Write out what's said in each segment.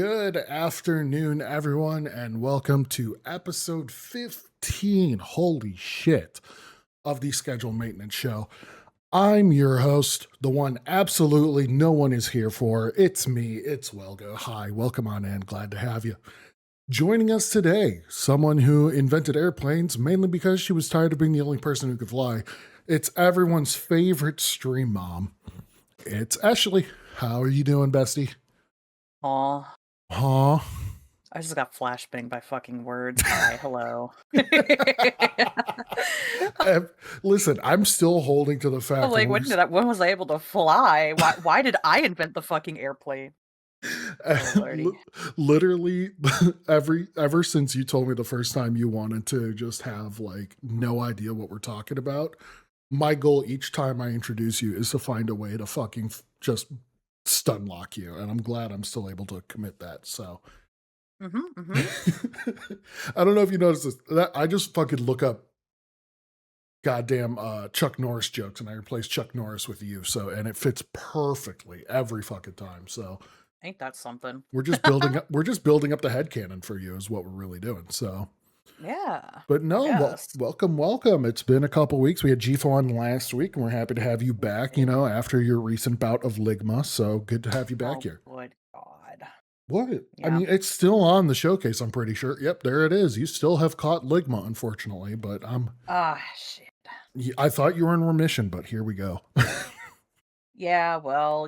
Good afternoon, everyone, and welcome to episode 15. Holy shit, of the Schedule Maintenance Show. I'm your host, the one absolutely no one is here for. It's me, it's Welgo. Hi, welcome on in. Glad to have you. Joining us today, someone who invented airplanes mainly because she was tired of being the only person who could fly. It's everyone's favorite stream mom. It's Eshlay. How are you doing, Bestie? Aw, Huh? I just got flashbang by fucking words. Hi, hello. Uh, Listen, I'm still holding to the I'm fact that like, when was I able to fly? Why did I invent the fucking airplane? Oh lordy. literally ever since you told me the first time you wanted to just have like no idea what we're talking about, my goal each time I introduce you is to find a way to fucking just stun lock you, and I'm glad I'm still able to commit that. So Mm-hmm. I don't know if you noticed this. That I just fucking look up goddamn Chuck Norris jokes and I replace Chuck Norris with you. So and it fits perfectly every fucking time. So Ain't that something? we're just building up the headcanon for you is what we're really doing. So Yeah, but I no, guess. welcome. It's been a couple weeks. We had GFO on last week, and we're happy to have you We back, did. after your recent bout of Ligma. So good to have you back Oh here. good God. What? I Yeah. mean, it's still on the showcase, I'm pretty sure. Yep, there it is. You still have caught Ligma, unfortunately, but Ah, shit. I thought you were in remission, but here we go. Yeah, well,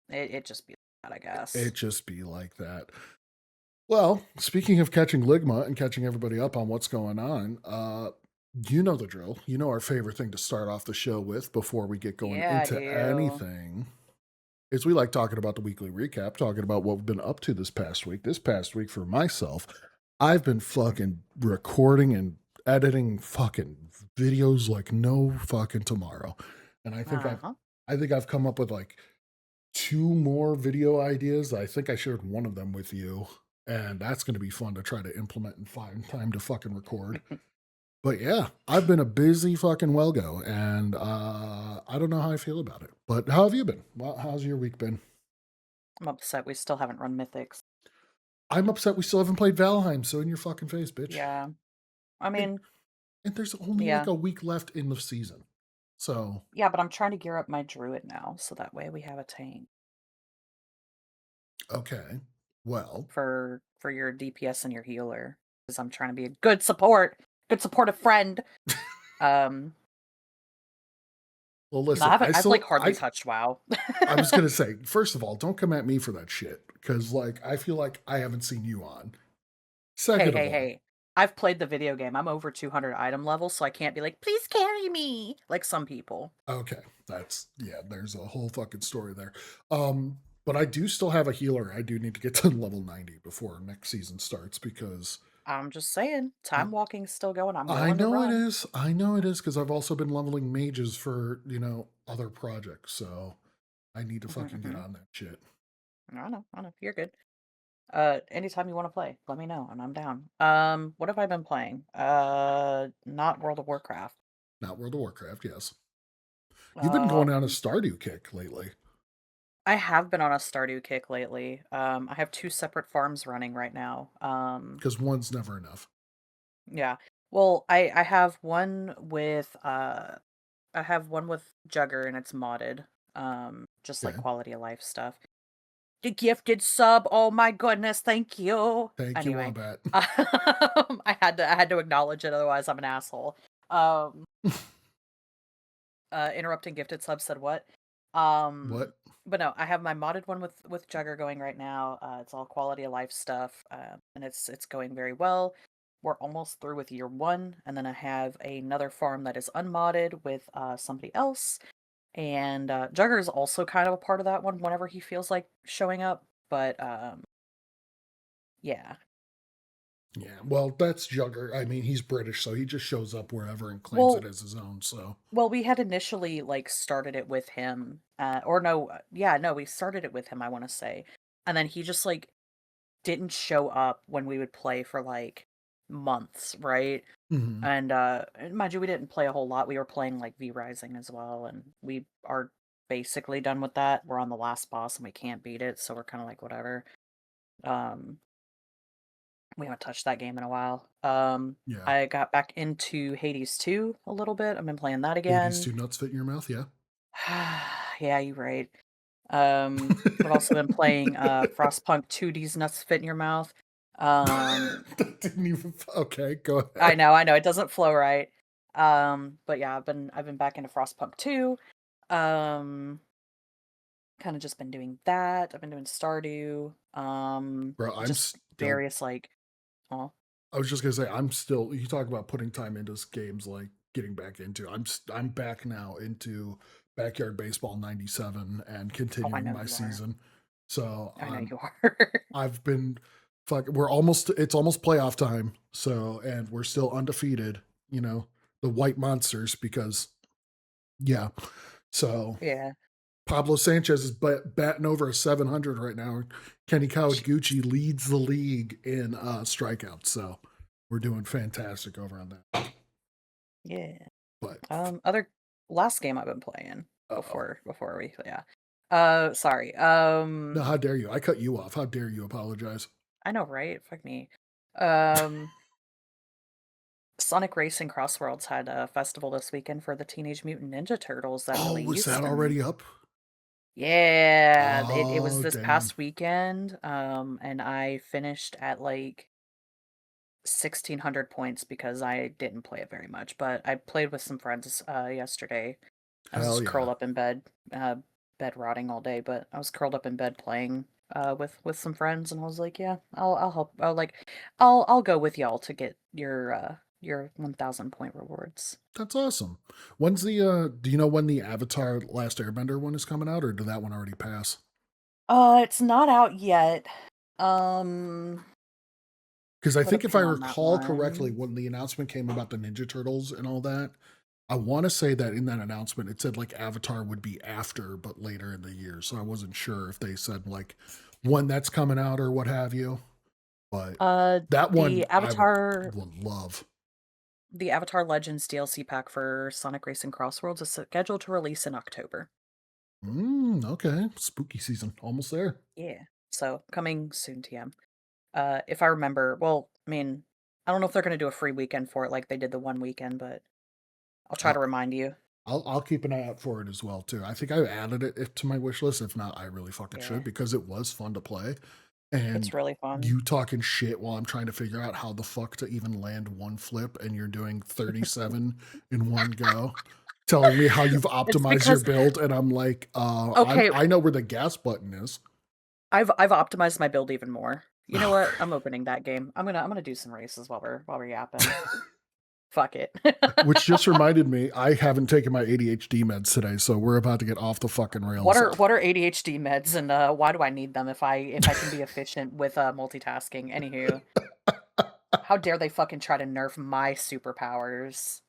it just be like that, I It guess. just be like that. Well, speaking of catching Ligma and catching everybody up on what's going on, you know the drill. You know our favorite thing to start off the show with before we get going Yeah, I into do. anything is we like talking about the weekly recap, talking about what we've been up to this past week. This past week for myself, I've been fucking recording and editing fucking videos like no fucking tomorrow. And Uh-huh. I think I've come up with like two more video ideas. I think I shared one of them with you, and that's going to be fun to try to implement and find time to fucking record. But yeah, I've been a busy fucking Welgo, and I don't know how I feel about it. But how have you been? Well, how's your week been? I'm upset we still haven't run mythics. I'm upset we still haven't played Valheim, so in your fucking face, bitch. Yeah. I And, mean, and there's only like yeah. a week left in the season. So, Yeah, but I'm trying to gear up my druid now, so that way we have a tank okay. Well, for your DPS and your healer. Because I'm trying to be a good supportive friend. Um, no, listen, I've like hardly touched WoW. I was gonna say, first of all, don't come at me for that shit because, like, I feel like I haven't seen you on. Hey, Second of hey, all, hey! I've played the video game. I'm over 200 item level, so I can't be like, please carry me, like some people. okay, that's yeah. There's a whole fucking story there. But I do still have a healer. I do need to get to level 90 before next season starts because I'm just saying, uh, time walking's still going. I'm I willing to know it run. is. I know it is because I've also been leveling mages for other projects. So I need to fucking get Hmm. on that shit. I know. You're good. Anytime you want to play, let me know and I'm down. What have I been playing? Not World of Warcraft. Not World of Warcraft, yes. You've been going on a Um, Stardew kick lately I have been on a Stardew kick lately. I have two separate farms running right now. because one's never enough. Yeah. Well, I have one with Jugger and it's modded. Just like Okay. quality of life stuff. The gifted sub. Oh my goodness, thank you. Thank you, Anyway, Wombat. I had to acknowledge it, otherwise I'm an asshole. Um, interrupting gifted sub said what? Um, What? but no, I have my modded one with Jugger going right now. It's all quality of life stuff, and it's going very well. We're almost through with year one, and then I have another farm that is unmodded with somebody else. And Jugger is also kind of a part of that one whenever he feels like showing up. But yeah. Yeah, well, that's Jugger. I mean, he's British, so he just shows up wherever and claims it Well, as his own. So, we had initially like started it with him, or no, yeah, no, we started it with him. I want to say, and then he just like didn't show up when we would play for like months, right? And mind you, we didn't play a whole lot. We were playing like V Rising as well, and we are basically done with that. We're on the last boss and we can't beat it, so we're kind of like whatever. Um, we haven't touched that game in a while. Yeah. I got back into Hades 2 a little bit. I've been playing that Hades again. 2 nuts fit in your mouth, yeah. Yeah, you're right. I've also been playing Frostpunk 2D's Nuts Fit in Your Mouth. Um, That didn't even okay, go I ahead. know, I know, it doesn't flow right. But yeah, I've been back into Frostpunk 2. Um, kind of just been doing that. I've been doing Stardew. Bro, I'm Just still various like, oh, I was just gonna say I'm still. You talk about putting time into games, like getting back into. I'm back now into backyard baseball '97 and oh, I continuing know my you are. season. So I know I'm you are. I've been fuck. We're almost. It's almost playoff time. So and we're still undefeated. You know the white monsters because yeah. So Yeah. Pablo Sanchez is batting over a 700 right now. Kenny Kawaguchi leads the league in strikeouts. So we're doing fantastic over on that. Yeah. But Other last game I've been playing oh, before we yeah. Sorry. no, how dare you? I cut you off. How dare you apologize? I know, right? Fuck me. Um, Sonic Racing Crossworlds had a festival this weekend for the Teenage Mutant Ninja Turtles that Oh, was released, that and already up? yeah, it was Oh, this damn. past weekend. And I finished at like 1,600 points because I didn't play it very much, but I played with some friends yesterday. I was Hell just curled yeah. up in bed, bed rotting all day, but I was curled up in bed playing with some friends, and I was like, yeah, I'll help. I'll go with y'all to get your 1,000 point rewards. That's awesome. When's the do you know when the Avatar Last Airbender one is coming out, or did that one already pass? It's not out yet. Um, Because I put a think if I pin on that recall correctly, one. when the announcement came about the Ninja Turtles and all that, I want to say that in that announcement it said like Avatar would be after, but later in the year. So I wasn't sure if they said like when that's coming out or what have you. But Uh, that one the I would Avatar, love. the Avatar Legends DLC pack for Sonic Racing Crossworlds is scheduled to release in October. Okay, spooky season almost there. Yeah, so coming soon, TM. If I remember, well, I mean, I don't know if they're gonna do a free weekend for it like they did the one weekend, but I'll try to I'll, remind you. I'll keep an eye out for it as well too. I think I added it to my wish list. If not, I really fucking Yeah, should because it was fun to play. it's And really fun. you talking shit while I'm trying to figure out how the fuck to even land one flip, and you're doing 37 in one go, telling me how you've It's optimized your because build, and I'm like, okay, I know where the gas button is. I've optimized my build even more. You know what? I'm opening that game. I'm gonna do some races while we're yapping. Fuck it. Which just reminded me, I haven't taken my ADHD meds today, so we're about to get off the fucking What rails. are what are ADHD meds, and why do I need them if I can be efficient with multitasking? Anywho, how dare they fucking try to nerf my superpowers?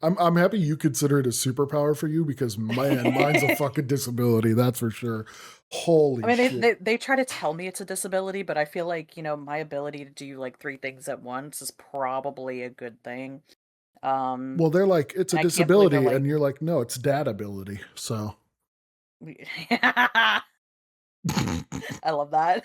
I'm happy you consider it a superpower for you because man, mine's a fucking disability, that's for sure. I Holy mean, shit. they try to tell me it's a disability, but I feel like, my ability to do like three things at once is probably a good thing. Um, Well, they're like, it's a and I can't believe they're disability, like, and you're like, no, it's dad ability. So I love that.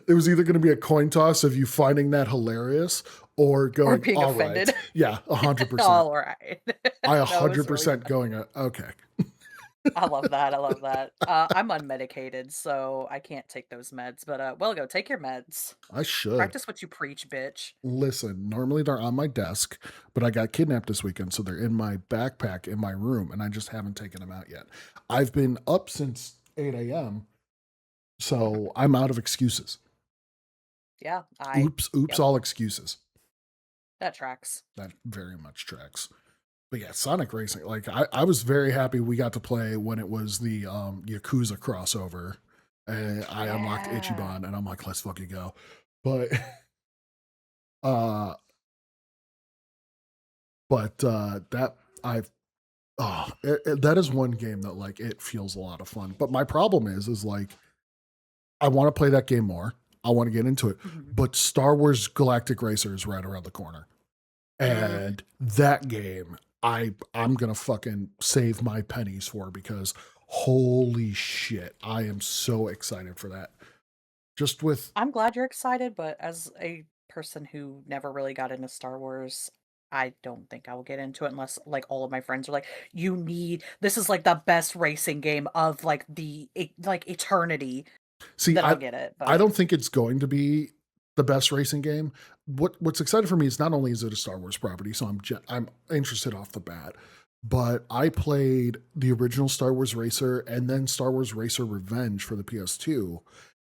it was either going to be a coin toss of you finding that hilarious or Or going, being all right. offended. Yeah, 100%. All right. I No, it was really 100% funny. going, okay. I love that. I love that. I'm unmedicated, so I can't take those meds. But Welgo, take your meds. I should. Practice what you preach, bitch. Listen, normally they're on my desk, but I got kidnapped this weekend, so they're in my backpack in my room, and I just haven't taken them out yet. I've been up since 8 a.m., Mhm. so I'm out of excuses. Yeah, Oops, yep, all excuses. that tracks. That very much tracks. But yeah, Sonic Racing, like I was very happy we got to play when it was the Yakuza crossover. And I unlocked Yeah. Ichiban and I'm like, let's fucking go. But uh that I've that is one game that like it feels a lot of fun. But my problem is like I want to play that game more. I want to get into it. Mhm. But Star Wars Galactic Racer is right around the corner. Mm, And that game I'm gonna fucking save my pennies for because holy shit, I am so excited for that. Just with I'm glad you're excited, but as a person who never really got into Star Wars, I don't think I will get into it unless like all of my friends are like, "You need this is like the best racing game of like like eternity." see, Then I'll get it. I But don't think it's going to be the best racing game. What's excited for me is not only is it a Star Wars property, so I'm interested off the bat, but I played the original Star Wars Racer and then Star Wars Racer Revenge for the PS2,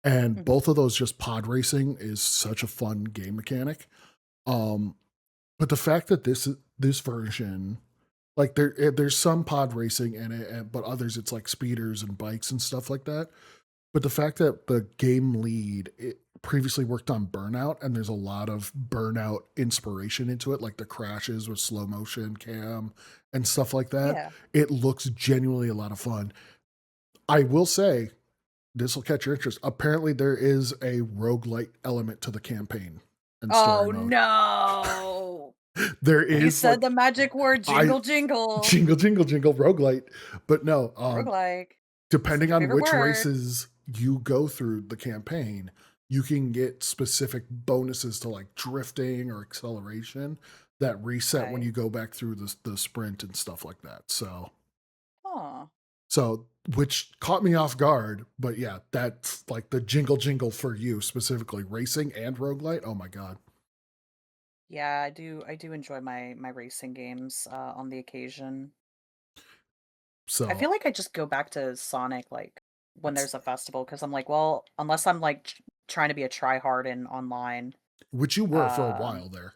and Mhm. both of those just pod racing is such a fun game mechanic. Um, but the fact that this version, like there's some pod racing in it, but others it's like speeders and bikes and stuff like that. But the fact that the game lead previously worked on Burnout, and there's a lot of Burnout inspiration into it, like the crashes with slow motion cam and stuff like that, Yeah. it looks genuinely a lot of fun. I will say, this will catch your interest. Apparently, there is a roguelite element to the campaign and story Oh mode. no. There You is said like the magic word I jingle jingle. jingle jingle jingle roguelite, but no, Roguelike. It's depending my on favorite which word. races you go through the campaign, you can get specific bonuses to like drifting or acceleration that reset when Okay. you go back through the sprint and stuff like that. Huh. So which caught me off guard, but yeah, that's like the jingle jingle for you specifically, racing and roguelite. Oh my god. Yeah, I do enjoy my racing games on the occasion. I So feel like I just go back to Sonic like when it's there's a festival because I'm like, well, unless I'm like trying to be a tryhard in online. which you were for a Um while there.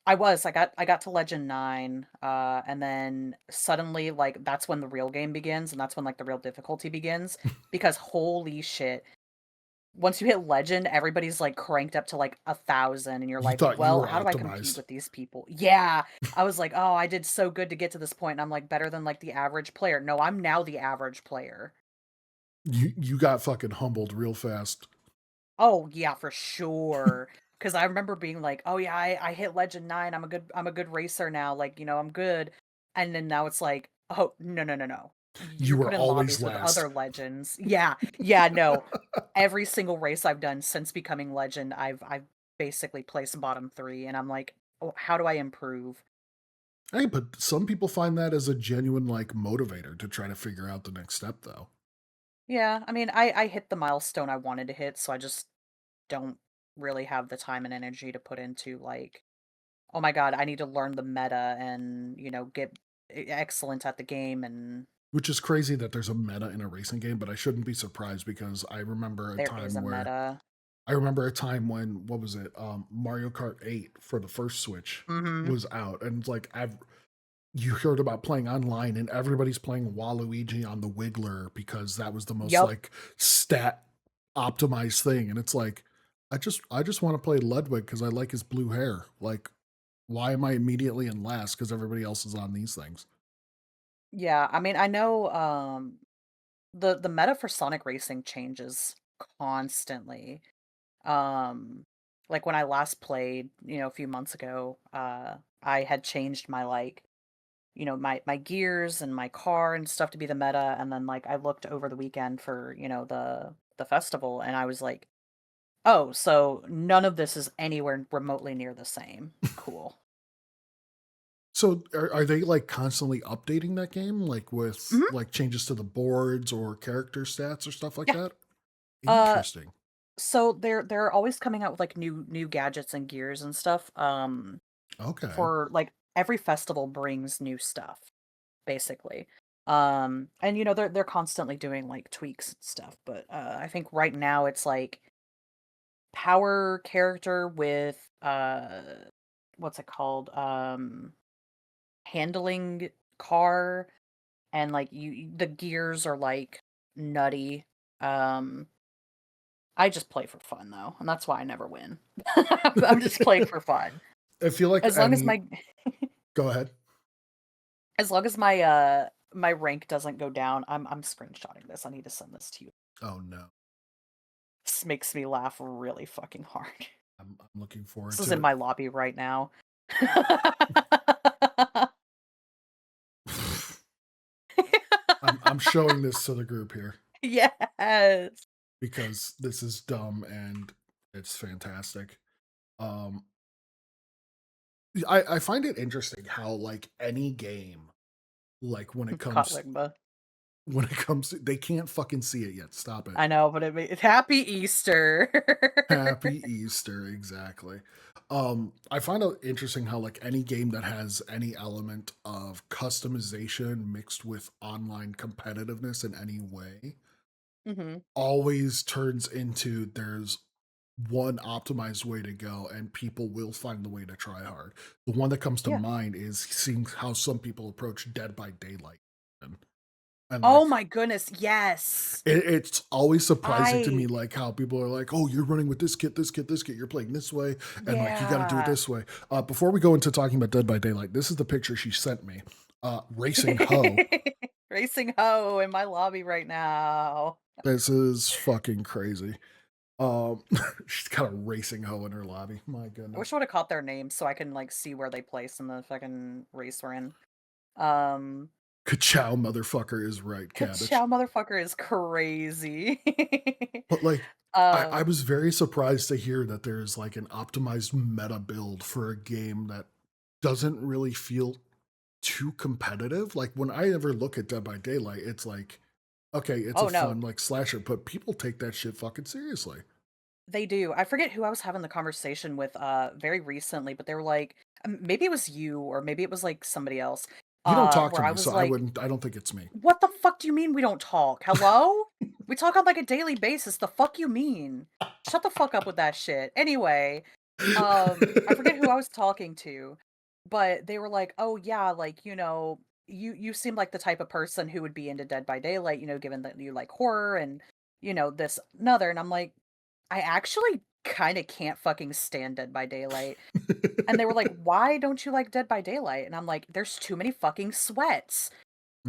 I got to Legend 9 and then suddenly like that's when the real game begins and that's when like the real difficulty begins because holy shit. Once you hit Legend, everybody's like cranked up to like 1,000 and you're You like, thought you "Well, were how do I compete optimized. with these people?" Yeah. I was like, "Oh, I did so good to get to this point." And I'm like better than like the average player. No, I'm now the average player. You got fucking humbled real fast. Oh, yeah, for sure. Because I remember being like, "Oh yeah, I hit Legend 9. I'm a good racer now. Like, I'm good." And then now it's like, "Oh, no, no, no, no. You You're were put in always lobbies with last. other legends." Yeah. Yeah, no. Every single race I've done since becoming legend, I've basically placed bottom 3 and I'm like, "Oh, how do I improve?" Hey, but some people find that as a genuine like motivator to try to figure out the next step though. Yeah, I mean, I hit the milestone I wanted to hit, so I just don't really have the time and energy to put into like, "Oh my god, I need to learn the meta and, get excellent at the game," and Which is crazy that there's a meta in a racing game, but I shouldn't be surprised because there is a meta. I remember a time when what was it? Mario Kart 8 for the first Switch Mhm. was out. And it's like I've you heard about playing online and everybody's playing Waluigi on the Wiggler because that was the most Yup. like stat optimized thing. And it's like I just want to play Ludwig because I like his blue hair. Like, why am I immediately in last? Because everybody else is on these things. Yeah, I mean, I know, the meta for Sonic Racing changes constantly. Um, like when I last played, a few months ago, I had changed my like, my gears and my car and stuff to be the meta, and then like I looked over the weekend for, the festival and I was like, "Oh, so none of this is anywhere remotely near the same. Cool." So are they like constantly updating that game, like with Mhm. like changes to the boards or character stats or stuff like Yeah. that? Uh Interesting. so they're always coming out with like new gadgets and gears and stuff. Okay. For like every festival brings new stuff basically. And they're constantly doing like tweaks and stuff, but I think right now it's like power character with what's it called? Handling car and like the gears are like nutty. Um I just play for fun though, and that's why I never win. I'm just playing for fun. I feel like As I long as mean, my go ahead. as long as my rank doesn't go down, I'm screenshotting this. I need to send this to you. Oh no. This makes me laugh really fucking hard. I'm looking forward This is to in it. my lobby right now. I'm showing this to the group here Yes. because this is dumb and it's fantastic. Um, I find it interesting how like any game, like Caught Ligma. when it comes to, they can't fucking see it yet. Stop it. I know, but it's Happy Easter. Happy Easter, exactly. I find it interesting how like any game that has any element of customization mixed with online competitiveness in any way Mhm. always turns into there's one optimized way to go and people will find the way to try hard. The one that comes to Yeah. mind is seeing how some people approach Dead by Daylight. And Oh like my goodness, yes. it's always surprising to me, I like how people are like, "Oh, you're running with this kit, this kit, this kit. You're playing this way, and like you got to do it yeah. this way." Before we go into talking about Dead by Daylight, this is the picture she sent me. Racing Ho. Racing Ho in my lobby right now. This is fucking crazy. Um, she's got a Racing Ho in her lobby. My I wish goodness. I would've caught their names so I can, like, see where they place in the fucking race we're in. Um, Ka-chow, motherfucker is right, Chow cabbage. motherfucker is crazy. But like, I Um, was very surprised to hear that there's like an optimized meta build for a game that doesn't really feel too competitive. Like when I ever look at Dead by Daylight, it's like, okay, it's a oh, no, fun like slasher, but people take that shit fucking seriously. they do. I forget who I was having the conversation with, very recently, but they were like maybe it was you or maybe it was, like, somebody else, You don't talk to where I me, so was like, I don't think it's me. "What the fuck do you mean we don't talk? Hello? We talk on, like, a daily basis. The fuck you mean? Shut the fuck up with that shit." Anyway, I forget who I was talking to, but they were like, "Oh, yeah, like, you seem like the type of person who would be into Dead by Daylight, given that you like horror and, this and other." And I'm like, "I actually kinda can't fucking stand Dead by Daylight." And they were like, "Why don't you like Dead by Daylight?" And I'm like, "There's too many fucking sweats."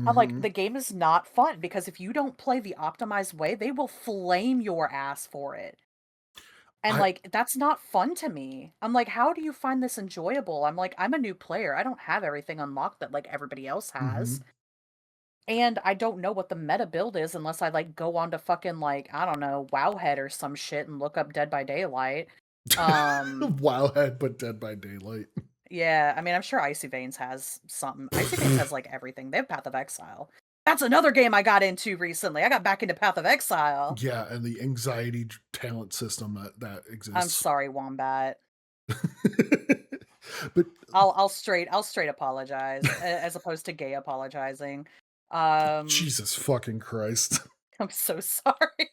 I'm like, Hmm. "The game is not fun because if you don't play the optimized way, they will flame your ass for it." And, I like, that's not fun to me. I'm like, "How do you find this enjoyable?" I'm like, "I'm a new player. I don't have everything unlocked that, like, everybody else has. mhm. And I don't know what the meta build is unless I, like, go on to fucking, like, I don't know, Wowhead or some shit and look up Dead by Daylight." Um, Wildhead, but Dead by Daylight. yeah, I mean, I'm sure Icy Veins has something. Icy Veins has, like, everything. They have Path of Exile. That's another game I got into recently. I got back into Path of Exile. Yeah, and the anxiety talent system that I'm exists. sorry, Wombat. But I'll straight apologize as opposed to gay apologizing. Um, Jesus fucking Christ. I'm so sorry.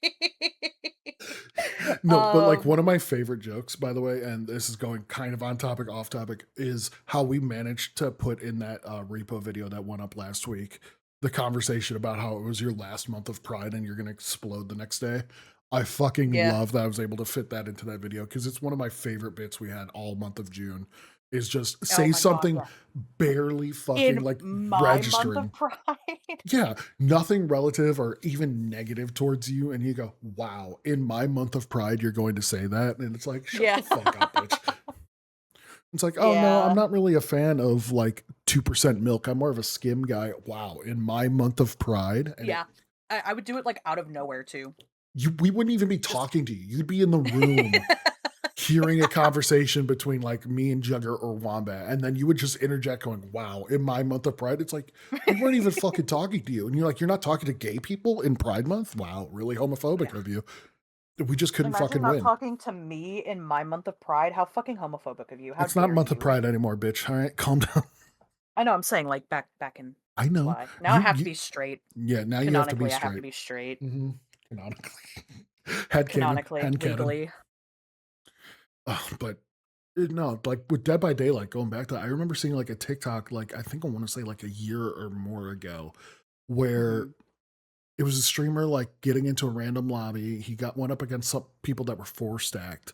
No, but like um, one of my favorite jokes, by the way, and this is going kind of on topic, off topic, is how we managed to put in that repo video that went up last week the conversation about how it was your last month of Pride and you're going to explode the next day. I fucking yeah. love that I was able to fit that into that video because it's one of my favorite bits we had all month of June. Is just Oh say my god, something yeah. barely fucking In like my month of registering. pride. Yeah, nothing relative or even negative towards you, and you go, "Wow, in my month of pride, you're going to say that?" And it's like, "Shut Yeah. the fuck up, bitch." It's like, "Oh no, I'm Yeah. not really a fan of like 2% milk. I'm more of a skim guy." Wow, in my month of pride, and it Yeah. I would do it, like, out of nowhere too. we wouldn't even be Just talking to you. You'd be in the room hearing a conversation between like me and Jugger or Wombat, and then you would just interject going, "Wow, in my month of Pride." It's like we weren't even fucking talking to you, and you're like, "You're not talking to gay people in Pride Month?" Wow, really homophobic Yeah. of you. We just couldn't Imagine fucking not win. talking to me in my month of pride. How fucking homophobic of you. How It's not dare month of you? Pride anymore, bitch. All right, calm down. I know, I'm saying, like, back in I know July. Now I have to you. be straight. Yeah, now you have to be Canonically, I have to straight. be straight. Mm-hmm. Canonically, head canon, Canonically, head canon. legally. But no, like with Dead by Daylight, going back to that, I remember seeing like a TikTok, like I think I want to say like a year or more ago, where Mhm. it was a streamer like getting into a random lobby. He got one up against some people that were four stacked,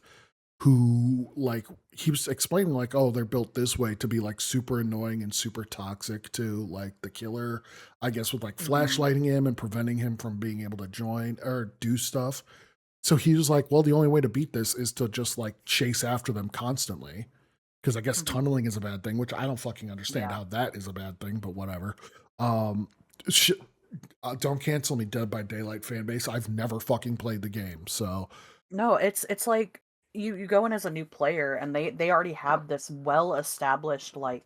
who like he was explaining like, oh, they're built this way to be like super annoying and super toxic to like the killer, I guess, with like Mhm. flashlighting him and preventing him from being able to join or do stuff. So he was like, well, the only way to beat this is to just like chase after them constantly. Because I guess Mhm. tunneling is a bad thing, which I don't fucking understand Yeah. how that is a bad thing, but whatever. Um, sh- Don't cancel me, Dead by Daylight fan base. I've never fucking played the game, so No, it's like you go in as a new player and they already have this well established like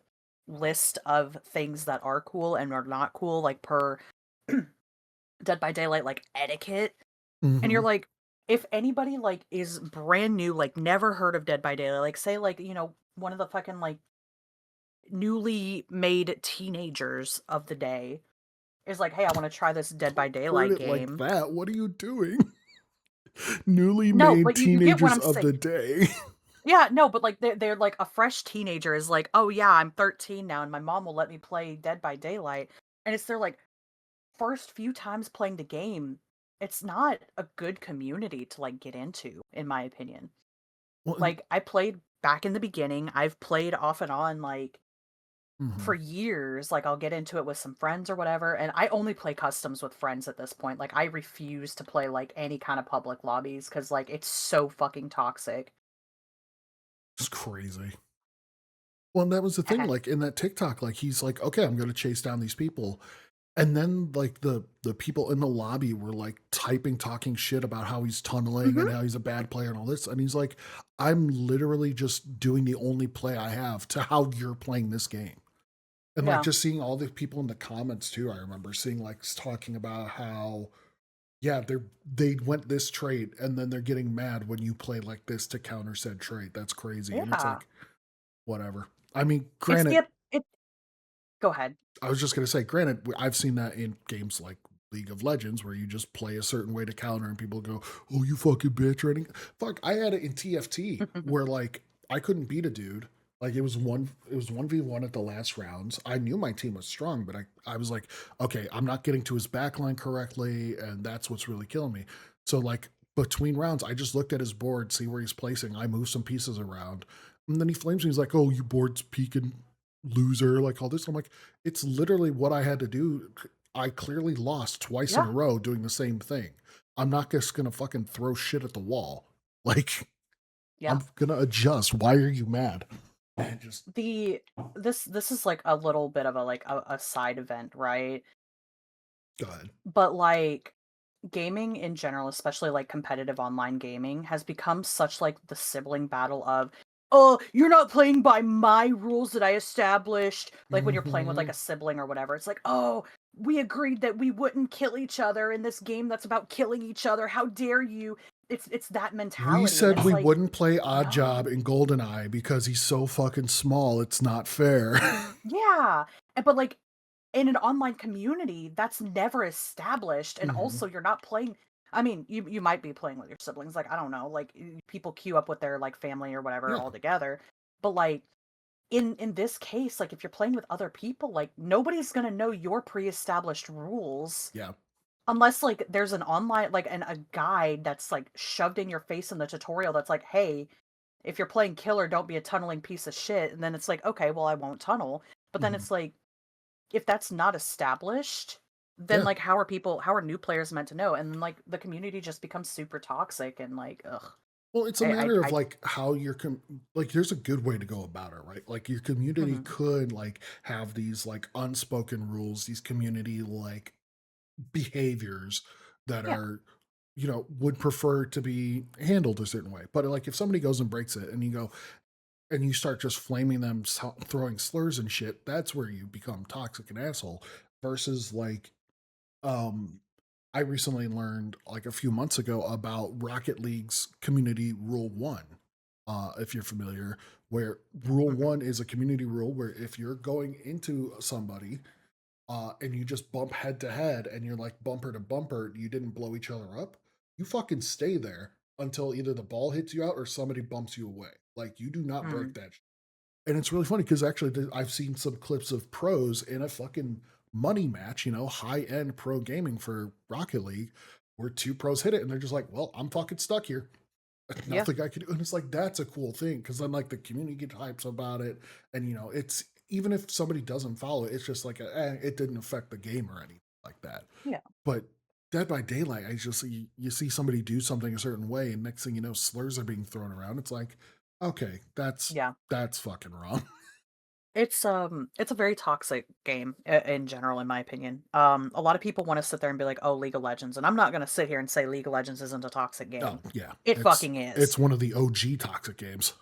list of things that are cool and are not cool, like per Dead by Daylight like etiquette. And you're mhm. like, if anybody like is brand new, like never heard of Dead by Daylight, like say like, one of the fucking like newly made teenagers of the day is like, hey, I want to try this Dead by Don't word Daylight it like game. that. What are you doing? Newly No, made but you get what teenagers I'm of saying. the day. Yeah, no, but like they're like a fresh teenager is like, oh yeah, I'm 13 now and my mom will let me play Dead by Daylight. And it's their like first few times playing the game. It's not a good community to like get into, in my opinion. Well, and Like I played back in the beginning. I've played off and on like for mhm. years. Like I'll get into it with some friends or whatever. And I only play customs with friends at this point. Like I refuse to play like any kind of public lobbies because like it's so fucking toxic. It's crazy. Well, and that was the thing, like in that TikTok, like he's like, okay, I'm gonna chase down these people. And then like the people in the lobby were like typing, talking shit about how he's tunneling Hmm. and how he's a bad player and all this. And he's like, I'm literally just doing the only play I have to how you're playing this game. And like Yeah. just seeing all the people in the comments too, I remember seeing like talking about how yeah, they went this trait and then they're getting mad when you play like this to counter said trait. That's crazy. And it's Yeah. like, whatever. I mean, It's granted, the it Go ahead. I was just gonna say, granted, I've seen that in games like League of Legends where you just play a certain way to counter and people go, "Oh, you fucking bitch!" Or anything. Fuck, I had it in TFT where like I couldn't beat a dude. Like it was 1v1 at the last rounds. I knew my team was strong, but I was like, okay, I'm not getting to his backline correctly, and that's what's really killing me. So like between rounds, I just looked at his board, see where he's placing. I moved some pieces around, and then he flames me. He's like, "Oh, you board's peaking, loser!" Like all this. I'm like, it's literally what I had to do. I clearly lost twice in Yeah. a row doing the same thing. I'm not just gonna fucking throw shit at the wall. Like, Yeah. I'm gonna adjust. Why are you mad? And just The this is like a little bit of a like a side event, right? go ahead. But like gaming in general, especially like competitive online gaming, has become such like the sibling battle of, oh, you're not playing by my rules that I established. Like when you're playing with like Mm-hmm. a sibling or whatever, it's like, oh, we agreed that we wouldn't kill each other in this game that's about killing each other. How dare you? It's that We mentality, and said it's we like, wouldn't play Odd Job no. in GoldenEye because he's so fucking small. It's not fair. Yeah. But like in an online community, that's never established, and Hmm. also you're not playing. I mean, you might be playing with your siblings, like, I don't know, like, people queue up with their, like, family or whatever Yeah. all together, but, like, in this case, like, if you're playing with other people, like, nobody's gonna know your pre-established rules Yeah. unless, like, there's an online like, a guide that's, like, shoved in your face in the tutorial that's like, "Hey, if you're playing killer, don't be a tunneling piece of shit," and then it's like, "Okay, well, I won't tunnel," but then Hmm. it's like, if that's not established, then, Yeah. like, how are new players meant to know? And then, like, the community just becomes super toxic and, like, ugh. Well, it's a I matter of I like how you're like there's a good way to go about it, right? Like your community Mhm. could like have these like unspoken rules, these community like behaviors that Yeah, are would prefer to be handled a certain way. But like if somebody goes and breaks it and you go and you start just flaming them, throwing slurs and shit, that's where you become toxic and asshole versus like um I recently learned like a few months ago about Rocket League's community rule 1. If you're familiar, where rule mm-mm. 1 is a community rule where if you're going into somebody and you just bump head to head and you're like bumper to bumper, you didn't blow each other up, you fucking stay there until either the ball hits you out or somebody bumps you away. Like you do not break Mm. that. And it's really funny because actually I've seen some clips of pros in a fucking money match, high end pro gaming for Rocket League, where two pros hit it and they're just like, well, I'm fucking stuck here. Yeah, Nothing I can do. And it's like, that's a cool thing because then like the community gets hypes about it. And, it's even if somebody doesn't follow it, it's just like, it didn't affect the game or anything like that. yeah, But Dead by Daylight, I just you see somebody do something a certain way, and next thing you know, slurs are being thrown around. It's like, okay, yeah. that's fucking wrong. It's a very toxic game in general, in my opinion. A lot of people want to sit there and be like, "Oh, League of Legends," and I'm not going to sit here and say League of Legends isn't a toxic Oh game. yeah, It it's fucking is. it's one of the OG toxic games.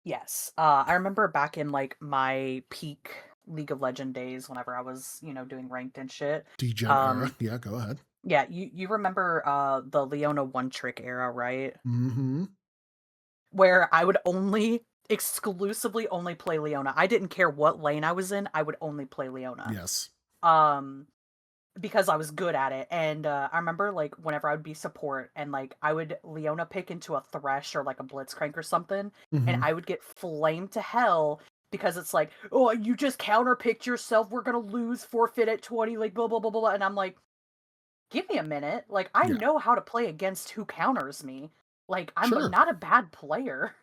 Yes. I remember back in like my peak League of Legend days, whenever I was, doing ranked and shit. Degen era. Um, Yeah, go ahead. yeah, you remember the Leona one trick era, right? Mm-hmm. Where I would only exclusively only play Leona. I didn't care what lane I was in, I would only play Leona. Yes. Um, because I was good at it. And I remember like whenever I would be support and like I would Leona pick into a Thresh or like a Blitzcrank or something, and Mm-hmm. I would get flamed to hell because it's like, oh, you just counterpicked yourself, we're gonna lose, forfeit at 20, like blah blah blah blah. And I'm like, give me a minute. Like I Yeah. know how to play against who counters me. Like I'm Sure. not a bad player.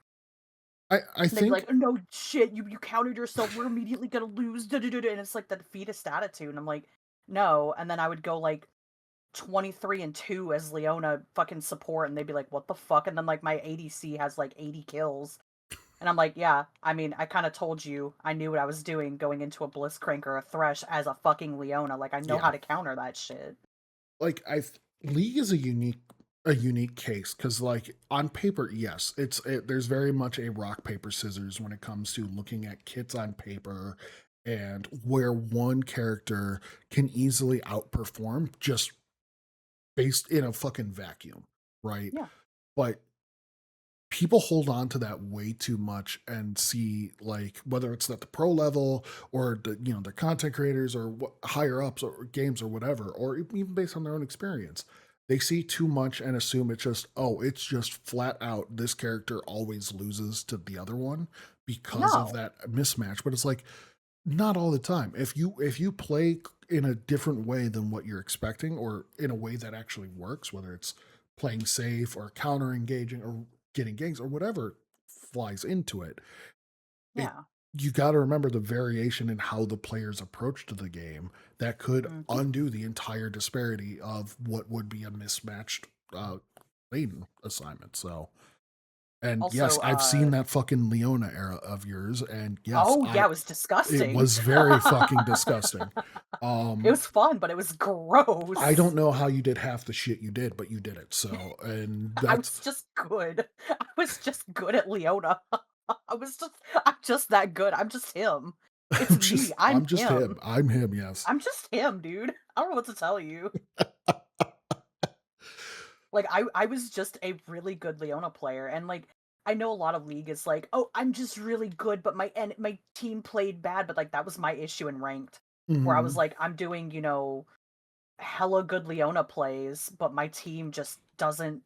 I And they'd be think like, "No shit, you countered yourself. We're immediately gonna lose." Da, da, da, da," And it's like the defeatist attitude. And I'm like, no. And then I would go like 23-2 as Leona fucking support, and they'd be like, "What the fuck?" And then like my ADC has like 80 kills, and I'm like, "Yeah, I mean, I kind of told you, I knew what I was doing going into a Blitzcrank or a Thresh as a fucking Leona. Like I know how yeah. to counter that shit." Like League is a unique case because like on paper, yes, there's very much a rock paper scissors when it comes to looking at kits on paper and where one character can easily outperform just based in a fucking vacuum, right? Yeah, But people hold on to that way too much and see like whether it's at the pro level or the content creators or higher ups or games or whatever or even based on their own experience, they see too much and assume it's just flat out this character always loses to the other one because of no, that mismatch. But it's like not all the time. If you play in a different way than what you're expecting, or in a way that actually works, whether it's playing safe or counter engaging or getting ganks or whatever flies into it, it yeah, you got to remember the variation in how the players approach to the game that could hmm undo the entire disparity of what would be a mismatched lane assignment. So, and yes, also, I've seen that fucking Leona era of yours, and yes, oh yeah, I it was it disgusting. was very fucking disgusting. It Um, was fun, but it was I don't gross. know how you did half the shit you did, but you did it. So, and I that's was just good. I was just good at Leona. I'm just that good. I'm just him. It's me. I'm I'm just him. him. I'm him. Yes. I'm just him, dude. I don't know what to tell you. Like I was just a really good Leona player, and like I know a lot of league is like, "Oh, I'm just really good, but my team played bad." But like that was my issue in ranked, where I was Hmm. like, I'm doing, hella good Leona plays, but my team just doesn't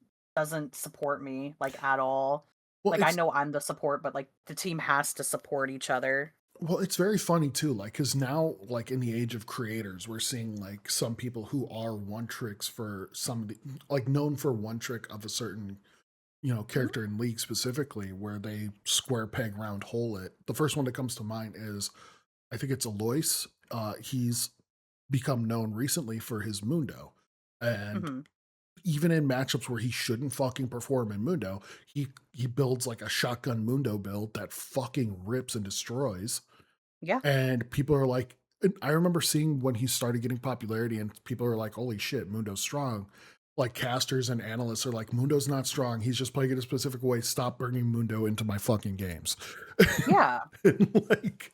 support me like at all. Well, Like I it's know I'm the support, but like the team has to support each other. well, it's very funny too. Like, because now, like in the age of creators, we're seeing like some people who are one tricks for somebody, like known for one trick of a certain Mhm, character in League specifically, where they square peg round hole it. The first one that comes to mind is I think it's Alois. He's become known recently for his Mundo. And mhm. even in matchups where he shouldn't fucking perform in Mundo, he builds like a shotgun Mundo build that fucking rips and destroys. Yeah, And people are like, I remember seeing when he started getting popularity, and people are like, "Holy shit, Mundo's strong." Like casters and analysts are like, "Mundo's not strong. He's just playing it a specific way. Stop bringing Mundo into my fucking games." yeah, And, like,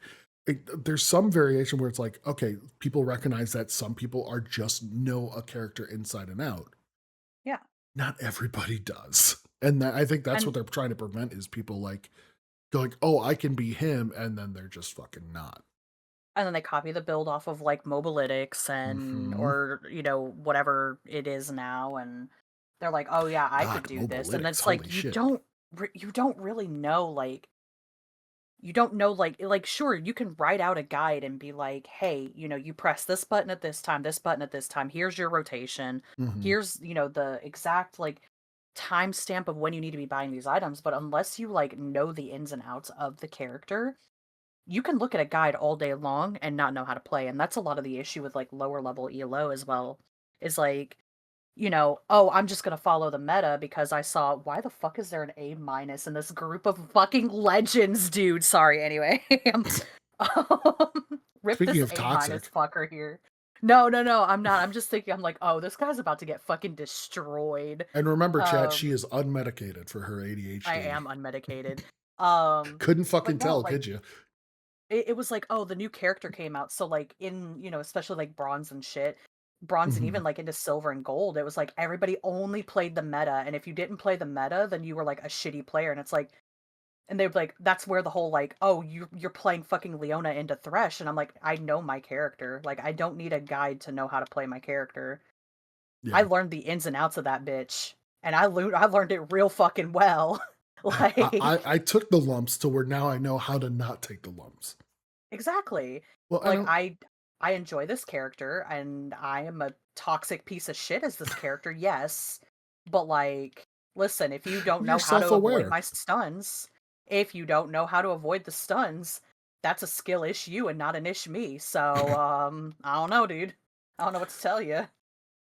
there's some variation where it's like, okay, people recognize that some people are just know a character inside and out. yeah. Not everybody does, and I think that's And what they're trying to prevent is people like going, "Oh, I can be him," and then they're just fucking not. and then they copy the build off of like Mobalytics and Hmm. or whatever it is now, and they're like, "Oh yeah, I could God, do this." And mobalytics, it's holy like shit. you don't really know like you don't know like sure you can write out a guide and be like, hey, you press this button at this time, this button at this time, here's your rotation, Hmm. here's the exact like timestamp of when you need to be buying these items. But unless you like know the ins and outs of the character, you can look at a guide all day long and not know how to play. And that's a lot of the issue with like lower level elo as well, is like, oh, I'm just gonna follow the meta because I saw why the fuck is there an A minus in this group of fucking legends, dude? Sorry, anyway. Rip Speaking this of A minus toxic, fucker here. No, no, no, I'm not. I'm just thinking, I'm like, oh, this guy's about to get fucking destroyed. and remember, chat, she Um, is unmedicated for her I ADHD. am unmedicated. Couldn't But fucking no, tell, like could you? it was like, oh, the new character came out. So like in, especially like bronze and shit, bronze and Mhm. even like into silver and gold, it was like everybody only played the meta. And if you didn't play the meta, then you were like a shitty player. And it's like, and they're like, that's where the whole like, oh, you're playing fucking Leona into Thresh. And I'm like, I know my character. Like, I don't need a guide to know how to play my character. I Yeah. learned the ins and outs of that bitch. And I learned it real fucking well. I Like, I took the lumps to where now I know how to not take the lumps. exactly. Well, I Like, don't I enjoy this character, and I am a toxic piece of shit as this character, yes. But like, listen, if you don't you're know how to avoid self-aware. my stuns, if you don't know how to avoid the stuns, that's a skill issue and not an ish me. So, I don't know, dude. I don't know what to tell you.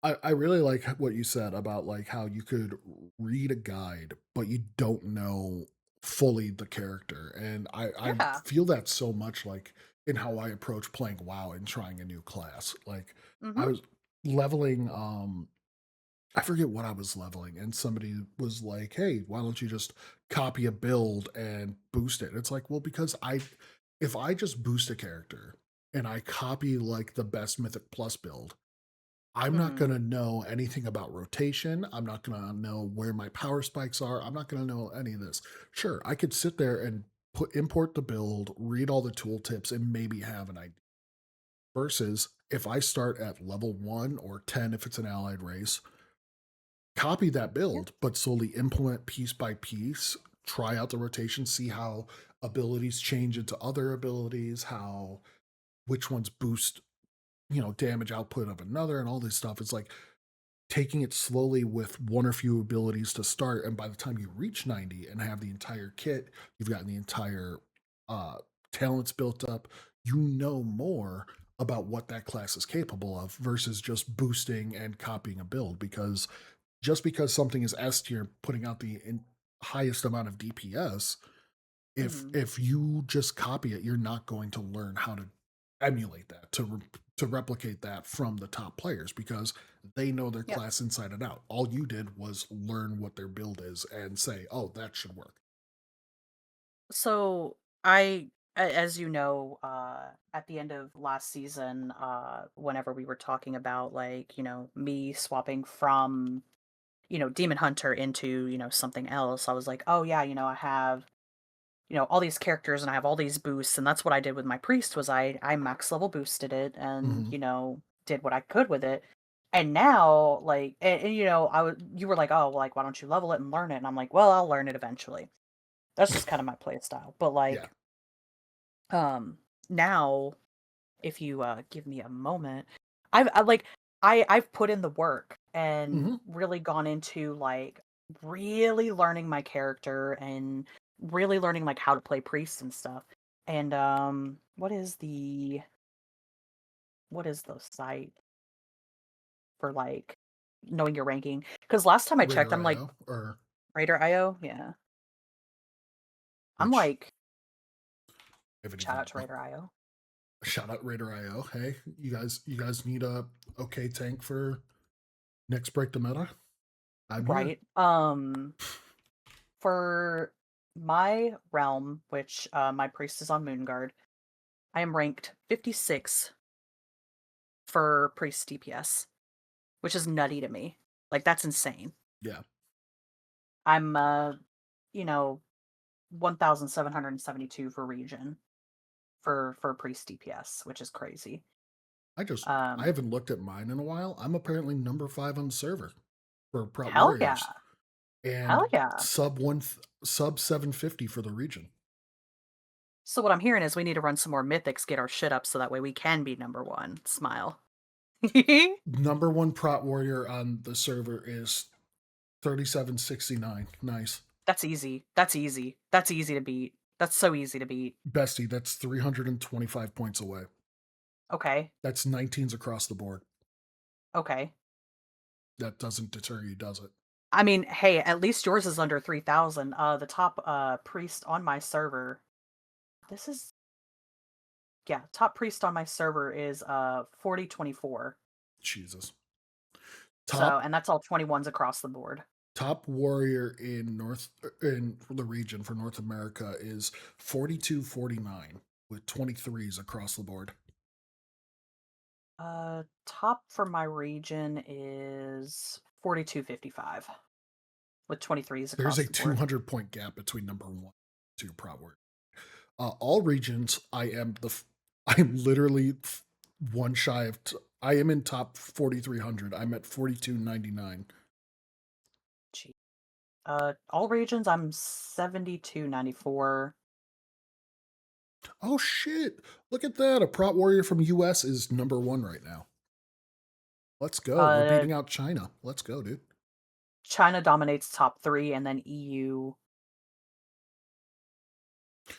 I really like what you said about like how you could read a guide, but you don't know fully the character. And I Yeah. feel that so much like in how I approach playing WoW and trying a new class. Like I Mhm. was leveling I forget what I was leveling, and somebody was like, "Hey, why don't you just copy a build and boost it?" It's like, well, because if I just boost a character and I copy like the best Mythic Plus build, I'm not Mhm. gonna know anything about rotation. I'm not gonna know where my power spikes are. I'm not gonna know any of this. Sure, I could sit there and import the build, read all the tooltips, and maybe have an idea. Versus if I start at level 1 or 10 if it's an allied race, copy that Yeah. build, but slowly implement piece by piece, try out the rotation, see how abilities change into other abilities, how which ones boost, damage output of another and all this stuff. It's like taking it slowly with one or few abilities to start, and by the time you reach 90 and have the entire kit, you've gotten the entire uh talents built up, you know more about what that class is capable of versus just boosting and copying a build. Because just because something is S tier, putting out the highest amount of DPS, Mhm. if you just copy it, you're not going to learn how to emulate that to replicate that from the top players because they know their Yeah. class inside and out. All you did was learn what their build is and say, "Oh, that should work." So as you know, at the end of last season, whenever we were talking about like, me swapping from, Demon Hunter into, something else, I was like, oh yeah, I have, all these characters and I have all these boosts. And that's what I did with my priest was I max level boosted it and, Hmm. did what I could with it. And now, like, and you were like, oh, well, like, why don't you level it and learn it? And I'm like, well, I'll learn it eventually. That's just kind of my play style. But Yeah. like, now, if you, give me a moment, like, I've put in the work and Hmm. really gone into, like, really learning my character and really learning, like, how to play priest and stuff. And, what is the site for, like, knowing your ranking? Because last time I checked, Raider I'm, like IO or Raider IO? Yeah. I'm, which like I haven't shout even out to Raider IO. shout out Raider IO. Hey, you guys need a okay tank for next break the meta? I'm here. Right. For my realm, which, my priest is on Moonguard, I am ranked 56 for priest DPS, which is nutty to me. Like, that's insane. Yeah. I'm, you know, 1,772 for region for priest DPS, which is crazy. I Um, haven't looked at mine in a while. I'm apparently number 5 on the server for Prot hell yeah. Warriors and Hell yeah. sub 750 for the region. So what I'm hearing is we need to run some more mythics, get our shit up so that way we can be number 1. Smile. Number 1 Prot Warrior on the server is 3769. Nice. That's easy. That's easy. That's easy to beat. That's so easy to beat. Bestie, that's 325 points away. Okay. That's 19s across the board. Okay. That doesn't deter you, does it? I mean, hey, at least yours is under 3,000. The top priest on my server. This is Yeah, top priest on my server is 4024. Jesus. So, Top and that's all 21s across the board. top warrior in the region for North America is 4249 with 23s across the board. Top for my region is 4255 with 23s There's across a the board. 200 point gap between number 1 and 2 prop warrior. All regions, I am literally one shy of. I am in top 4,300. I'm at 4,299. Gee. All regions I'm 7294. Oh shit! Look at that. A prop warrior from US is number 1 right now. Let's go. We're Uh, beating out China. Let's go, dude. China dominates top 3 and then EU.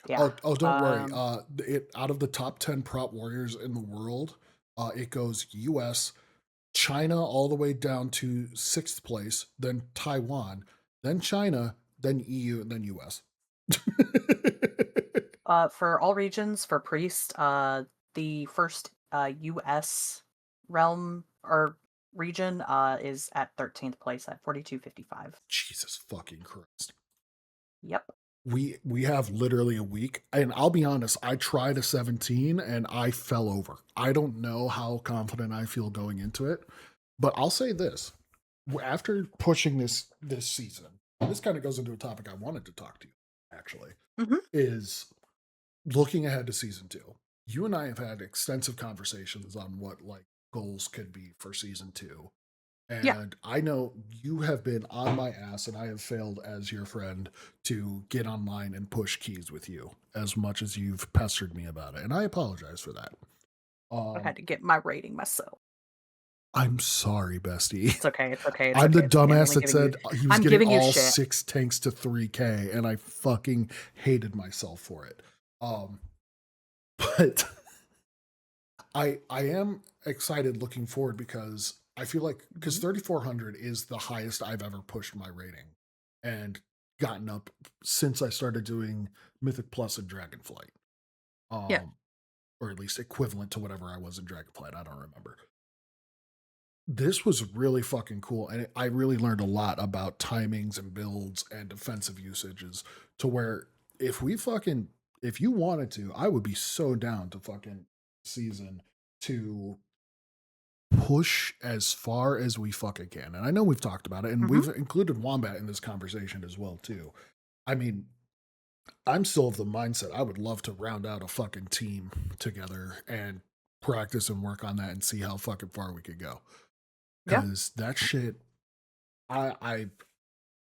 Yeah. Oh, don't worry. Um, It out of the top 10 prop warriors in the world, it goes US, China all the way down to 6th place, then Taiwan, then China, then EU, and then US. for all regions for priest, the first US realm or region is at 13th place at 4255. Jesus fucking Christ. Yep. We have literally a week, and I'll be honest, I tried a 17 and I fell over. I don't know how confident I feel going into it, but I'll say this. After pushing this season, this kind of goes into a topic I wanted to talk to you, actually, Hmm. is looking ahead to season 2. You and I have had extensive conversations on what like goals could be for season 2. Yeah. And I know you have been on my ass, and I have failed as your friend to get online and push keys with you as much as you've pestered me about it. And I apologize for that. I Um, had to get my rating myself. I'm sorry, bestie. It's okay. It's okay. It's I'm the okay. It's okay. I'm dumbass only that giving you. said he was I'm getting giving you all shit. 6 tanks to 3K, and I fucking hated myself for it. Um, but I am excited looking forward because I feel like because Hmm. 3,400 is the highest I've ever pushed my rating and gotten up since I started doing Mythic Plus and Dragonflight. Yeah. Um, or at least equivalent to whatever I was in Dragonflight. I don't remember. This was really fucking cool, and I really learned a lot about timings and builds and defensive usages to where if you wanted to, I would be so down to fucking season to push as far as we fucking can. And I know we've talked about it, and Hmm. we've included Wombat in this conversation as well too. I mean, I'm still of the mindset I would love to round out a fucking team together and practice and work on that and see how fucking far we could go. Yeah. Cause that shit, I I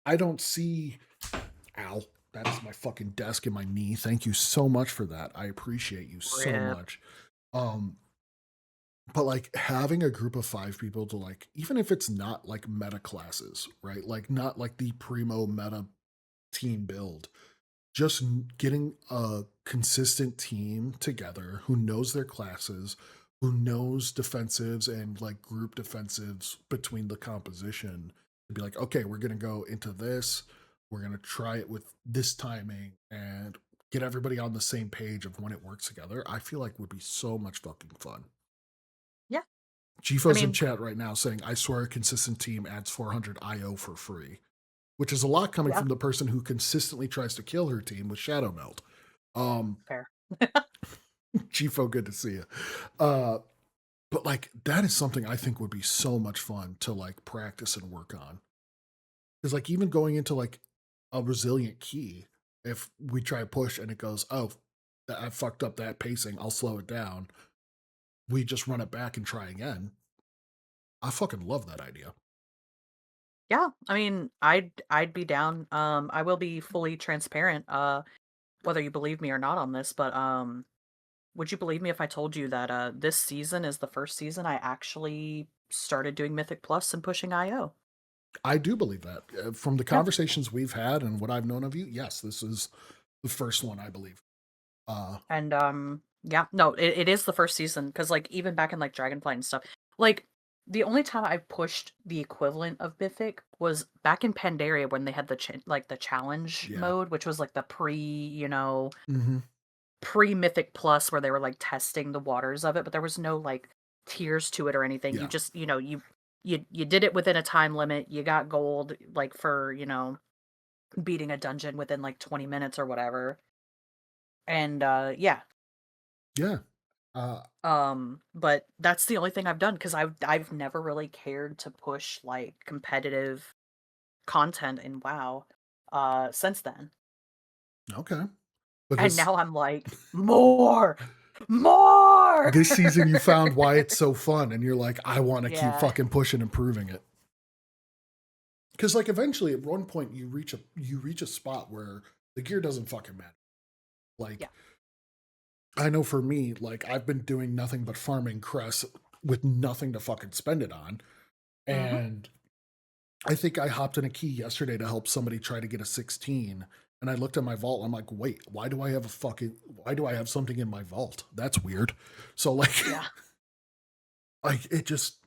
I don't see. Ow. That is my fucking desk and my knee. Thank you so much for that. I appreciate you so Rip. much. Um, but like having a group of 5 people to like, even if it's not like meta classes, right? Like not like the primo meta team build, just getting a consistent team together who knows their classes, who knows defensives and like group defensives between the composition to be like, okay, we're going to go into this. We're going to try it with this timing and get everybody on the same page of when it works together. I feel like would be so much fucking fun. Yeah. I Chifo's in mean, chat right now saying, I swear a consistent team adds 400 IO for free, which is a lot coming yeah. from the person who consistently tries to kill her team with Shadow Melt. Um, Fair. Chifo, good to see you. Uh, but like that is something I think would be so much fun to like practice and work on. Because like even going into like a resilient key, if we try to push and it goes, oh, I fucked up that pacing, I'll slow it down. We just run it back and try again. I fucking love that idea. Yeah. I mean, I'd be down. I will be fully transparent. Whether you believe me or not on this, but would you believe me if I told you that this season is the first season I actually started doing Mythic Plus and pushing IO? I do believe that. From the Yeah. conversations we've had and what I've known of you, yes, this is the first one, I believe. Uh, And yeah, no, it is the first season because like even back in like Dragonflight and stuff, like the only time I pushed the equivalent of Mythic was back in Pandaria when they had the like the challenge yeah. mode, which was like the pre, Mm-hmm. pre-Mythic Plus where they were, like, testing the waters of it, but there was no, like, tiers to it or anything. You Yeah. just, you did it within a time limit. You got gold, like, for, beating a dungeon within, like, 20 minutes or whatever. And, yeah. Yeah. Uh, But that's the only thing I've done because I've never really cared to push, like, competitive content in WoW, since then. okay. And Because now I'm like, "More! More!" this season you found why it's so fun and you're like, I want to keep Yeah. fucking pushing and proving it. Because like eventually at one point you reach a spot where the gear doesn't fucking matter. Yeah. Like I know for me, like I've been doing nothing but farming cress with nothing to fucking spend it on. Mhm. And I think I hopped in a key yesterday to help somebody try to get a 16. And I looked at my vault. I'm like, wait, why do I have something in my vault? That's weird. So like, Yeah. like it just,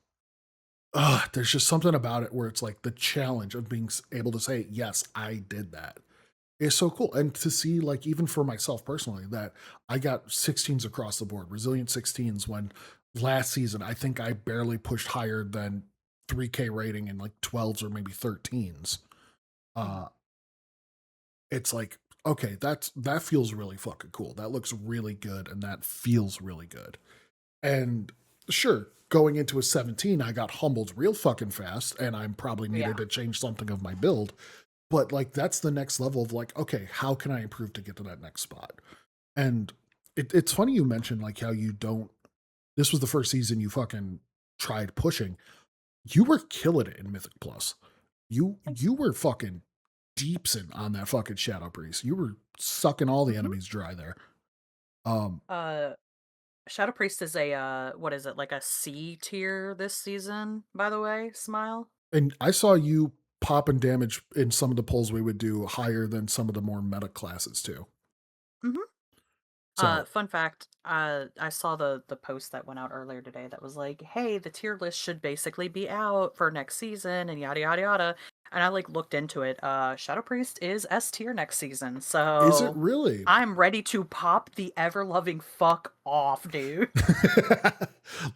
there's just something about it where it's like the challenge of being able to say, yes, I did that is so cool. And to see, like, even for myself personally, that I got 16s across the board, resilient 16s, when last season I think I barely pushed higher than 3K rating in like 12s or maybe 13s. Mhm. Uh, it's like, okay, that feels really fucking cool. That looks really good and that feels really good. And sure, going into a 17, I got humbled real fucking fast, and I'm probably needed Yeah. to change something of my build. But like that's the next level of like, okay, how can I improve to get to that next spot? And it's funny you mentioned like how you don't. This was the first season you fucking tried pushing. You were killing it in Mythic Plus. Thanks. You were fucking deepsing on that fucking Shadow Priest. You were sucking all the Mhm. enemies dry there. Um, Uh, Shadow Priest is a, what is it, like a C tier this season, by the way, Smile? and I saw you popping damage in some of the polls we would do higher than some of the more meta classes too. Mhm. So Fun fact, I saw the post that went out earlier today that was like, "Hey, the tier list should basically be out for next season and yada yada yada." And I like looked into it. Shadow Priest is S tier next season, is it so really? I'm ready to pop the ever loving fuck off, dude.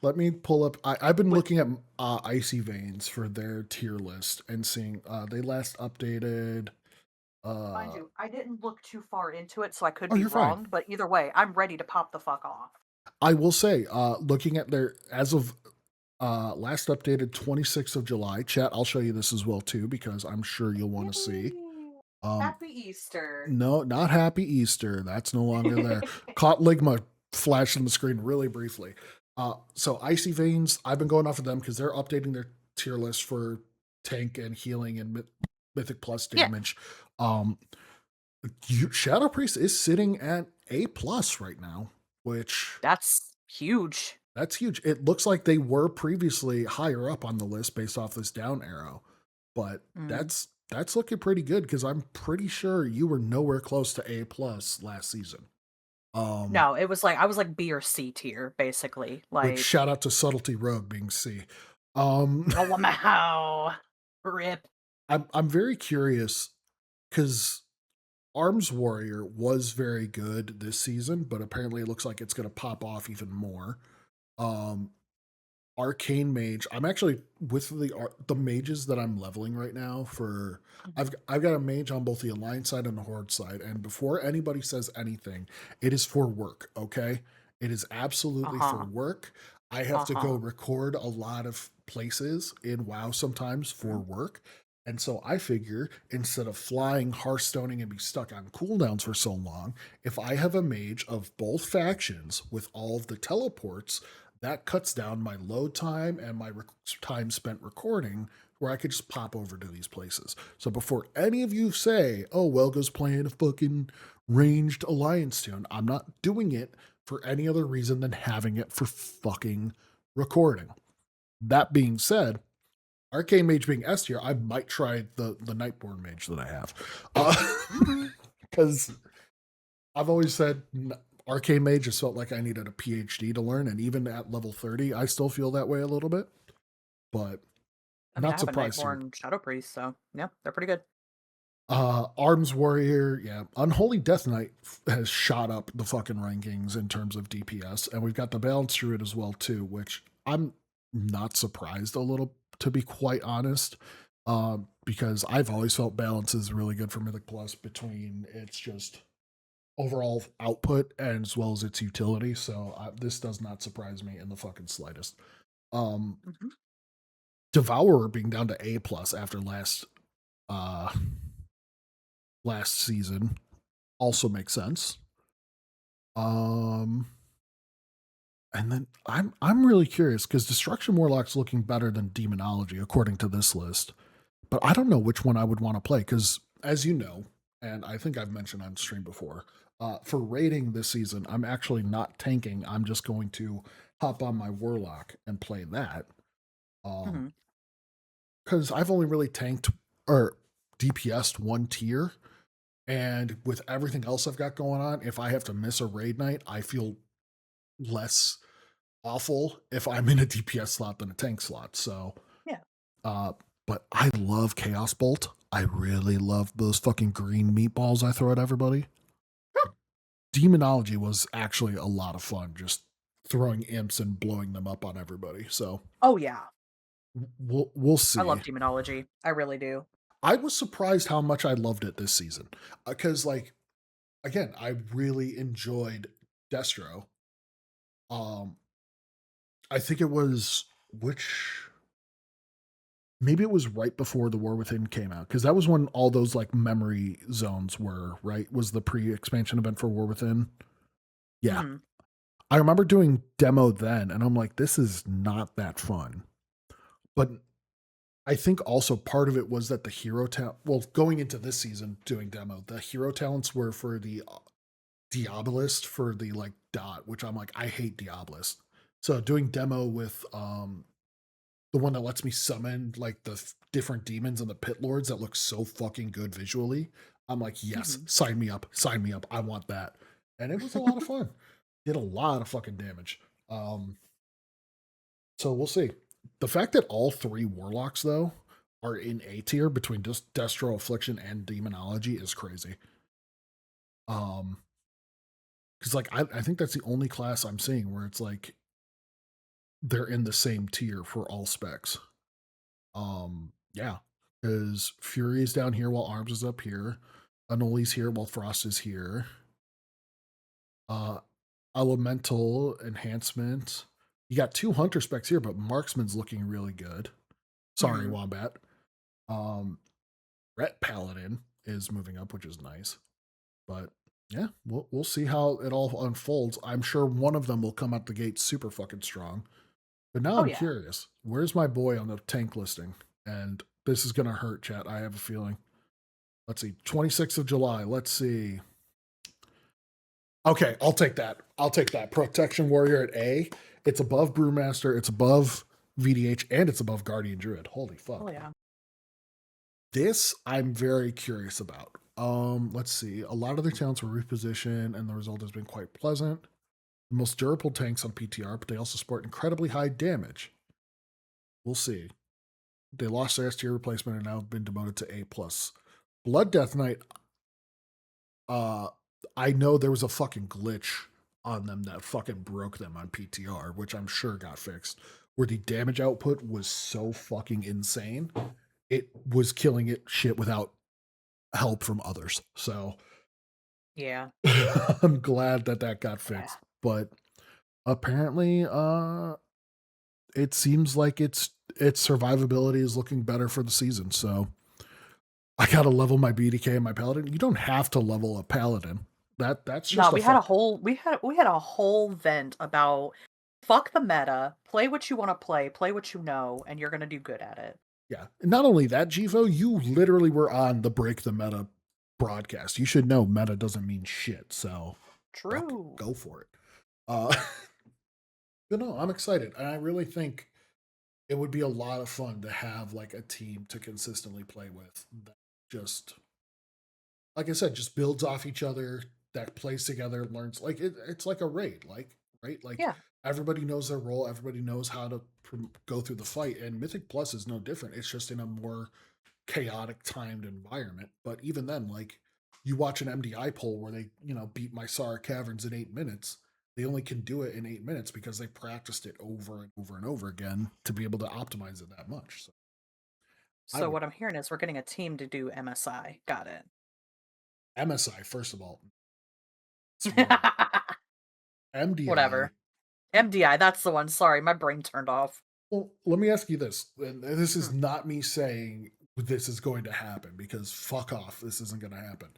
Let me pull up. I've been With looking at Icy Veins for their tier list and seeing they last updated. Mind Uh, you, I didn't look too far into it, so I could oh, be you're fine. wrong. But either way, I'm ready to pop the fuck off. I will say, looking at their as of last updated 26th of July, chat. I'll show you this as well too because I'm sure you'll want to see. Yay! Um, Happy Easter. no, not Happy Easter. That's no longer there. Caught Ligma flashed on the screen really briefly. So Icy Veins, I've been going off of them because they're updating their tier list for tank and healing and Mythic Plus Yeah, damage. Um, Shadow Priest is sitting at A plus right now, which that's huge. that's huge. It looks like they were previously higher up on the list based off this down arrow, but Mm. that's looking pretty good because I'm pretty sure you were nowhere close to A plus last season. Um, No, it was like I was like B or C tier, basically. which Like, shout out to Subtlety Rogue being C. Um, oh wow, rip. I'm very curious because Arms Warrior was very good this season, but apparently it looks like it's going to pop off even more. Um, Arcane Mage. I'm actually with the mages that I'm leveling right now for Mhm. I've got a mage on both the Alliance side and the Horde side, and before anybody says anything, it is for work, okay? It is Uh absolutely for huh. work. I have Uh to go huh. record a lot of places in WoW sometimes for work. And so I figure instead of flying, hearthstoning, and be stuck on cooldowns for so long, if I have a mage of both factions with all of the teleports, that cuts down my load time and my time spent recording where I could just pop over to these places. So before any of you say, oh, Welgo's playing a fucking ranged alliance tune, I'm not doing it for any other reason than having it for fucking recording. That being said, Arcane Mage being S tier, I might try the Nightborn Mage that I have. Because I've always said Arcane Mage just felt like I needed a PhD to learn, and even at level 30, I still feel that way a little bit. But I mean, I not have a surprised here. Nightborn Shadow Priest, so yeah, they're pretty good. Arms Warrior, yeah. Unholy Death Knight has shot up the fucking rankings in terms of DPS, and we've got the Balance Druid as well too, which I'm not surprised a little, to be quite honest, because I've always felt Balance is really good for Mythic Plus between its just overall output and as well as its utility. So this does not surprise me in the fucking slightest. Um, Mhm. Devourer being down to A plus after uh last season also makes sense. Um, and then I'm really curious because Destruction Warlock's looking better than Demonology according to this list, but I don't know which one I would want to play because, as you know, and I think I've mentioned on stream before, for raiding this season, I'm actually not tanking. I'm just going to hop on my Warlock and play that. Mhm. Because I've only really tanked or DPS'd one tier, and with everything else I've got going on, if I have to miss a raid night, I feel less awful if I'm in a DPS slot than a tank slot. So, Yeah. uh, but I love Chaos Bolt. I really love those fucking green meatballs I throw at everybody. Demonology was actually a lot of fun, just throwing imps and blowing them up on everybody. So Oh, yeah. we'll I see. love demonology. I really do. I was surprised how much I loved it this season because, like, again, I really enjoyed Destro. Um, I think it was which maybe it was right before the War Within came out because that was when all those like memory zones were right. Was the pre-expansion event for War Within? Yeah, Mhm. I remember doing demo then, and I'm like, this is not that fun. But I think also part of it was that the hero talent. Well, going into this season doing demo, the hero talents were for the Diabolist for the like dot, which I'm like, I hate Diabolist. So doing demo with the one that lets me summon like the different demons and the pit lords that look so fucking good visually, I'm like, yes, Mhm. sign me up. I want that. And it was a lot of fun. Did a lot of fucking damage. Um, so we'll see. The fact that all three warlocks though are in A tier between just Destro Affliction and Demonology is crazy. Um, because like I think that's the only class I'm seeing where it's like they're in the same tier for all specs. Yeah, because Fury is down here while Arms is up here. Anoli's here while Frost is here. Uh, Elemental enhancement. You got two Hunter specs here, but Marksman's looking really good. Sorry, Mhm. Wombat. Um, Ret Paladin is moving up, which is nice. But yeah, we'll see how it all unfolds. I'm sure one of them will come out the gate super fucking strong. But now Oh, I'm yeah. curious. Where's my boy on the tank listing? And this is gonna hurt, chat. I have a feeling. Let's see. 26th of July. Let's see. Okay, I'll take that. I'll take that. Protection Warrior at A. It's above Brewmaster, it's above VDH, and it's above Guardian Druid. Holy Oh, fuck. yeah. This I'm very curious about. Let's see. A lot of their talents were repositioned, and the result has been quite pleasant. The most durable tanks on PTR, but they also support incredibly high damage. We'll see. They lost their S tier replacement and now have been demoted to A plus. Blood Death Knight, uh, I know there was a fucking glitch on them that fucking broke them on PTR, which I'm sure got fixed, where the damage output was so fucking insane. It was killing it shit without help from others. So Yeah. I'm glad that that got Yeah. fixed. But apparently, it seems like its survivability is looking better for the season. So I gotta level my BDK and my paladin. You don't have to level a paladin. That's No, just a fuck. we had a whole vent about fuck the meta, play what you wanna play what you know, and you're gonna do good at it. Yeah. And not only that, Givo, you literally were on the Break the Meta broadcast. You should know meta doesn't mean shit. So fuck, True. go for it. Uh, but no, I'm excited, and I really think it would be a lot of fun to have like a team to consistently play with that just like I said, just builds off each other, that plays together, learns like it's like a raid, like right, like Yeah. everybody knows their role, everybody knows how to go through the fight, and Mythic Plus is no different. It's just in a more chaotic timed environment. But even then, like you watch an MDI poll where they, beat Mysara Caverns in 8 minutes. They only can do it in 8 minutes because they practiced it over and over and over again to be able to optimize it that much. So I So would what I'm hearing is we're getting a team to do MSI. Got it. MSI first of all, it's wrong. MDI. Whatever. MDI, that's the one. Sorry, my brain turned off. Well, let me ask you this. And this is Hmm. not me saying this is going to happen because fuck off, this isn't going to happen.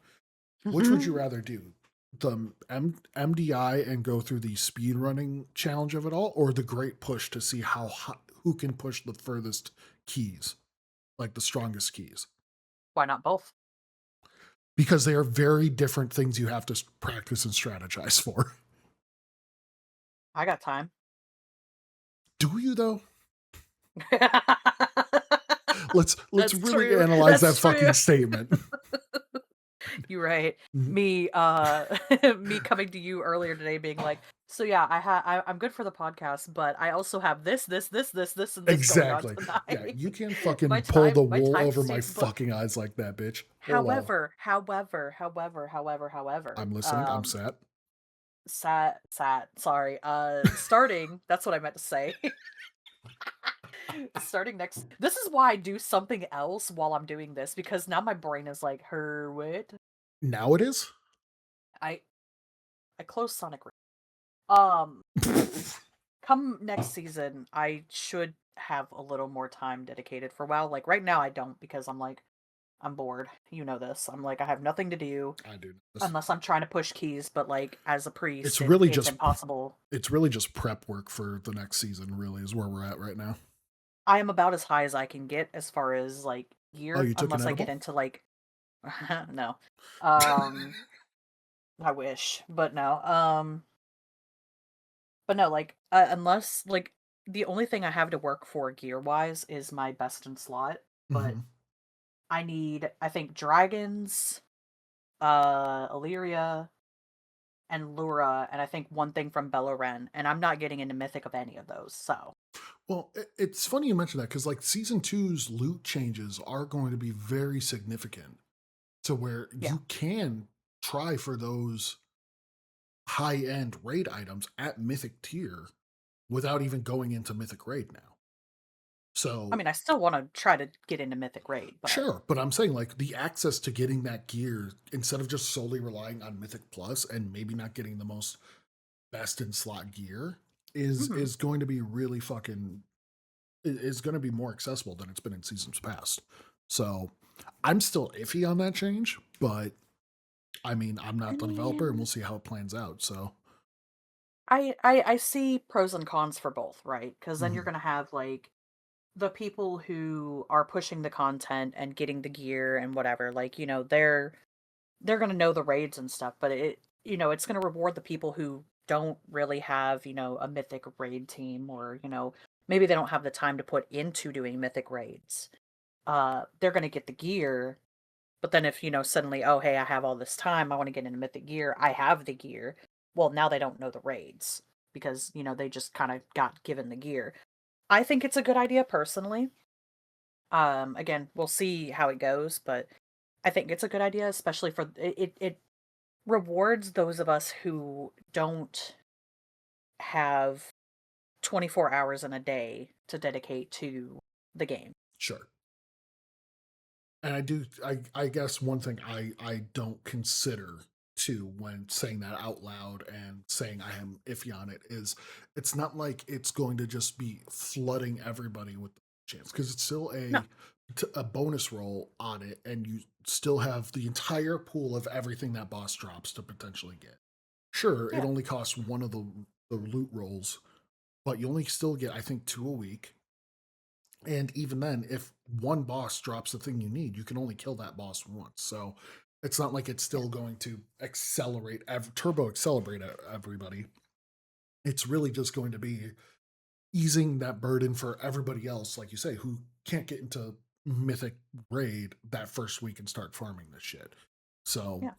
Which would you rather do? The MDI and go through the speed running challenge of it all, or the great push to see who can push the furthest keys, like the strongest keys? Why not both? Because they are very different things you have to practice and strategize for. I got time. Do you though? Let's That's really true. analyze that That's true. fucking statement. You're right. Mhm. Me, me coming to you earlier today, being like, "So yeah, I'm good for the podcast, but I also have this, and this going on Exactly. Yeah, tonight." you can't fucking pull the My wool time over my suit booked. fucking eyes like that, bitch. Oh well. However, I'm listening. I'm set. sorry. Starting. That's what I meant to say. Starting next. This is why I do something else while I'm doing this because now my brain is like, her what? Now it is? I I closed Sonic. Um, come next season, I should have a little more time dedicated for WoW. Like right now, I don't because I'm like, I'm bored. You know this. I'm like, I have nothing to do I do this. unless I'm trying to push keys. But like, as a It's priest, really it's just impossible. it's really just prep work for the next season, really, is where we're at right now. I am about as high as I can get as far as like Oh, gear, you took an unless I get edible? into like, no, um, I wish, but no, but no, like, unless like the only thing I have to work for gear wise is my best in slot, but Hmm. I need, I think, dragons, Illyria, and Lura, and I think one thing from Belloren, and I'm not getting into Mythic of any of those. So Well, it's funny you mention that because like season two's loot changes are going to be very significant to where yeah, you can try for those high end raid items at mythic tier without even going into mythic raid now. I So mean, I still want to try to get into Mythic Raid, but sure, but I'm saying like the access to getting that gear instead of just solely relying on Mythic Plus and maybe not getting the most best in slot gear is mhm. is going to be really fucking is going to be more accessible than it's been in seasons past. So I'm still iffy on that change, but I mean I'm I not the developer and mean, we'll see how it plans out. So I see pros and cons for both, right? Because then you're mhm. gonna have like the people who are pushing the content and getting the gear and whatever, like, they're gonna know the raids and stuff, but it's gonna reward the people who don't really have, a mythic raid team or, maybe they don't have the time to put into doing mythic raids. They're gonna get the gear, but then if, suddenly, oh hey, I have all this time, I want to get into mythic gear, I have the gear. Well, now they don't know the raids because, they just kind of got given the gear. I think it's a good idea personally. Again, we'll see how it goes, but I think it's a good idea, especially for it rewards those of us who don't have 24 hours in a day to dedicate to the game. Sure. And I guess one thing I don't consider too when saying that out loud and saying I am iffy on it is it's not like it's going to just be flooding everybody with the chance because it's still No. a bonus roll on it and you still have the entire pool of everything that boss drops to potentially get. Sure, it Yeah. only costs one of the loot rolls, but you only still get I think two a week, and even then, if one boss drops the thing you need, you can only kill that boss once. So it's not like it's Yeah. still going to turbo accelerate everybody. It's really just going to be easing that burden for everybody else, like you say, who can't get into Mythic Raid that first week and start farming this shit. So, Yeah.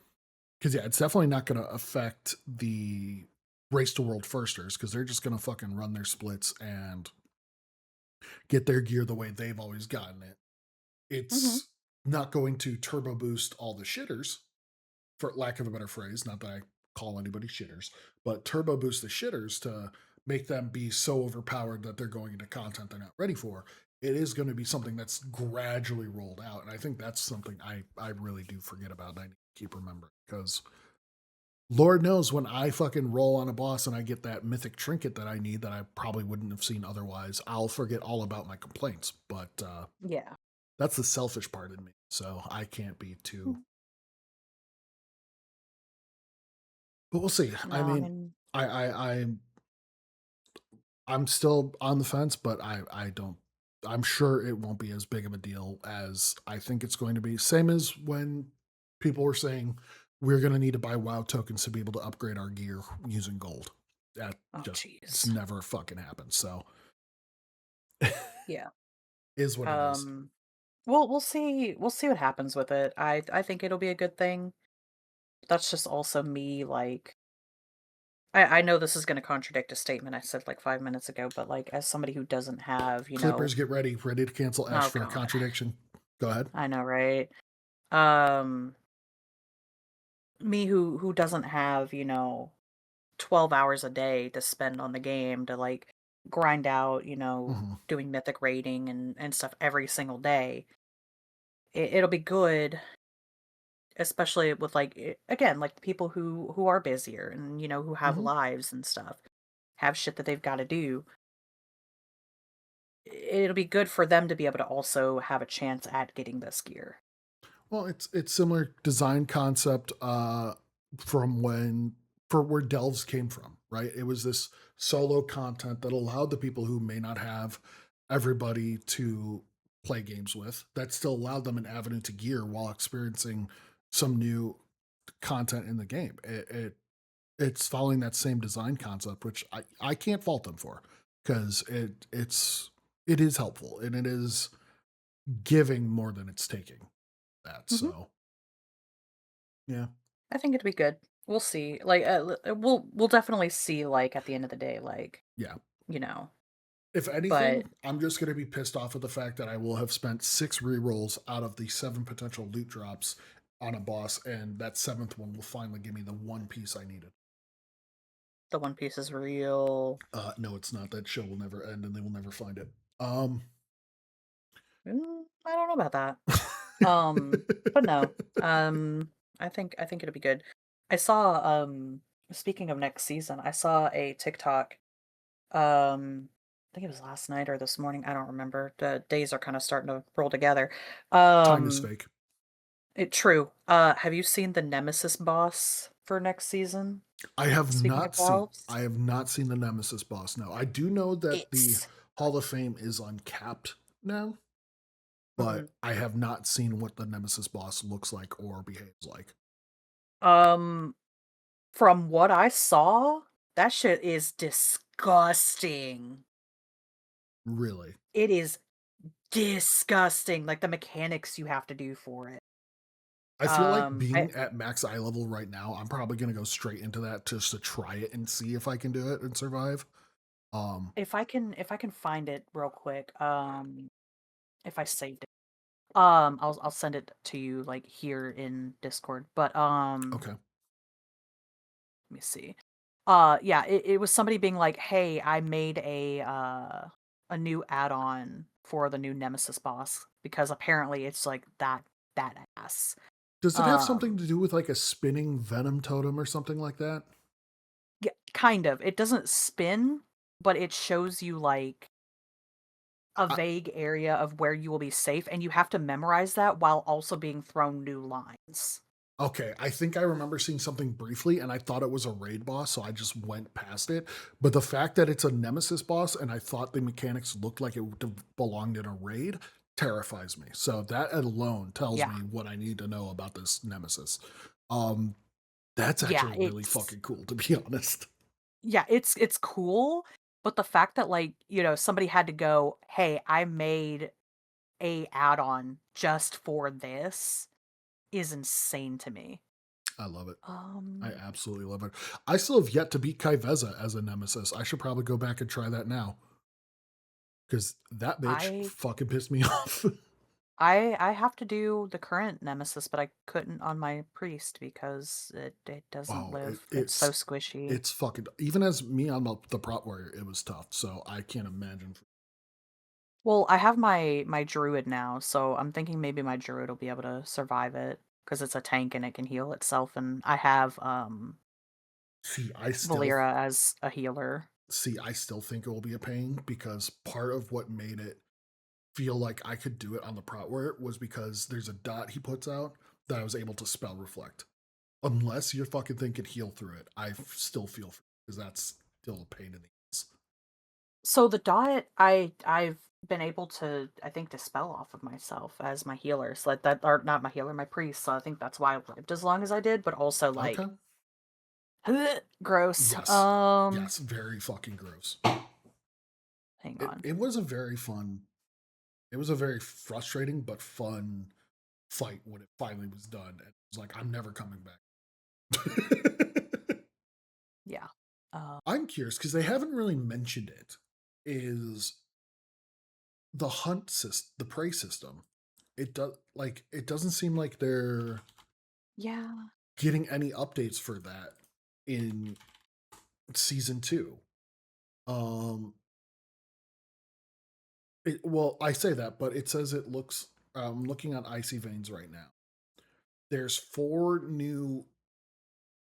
because yeah, it's definitely not going to affect the Race to World Firsters because they're just going to fucking run their splits and get their gear the way they've always gotten it. Mhm. It's not going to turbo boost all the shitters, for lack of a better phrase, not that I call anybody shitters, but turbo boost the shitters to make them be so overpowered that they're going into content they're not ready for. It is going to be something that's gradually rolled out. And I think that's something I really do forget about and I need to keep remembering because Lord knows when I fucking roll on a boss and I get that mythic trinket that I need that I probably wouldn't have seen otherwise, I'll forget all about my complaints. But Yeah. that's the selfish part in me. So I can't be too. Mm. But we'll see. No, I I mean, mean, I'm still on the fence, but I don't. I'm sure it won't be as big of a deal as I think it's going to be. Same as when people were saying we're going to need to buy WoW tokens to be able to upgrade our gear using gold. That oh just it's jeez. never fucking happened. So Yeah. is what it is. Um, we'll see what happens with it. I think it'll be a good thing. That's just also me, like I know this is gonna contradict a statement I said like 5 minutes ago, but, like, as somebody who doesn't have, Clippers get ready to cancel Ash oh for a god, contradiction. Go ahead. I know, right? Um, me who doesn't have, 12 hours a day to spend on the game to, like, grind out, Hmm. doing mythic rating and stuff every single day, it'll be good, especially with, like, again, like, people who are busier and, who have Hmm. lives and stuff, have shit that they've gotta do. It'll be good for them to be able to also have a chance at getting this gear. Well, it's similar design concept from when for where Delves came from, right? It was this solo content that allowed the people who may not have everybody to play games with, that still allowed them an avenue to gear while experiencing some new content in the game. It's following that same design concept, which I can't fault them for because it is helpful and it is giving more than it's taking that. Mhm. So yeah. I think it'll be good. We'll see. Like, we'll definitely see, like, at the end of the day, like, Yeah. you know, If but anything, I'm just going to be pissed off at the fact that I will have spent 6 rerolls out of the 7 potential loot drops on a boss, and that seventh one will finally give me the one piece I needed. the One Piece is real. No, it's not. That show will never end, and they will never find it. Um, I don't know about that. But no. I think it'll be good. I saw, speaking of next season, I saw a TikTok, I think it was last night or this morning, I don't remember. The days are kinda starting to roll together. Time is Um, fake. true. Have you seen the Nemesis boss for next season? Speaking of I valves? have not seen the Nemesis boss. No, I do know that the It's Hall of Fame is uncapped now, mhm. but I have not seen what the Nemesis boss looks like or behaves like. Um, from what I saw, that shit is disgusting. Really. It is disgusting, like, the mechanics you have to do for it. I feel like I being at max eye level right now, I'm probably gonna go straight into that just to try it and see if I can do it and survive. Um, if I can find it real quick, if I saved it, I'll send it to you, like, here in Discord, but, okay. let me see. Yeah, it was somebody being like, "Hey, I made a new add-on for the new Nemesis boss," because apparently it's, like, that ass. Does it have something Um, to do with like a spinning venom totem or something like that? yeah, kind of. It doesn't spin, but it shows you, like, a I, vague area of where you will be safe, and you have to memorize that while also being thrown new lines. okay, I think I remember seeing something briefly, and I thought it was a raid boss, so I just went past it. But the fact that it's a nemesis boss, and I thought the mechanics looked like it would have belonged in a raid, terrifies me. So that alone tells Yeah. me what I need to know about this nemesis. Um, that's Yeah, actually really it's fucking cool, to be honest. yeah, it's cool, but the fact that, like, somebody had to go, "Hey, I made a add-on just for this," is insane to me. I love it. I Um, absolutely love it. I still have yet to beat Kaiveza as a nemesis. I should probably go back and try that now because that bitch I fucking pissed me off. I have to do the current nemesis, but I couldn't on my priest because it doesn't Oh, live. It's so squishy. it's fucking, even as me on the prop warrior, it was tough. So I can't imagine. Well, I have my druid now, so I'm thinking maybe my druid will be able to survive it because it's a tank and it can heal itself, and I have See, Valera as a healer. I still think it will be a pain because part of what made it feel like I could do it on the prop warrior was because there's a dot he puts out that I was able to spell reflect. Unless your fucking thing can heal through it, I still feel because that's still a pain in the ass. So the dot I've been able to I think dispel off of myself as my healer. So that or not my healer, my priest. So I think that's why I lived as long as I did, but also Okay. like gross. Yes. Yes. Very fucking gross. Hang It on. it was a very fun. It was a very frustrating but fun fight when it finally was done. And it was like, I'm never coming back. Yeah. I'm curious because they haven't really mentioned it. Is the hunt system, the prey system? It doesn't seem like they're Yeah. getting any updates for that in season two. Um, well, I say that, but it says it looks. I'm looking at Icy Veins right now. There's 4 new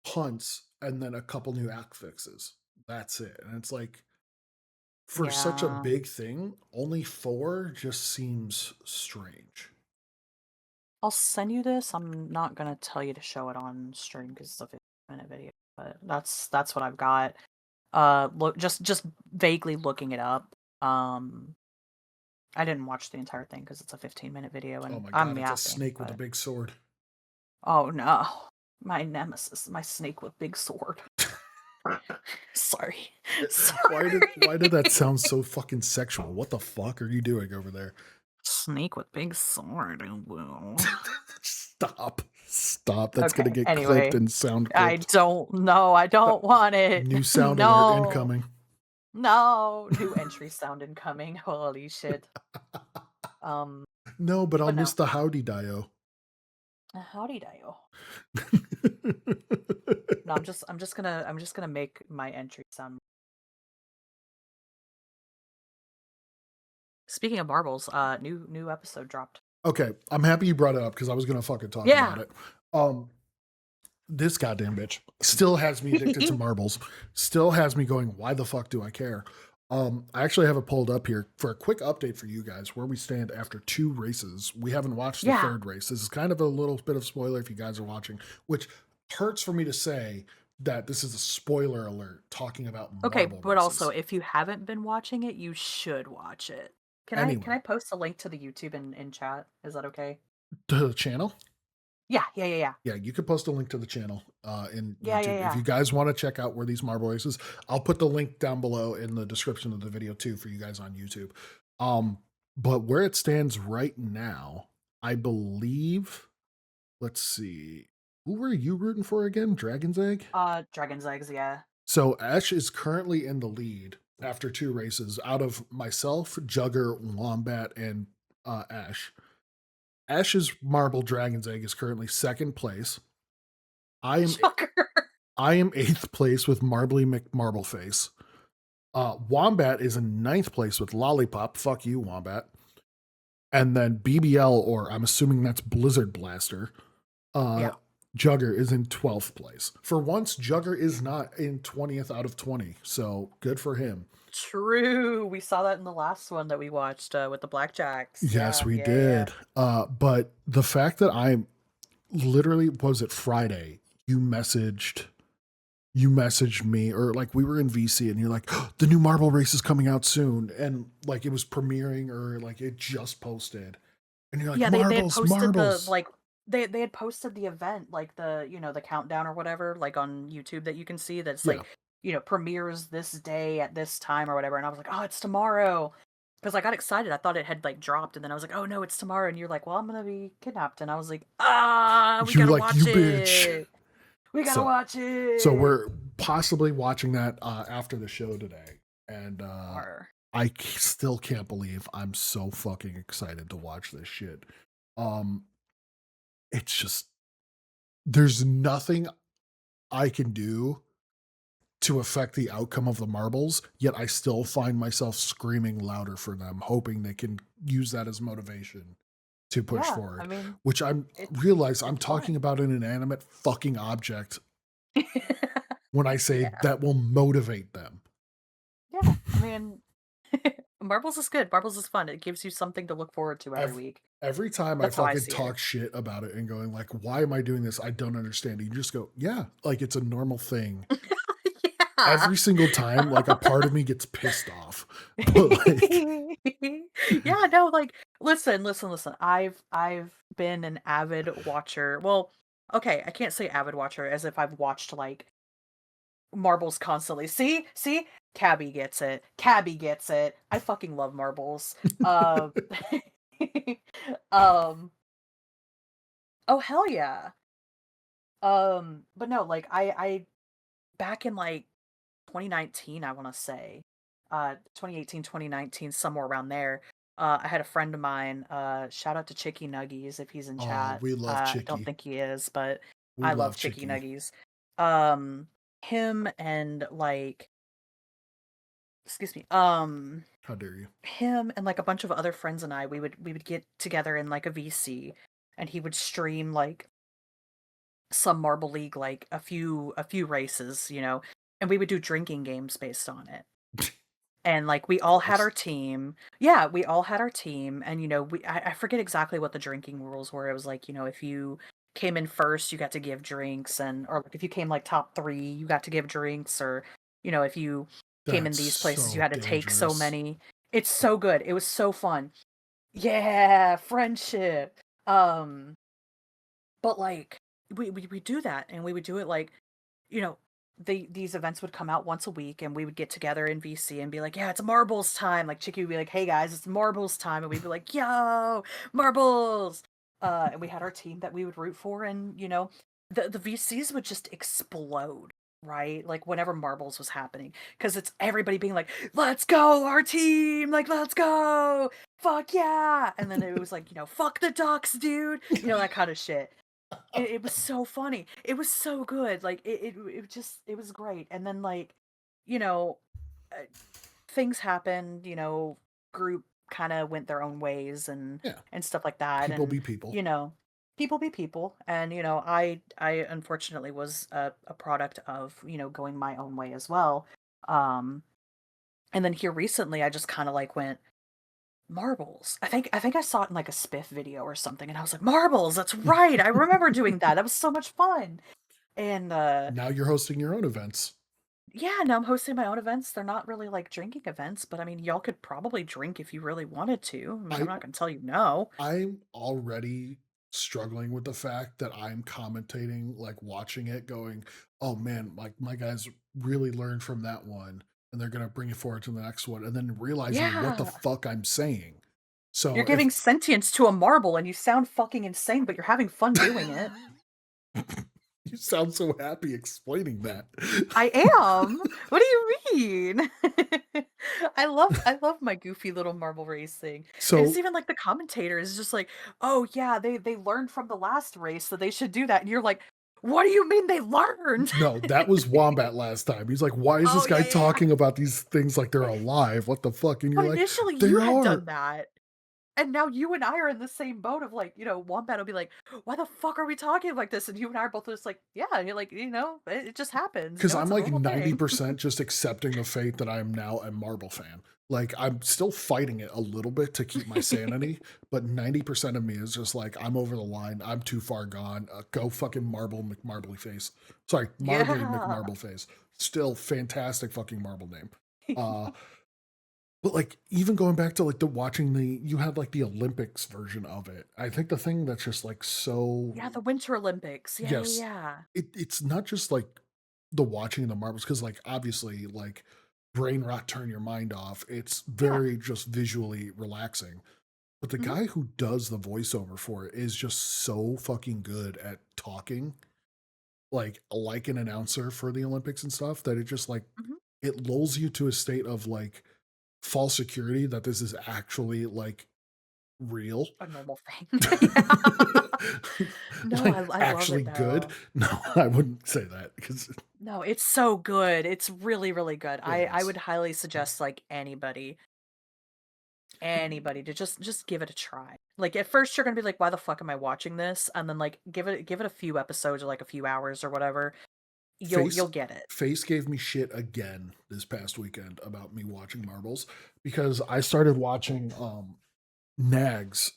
hunts and then a couple new act fixes. That's it, and it's like for such a Yeah. big thing, only 4 just seems strange. I'll send you this. I'm not gonna tell you to show it on stream because it's a 15-minute video, but that's what I've got. Look, just vaguely looking it up. I didn't watch the entire thing because it's a 15-minute video, Oh and my I'm god, it's a yapping. snake with a But big sword. oh no, my nemesis, my snake with big sword. Sorry, Why did sorry. that sound so fucking sexual? What the fuck are you doing over there? Snake with big sword. Oh, well. Stop. Stop. That's gonna Okay. get clipped Anyway, and sound I clipped. don't know. I Uh, don't want it. New sound alert No. incoming. No. New entry sound incoming. Holy shit. Um, No, but I'll but miss no. the howdy dio. Howdy dial. No, I'm just gonna make my entry sound. Speaking of marbles, new episode dropped. Okay, I'm happy you brought it up because I was gonna fucking talk about Yeah. it. Um, this goddamn bitch still has me addicted to marbles. Still has me going, why the fuck do I care? I actually have it pulled up here for a quick update for you guys where we stand after 2 races. We haven't watched the Yeah. third race. This is kind of a little bit of spoiler if you guys are watching, which hurts for me to say that this is a spoiler alert talking about Okay, marble but also races. if you haven't been watching it, you should watch it. Can Anyway, I post a link to the YouTube in chat? Is that okay? to the channel. Yeah, yeah, yeah, yeah. Yeah, you could post a link to the channel in Yeah, yeah, YouTube. If you yeah. guys want to check out where these marble races, I'll put the link down below in the description of the video too for you guys on YouTube. Um, but where it stands right now, I believe, let's see, who were you rooting for again? Dragon's Egg? Dragon's eggs, yeah. So Ash is currently in the lead after 2 races out of myself, Jugger, Wombat, and Ash. Ash's marble Dragon's Egg is currently second place. I am Shocker. I am 8th place with Marbly McMarbleface. Wombat is in 9th place with Lollipop. Fuck you, Wombat. And then BBL, or I'm assuming that's Blizzard Blaster, uh, Yeah. Jugger is in 12th place. For once, Jugger is not in 20th out of 20. So good for him. True. We saw that in the last one that we watched with the Blackjacks. Yes, Yeah, we yeah, yeah. did. But the fact that I literally, was it Friday? You messaged me, or like we were in VC and you're like, oh, the new marble race is coming out soon, and like it was premiering or like it just posted, and you're like, Yeah, they had marbles, posted the marbles. like they had posted the event, like the the countdown or whatever, like on YouTube that you can see that's Yeah, like, premieres this day at this time or whatever. And I was like, oh, it's tomorrow. Because I got excited. I thought it had like dropped, and then I was like, oh no, it's tomorrow. And you're like, well, I'm gonna be kidnapped. And I was like, we you're gotta like, watch you bitch. it. We gotta So, watch so it. we're possibly watching that after the show today, and Or I still can't believe I'm so fucking excited to watch this shit. Um, it's just there's nothing I can do to affect the outcome of the marbles, yet I still find myself screaming louder for them, hoping they can use that as motivation to push Yeah, I forward, mean, which I'm it's realize I'm it's talking fun. about an inanimate fucking object when I say Yeah, that will motivate them. yeah, I mean, marbles is good, marbles is fun, it gives you something to look forward to every Ev week. every time I That's how I fucking see it. talk shit about it and going like, "Why am I doing this? I don't understand." You just go, "Yeah, like it's a normal thing." Yeah. Every single time, like a part of me gets pissed off, but like, Yeah, no, like, listen, I've been an avid watcher, well, okay, I can't say avid watcher as if I've watched, like, marbles constantly. See? Cabby gets it. I fucking love marbles. Uh, um, oh, hell yeah. But no, like, I back in, like, 2019, I wanna say, 2018, 2019, somewhere around there, I had a friend of mine, shout out to Chicky Nuggies if he's in oh, chat. we love Don't Chicky. think he is, but We I love love Chicky Chicky. Nuggies. Um, him and, like, excuse me, How dare you? him and, like, a bunch of other friends and I, we would get together in, like, a VC, and he would stream, like, some Marble League, like, a few races, and we would do drinking games based on it. And, like, we all had Gross. our team. Yeah, we all had our team, and, I forget exactly what the drinking rules were. It was like, if you came in first, you got to give drinks, or, like, if you came, like, top 3, you got to give drinks, or, if you came in That's these places, you so had to take so dangerous. many. It's so good. It was so fun. Yeah, friendship. Um, but, like, we do that, and we would do it, like, you know, these events would come out once a week, and we would get together in VC and be like, "Yeah, it's marbles time." Like, Chicky would be like, "Hey guys, it's marbles time," and we'd be like, "Yo, marbles!" And we had our team that we would root for, and the VCs would just explode, right? Like whenever marbles was happening, because it's everybody being like, "Let's go, our team! Like, let's go! Fuck yeah!" And then it was like, "Fuck the ducks, dude!" That kind of shit. It was so funny. It was so good. Like, it was great. And then, like, you know, uh, things happened, group kinda went their own ways Yeah, and stuff like that, people and, be people. you know, people be people, and, I unfortunately was a product of, going my own way as well. Um, and then here recently, I just kinda, like, went, "Marbles." I think I saw it in, like, a Spiff video or something, and I was like, "Marbles, that's right, I remember doing that, that was so much fun." And, Now you're hosting your own events. yeah, now I'm hosting my own events. They're not really, like, drinking events, but, I mean, y'all could probably drink if you really wanted to. I mean, I'm I not gonna tell you no. I'm already struggling with the fact that I'm commentating, like watching it, going, "Oh man, like my guys really learned from that one, and they're gonna bring it forward to the next one," and then realizing what the Yeah. fuck I'm saying. You're So if giving sentience to a marble, and you sound fucking insane, but you're having fun doing it. you sound so happy explaining that. I am. What do you mean? I love my goofy little marble racing. And it's So even like the commentator is just like, "Oh yeah, they learned from the last race, so they should do that." And you're like, "What do you mean they learned?" no, that was Wombat last time. He's like, "Why is this Oh guy yeah, yeah, talking about these things like they're alive? What the fuck?" And you're but like, initially "They you had are." done that. And now you and I are in the same boat of like, Wombat will be like, "Why the fuck are we talking like this?" And you and I are both just like, "Yeah." And you're like, it just happens. Because I'm It's a like normal thing. 90% just accepting the fate that I'm now a Marvel fan. Like I'm still fighting it a little bit to keep my sanity, but 90% of me is just like, I'm over the line. I'm too far gone. Go fucking Marble McMarbly face. Sorry, Marbly Yeah. McMarble face. Still fantastic fucking Marble name. Uh, but like even going back to like the watching you had like the Olympics version of it. I think the thing that's just like so Yeah, the Winter Olympics. Yeah, yeah, yes, yeah. it's not just like the watching the marbles because like obviously like brain rot turn your mind off. It's Yeah. very just visually relaxing. But the Mhm, guy who does the voiceover for it is just so fucking good at talking, like an announcer for the Olympics and stuff, that it just like mhm. it lulls you to a state of like false security that this is actually like real. a normal thing. Yeah. No, Like I love actually it good. though. No, I wouldn't say that because No, it's so good. It's really, really good. it I is. would highly suggest, like, anybody to just give it a try. Like, at first, you're gonna be like, "Why the fuck am I watching this?" And then, like, give it a few episodes or, like, a few hours or whatever. Face You'll get it. Face gave me shit again this past weekend about me watching Marbles because I started watching Nags.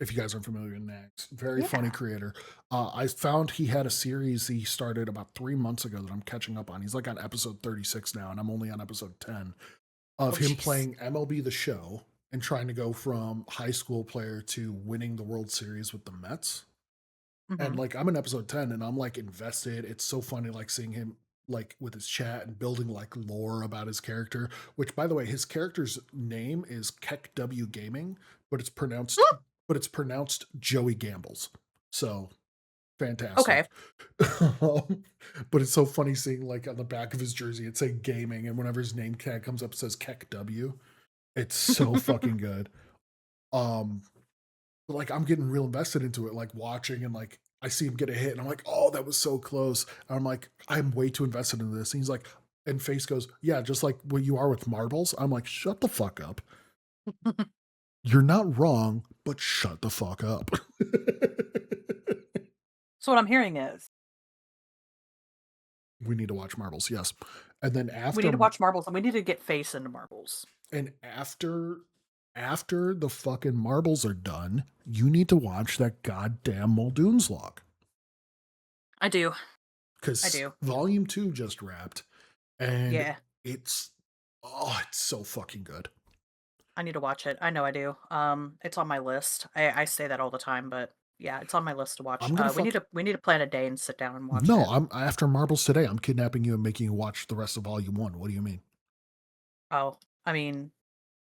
If you guys are familiar with Nags, very funny Yeah. creator. I found he had a series he started about 3 months ago that I'm catching up on. He's like on episode 36 now, and I'm only on episode 10 of Oh, him jeez. playing MLB The Show and trying to go from high school player to winning the World Series with the Mets. And Mhm. like I'm in episode 10 and I'm like invested. It's so funny like seeing him like with his chat and building like lore about his character, which by the way, his character's name is Keck W Gaming, but it's pronounced Mm, Joey Gambles. So okay. fantastic. Um, but it's so funny seeing like on the back of his jersey it say gaming, and whenever his name tag comes up it says Keck W. It's so fucking good. Um but like I'm getting real invested into it, like watching and like I see him get a hit and I'm like, oh, that was so close. And I'm like, I'm way too invested in this. And he's like, and Face goes, yeah, just like what you are with marbles. I'm like, shut the fuck up. You're not wrong, but shut the fuck up. So what I'm hearing is, We need to watch marbles, yes. And then we need to watch Marbles, and we need to get Face into Marbles. after the fucking marbles are done, you need to watch that goddamn Muldoon's log. I do. I Because do. volume 2 just wrapped and Yeah. it's it's so fucking good. I need to watch it. I know I do. It's on my list. I say that all the time, but yeah, it's on my list to watch. I'm gonna We fuck need to plan a day and sit down and watch No, it. I'm after marbles today. I'm kidnapping you and making you watch the rest of volume 1. What do you mean? Oh, I mean,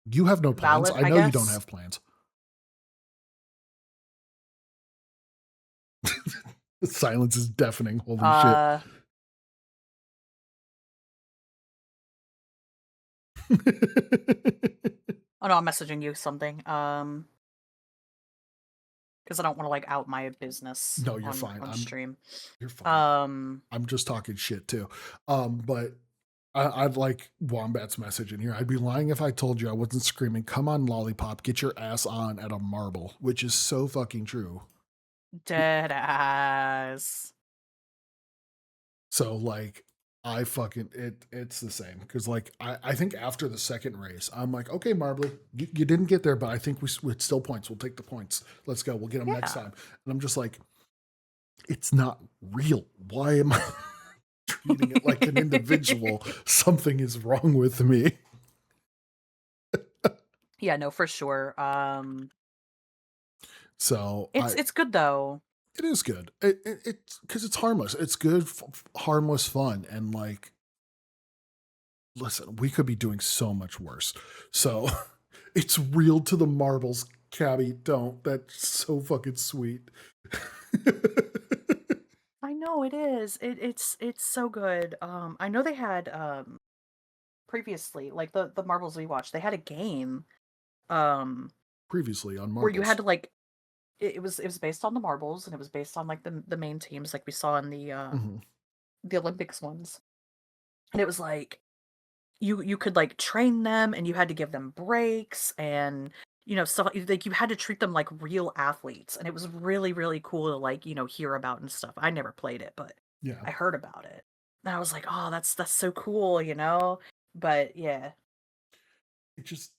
You have no plans. valid, I I know you don't guess. have plans. The silence is deafening. Holy shit. Uh, oh no, I'm messaging you something. Because I don't want to like out my business No, you're fine. on stream. You're fine. Um, I'm just talking shit too. But I'd like Wombat's message in here. I'd be lying if I told you I wasn't screaming, "Come on, lollipop, get your ass on" at a marble, which is so fucking true. dead ass. So like I fucking it's the same because like I think after the second race I'm like, okay, Marbly, you didn't get there, but I think with still points we'll take the points. Let's go, we'll get them next Yeah. time. And I'm just like, it's not real. Why am I treating it like an individual? Something is wrong with me. Yeah, no, for sure. So It's good though. it is good. It's because it's harmless. It's good, harmless fun, and like, listen, we could be doing so much worse. So it's real to the marbles, Cabby. Don't. That's so fucking sweet. I know it is. It's so good. I know they had previously, like the Marbles we watched, they had a game um Previously on where you had marbles. to like it was based on the marbles and it was based on like the main teams like we saw in Hmm. the Olympics ones. And it was like you could like train them and you had to give them breaks and stuff like you had to treat them like real athletes and it was really really cool to like hear about and stuff. I never played it, but Yeah. I heard about it and I was like, oh, that's so cool. But yeah. It just,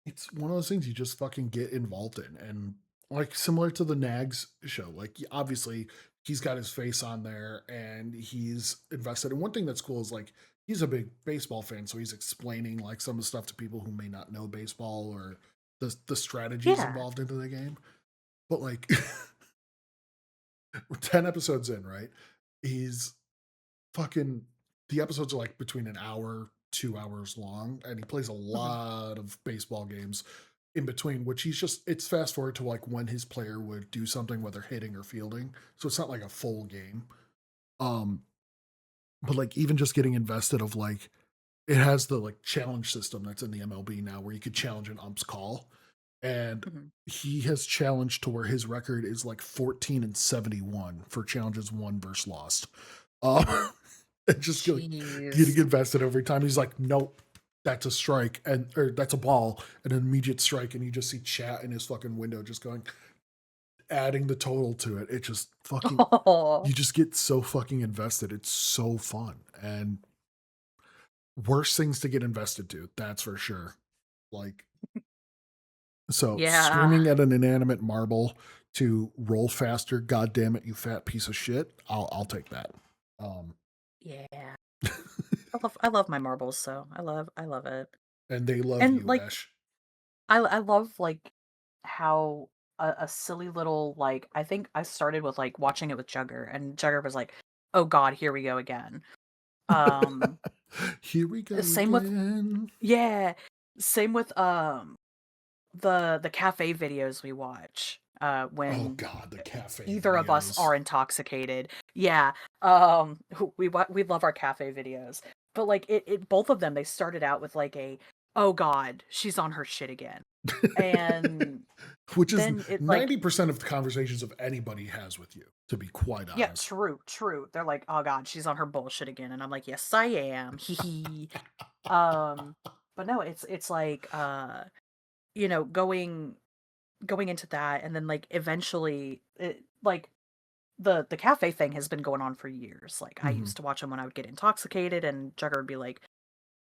it's one of those things you just fucking get involved in. And like similar to the Nags show, like obviously he's got his face on there and he's invested. And one thing that's cool is like he's a big baseball fan, so he's explaining like some of the stuff to people who may not know baseball or the strategies Yeah. involved into the game. But like we're 10 episodes in, right? He's fucking, the episodes are like between an hour, 2 hours long, and he plays a Mhm. lot of baseball games in between, which he's just, it's fast forward to like when his player would do something, whether hitting or fielding. So it's not like a full game. Um, but like even just getting invested of like it has the like challenge system that's in the MLB now where you could challenge an ump's call. and Mhm. he has challenged to where his record is like 14-71 for challenges won versus lost. Uh, and just getting Jeez. invested every time. He's like, nope, that's a strike, and or that's a ball, and an immediate strike, and you just see chat in his fucking window just going, adding the total to it. It just fucking, Oh, you just get so fucking invested. It's so fun, and worse things to get invested to, that's for sure. Like, so yeah. screaming at an inanimate marble to roll faster, god damn it, you fat piece of shit. I'll take that. Um Yeah. I love my marbles, so I love it. and they love And you, like Ash. I love like how a silly little like I think I started with like watching it with Jugger and Jugger was like, "Oh god, here we go again." Um Here we go same with again. yeah, same with the cafe videos we watch Oh when god, the cafe either of us videos. are intoxicated. Yeah. We love our cafe videos. But like it both of them they started out with like a oh god, she's on her shit again. And Which is then it like 90% of the conversations of anybody has with you, to be quite yeah, honest. true. They're like, "Oh god, she's on her bullshit again." And I'm like, "Yes, I am." Hee hee. But no, it's like going into that and then like eventually like the cafe thing has been going on for years. Like I Mhm. used to watch him when I would get intoxicated and Jugger would be like,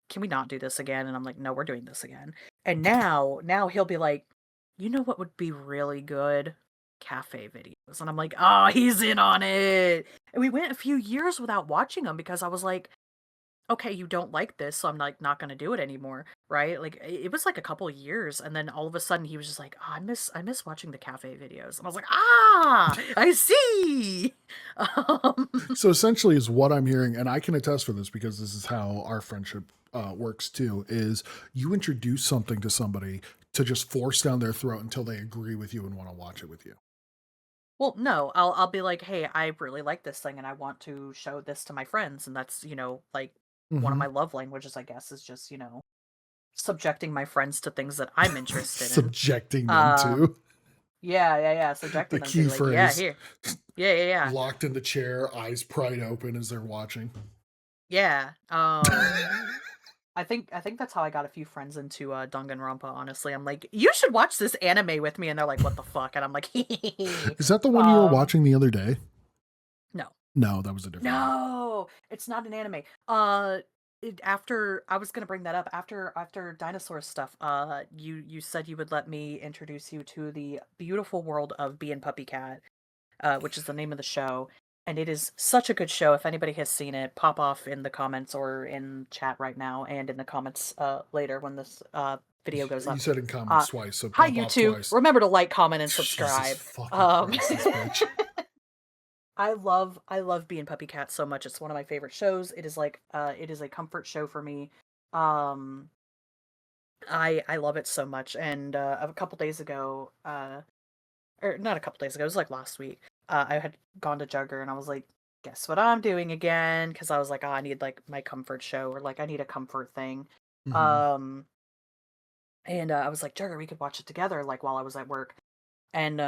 "Can we not do this again?" And I'm like, "No, we're doing this again." And now he'll be like, "You know what would be really good? Cafe videos." And I'm like, "Oh, he's in on it." And we went a few years without watching them because I was like, "Okay, you don't like this, so I'm like not going to do it anymore." Right? Like it was like a couple of years and then all of a sudden he was just like, "Oh, I miss watching the cafe videos." And I was like, "Ah, I see." Um So essentially, is what I'm hearing, and I can attest for this because this is how our friendship works too. Is you introduce something to somebody to just force down their throat until they agree with you and want to watch it with you. Well, no, I'll be like, "Hey, I really like this thing and I want to show this to my friends." And that's, like one of Hmm. my love languages, I guess, is just, subjecting my friends to things that I'm interested in. Subjecting them Um, to yeah, the subjecting them to key be like, "Yeah, phrase. here. Yeah. Locked in the chair, eyes pried open as they're watching. Yeah." I think that's how I got a few friends into Danganronpa, honestly. I'm like, "You should watch this anime with me." And they're like, "What the fuck?" And I'm like, Is that the one you were um, watching the other day? no. No, that was a different one. No, it's not an anime. After I was gonna bring that up after dinosaur stuff. You said you would let me introduce you to the beautiful world of Bee and Puppy Cat, which is the name of the show, and it is such a good show. If anybody has seen it, pop off in the comments or in chat right now, and in the comments later when this video goes You up. said in Uh, comments twice, so Hi pop off YouTube. twice. Remember to like, comment, and Jesus subscribe. fucking Christ, this bitch. I love being Puppy Cat so much. It's one of my favorite shows. It is a comfort show for me. Um I love it so much. And a couple days ago, or not a couple days ago, it was like last week. I had gone to Jugger and I was like, guess what I'm doing again? Because I was like, oh, I need like my comfort show or like I need a comfort thing. Hmm. Um and I was like, Jugger, we could watch it together like while I was at work. And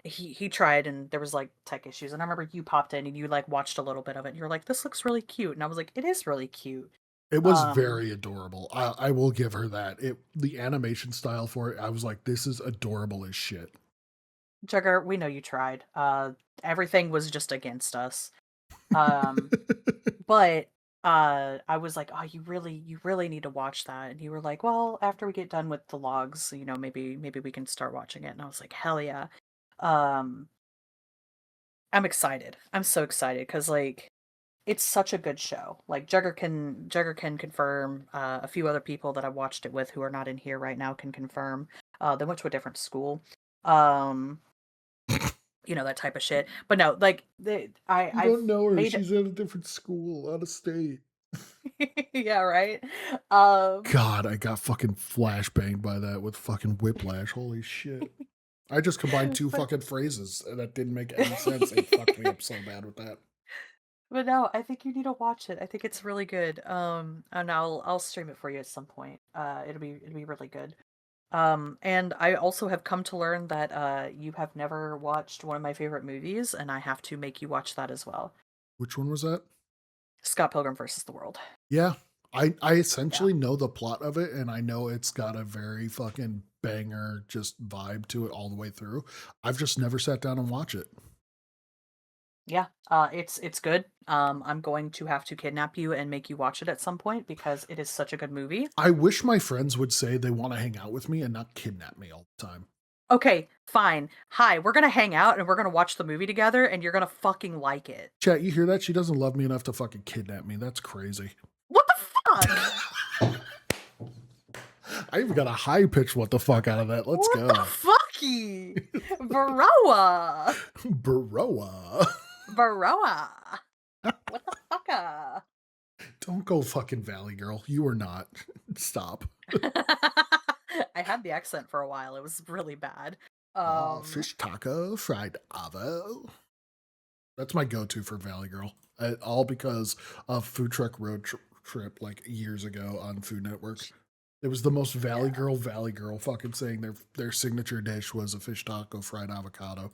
he tried and there was like tech issues and I remember you popped in and you like watched a little bit of it and you're like, this looks really cute. And I was like, it is really cute. It was um very adorable. I will give her that. The animation style for it, I was like, this is adorable as shit. Jugger, we know you tried. Everything was just against us. um but I was like, oh, you really need to watch that. And you were like, well, after we get done with the logs, maybe we can start watching it. And I was like, hell yeah. um I'm excited. I'm so excited because like it's such a good show. Like Jugger can confirm. A few other people that I watched it with who are not in here right now can confirm. They went to a different school. Um, that type of shit. But no, like You I've don't know her. made She's at a different school, out of state. yeah, right. Um, God, I got fucking flashbanged by that with fucking whiplash. Holy shit. I just combined two but fucking phrases and that didn't make any sense. It fucked me up so bad with that. but no, I think you need to watch it. I think it's really good. And I'll stream it for you at some point. It'll be really good. And I also have come to learn that you have never watched one of my favorite movies, and I have to make you watch that as well. Which one was that? Scott Pilgrim versus the World. Yeah. I Yeah. essentially know the plot of it, and I know it's got a very fucking banger just vibe to it all the way through. I've just never sat down and watch it. Yeah, it's good. I'm going to have to kidnap you and make you watch it at some point because it is such a good movie. I wish my friends would say they want to hang out with me and not kidnap me all the time. Okay, fine. Hi, we're gonna hang out and we're gonna watch the movie together, and you're gonna fucking like it. Chat, you hear that? She doesn't love me enough to fucking kidnap me. That's crazy. What the fuck? I even got a high pitch what the fuck out of that. Let's What the go. fucky? Varroa. Baroa. Varroa. What the fucka? Don't go fucking Valley Girl. You are not. Stop. I had the accent for a while. It was really bad. Oh, Um, fish taco, fried avo. That's my go-to for Valley Girl. All because of Food Truck Road Trip like years ago on Food Network. It was the most yeah, Valley Girl fucking saying their signature dish was a fish taco fried avocado.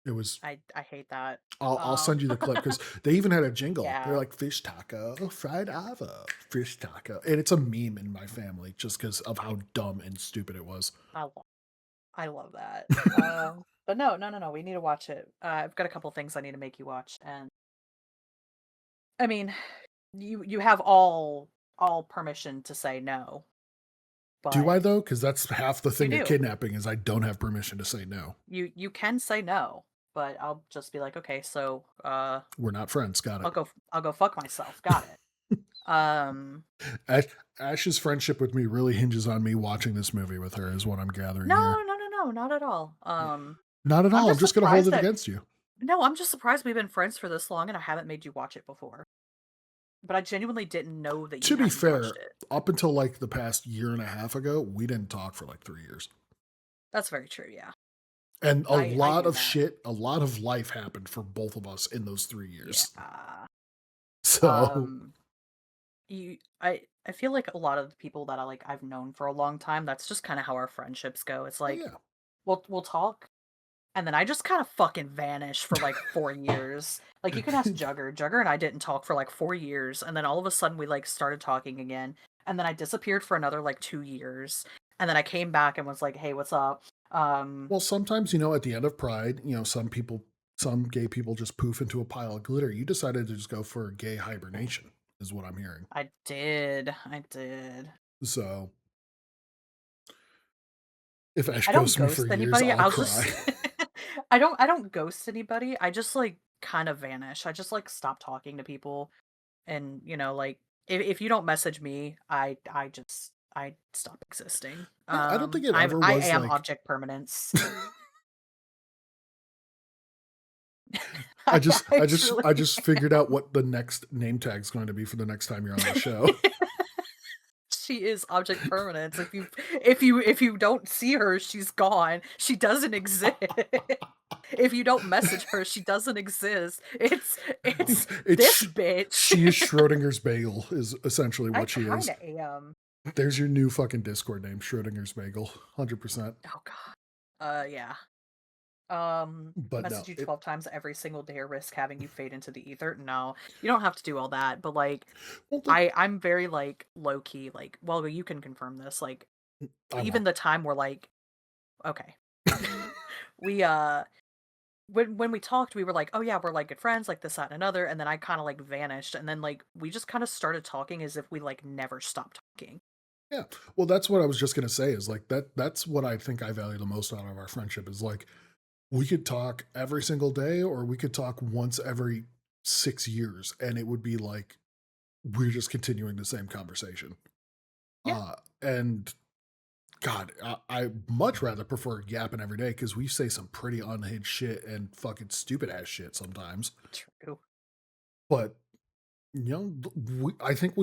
It was. I hate that. I'll send Um, you the clip because they even had a jingle. They're yeah, like fish taco, fried avo, fish taco, and it's a meme in my family just because of how dumb and stupid it was. I love I love that. But no, no, no, no. We need to watch it. I've got a couple things I need to make you watch, and I mean, you have all permission to say no, Do but I though? Because that's half the you thing of do. kidnapping is I don't have permission to say no. You can say no, but I'll just be like, okay, so We're not friends. Got it. I'll go fuck myself. Got it. Um, Ash, Ash's friendship with me really hinges on me watching this movie with her, is what I'm gathering no, here. no, no, no, not at all. Not at I'm all. I'm just just going to hold surprised it that against you. no, I'm just surprised we've been friends for this long and I haven't made you watch it before. But I genuinely didn't know that you To be hadn't watched fair, it. up until like the past year and a half ago, we didn't talk for like 3 years. That's very true. Yeah, And I knew that. a lot of life happened for both of us in those 3 years. Yeah. So, Um, you, I feel like a lot of the people that I've known for a long time. That's just kind of how our friendships go. It's oh, like yeah. we'll talk. And then I just kind of fucking vanished for like 4 years. Like you can ask Jugger. Jugger and I didn't talk for like 4 years, and then all of a sudden we like started talking again. And then I disappeared for another like 2 years, and then I came back and was like, "Hey, what's up?" Well, sometimes, at the end of Pride, some gay people just poof into a pile of glitter. You decided to just go for gay hibernation, is what I'm hearing. I did. So, if Ash I don't ghosts me for ghost years, anybody. I'll I'll cry. just I don't ghost anybody. I just like kind of vanish. I just like stop talking to people, and like if you don't message me, I stop existing. Yeah, I don't think it ever I was am like object permanence. I I truly just figured out what the next name tag is going to be for the next time you're on the show. she is object permanence. If you don't see her, she's gone. She doesn't exist. If you don't message her, she doesn't exist. It's this It's bitch. she is Schrodinger's bagel is essentially I what she kind is. of am. There's your new fucking Discord name, Schrodinger's bagel, 100%. Oh god. Yeah. But no, Message you it 12 times every single day or risk having you fade into the ether. No, you don't have to do all that. But like, well, the, I'm very like low key. Like, well, you can confirm this. Like, I even won't. the time we're like, okay, we when we talked, we were like, oh yeah, we're like good friends, like this, that, and another. And then I kind of like vanished, and then like we just kind of started talking as if we like never stopped talking. Yeah. Well, that's what I was just gonna say is like that's what I think I value the most out of our friendship is like we could talk every single day or we could talk once every 6 years and it would be like we're just continuing the same conversation. Yeah, And God, I much rather prefer yapping every day because we say some pretty unhinged shit and fucking stupid ass shit sometimes. true. But I think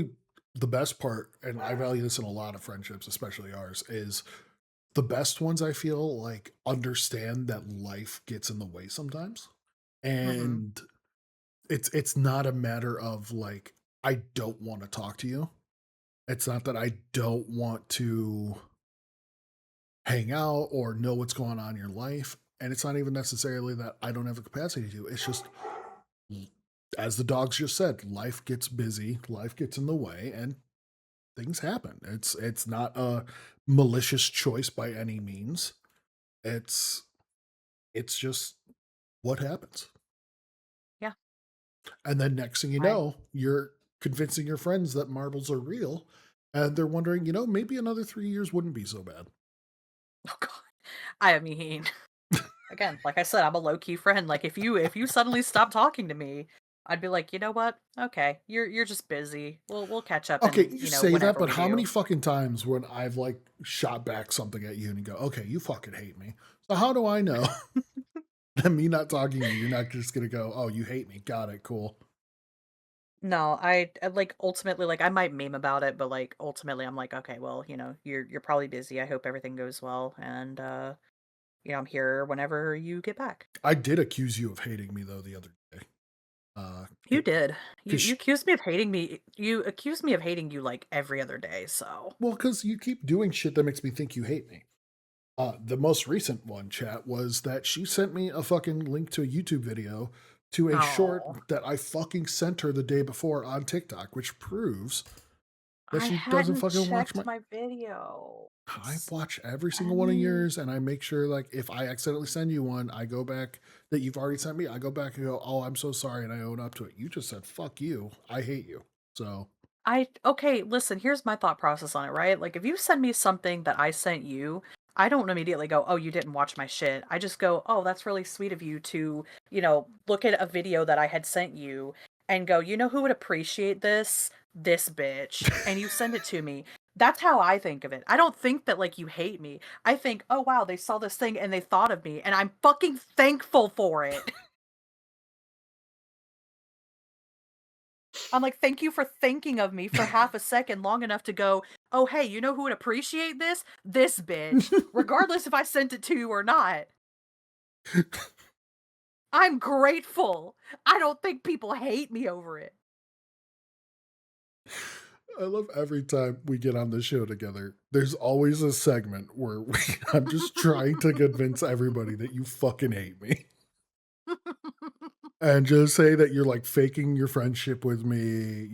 the best part, and I value this in a lot of friendships, especially ours, is the best ones I feel like understand that life gets in the way sometimes. Mm-hmm. And it's not a matter of like I don't want to talk to you. It's not that I don't want to hang out or know what's going on in your life. And it's not even necessarily that I don't have the capacity to. It's just, as the dogs just said, life gets busy, life gets in the way, and things happen. It's not a malicious choice by any means. It's it's just what happens. Yeah. And then next thing you I know, you're convincing your friends that marbles are real, and they're wondering, maybe another 3 years wouldn't be so bad. oh god. I mean, again, like I said, I'm a low key friend. Like if you suddenly stop talking to me, I'd be like, you know what? Okay, you're just busy. We'll catch up Okay, and you say that, whenever but we how many do. fucking times when I've like shot back something at you and you go, okay, you fucking hate me. So how do I know that me not talking to you, you're not just gonna go, oh, you hate me. Got it, cool. No, like ultimately like I might meme about it, but like ultimately I'm like, okay, well, you're probably busy. I hope everything goes well and I'm here whenever you get back. I did accuse you of hating me though the other day. You did. You Because accused me of hating me. You accused me of hating you like every other day, so. well, because you keep doing shit that makes me think you hate me. The most recent one, chat, was that she sent me a fucking link to a YouTube video to a short Oh, that I fucking sent her the day before on TikTok, which proves that I she doesn't hadn't fucking watch checked my. my videos. I watch every single one of And yours, and I make sure, like, if I accidentally send you one, I go back that you've already sent me. I go back and go, "Oh, I'm so sorry," and I own up to it. You just said, "Fuck you, I hate you." So okay, listen, here's my thought process on it, right? Like if you send me something that I sent you, I don't immediately go, "Oh, you didn't watch my shit." I just go, "Oh, that's really sweet of you to, look at a video that I had sent you and go, "You know who would appreciate this? This bitch." And you send it to me. That's how I think of it. I don't think that like you hate me. I think, "Oh wow, they saw this thing and they thought of me and I'm fucking thankful for it." I'm like, "Thank you for thinking of me for half a second long enough to go, oh, hey, you know who would appreciate this? This bitch, regardless if I sent it to you or not. I'm grateful. I don't think people hate me over it." I love every time we get on the show together. There's always a segment where I'm just trying to convince everybody that you fucking hate me. And just say that you're like faking your friendship with me.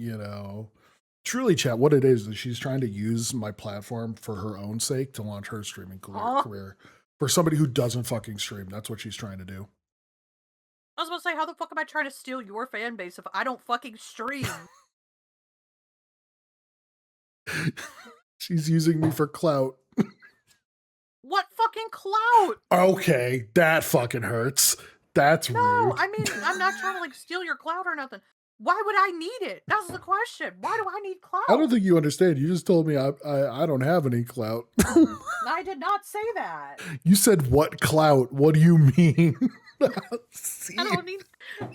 Truly, chat, what it is she's trying to use my platform for her own sake to launch her streaming Huh? career. For somebody who doesn't fucking stream, that's what she's trying to do. I was about to say, how the fuck am I trying to steal your fan base if I don't fucking stream? She's using me for clout. What fucking clout? Okay, that fucking hurts. That's No, rude. I mean, I'm not trying to like steal your clout or nothing. Why would I need it? That's the question. Why do I need I don't clout? think you understand. You just told me I don't have any clout. I did not say that. You said what clout? What do you mean? I See, don't need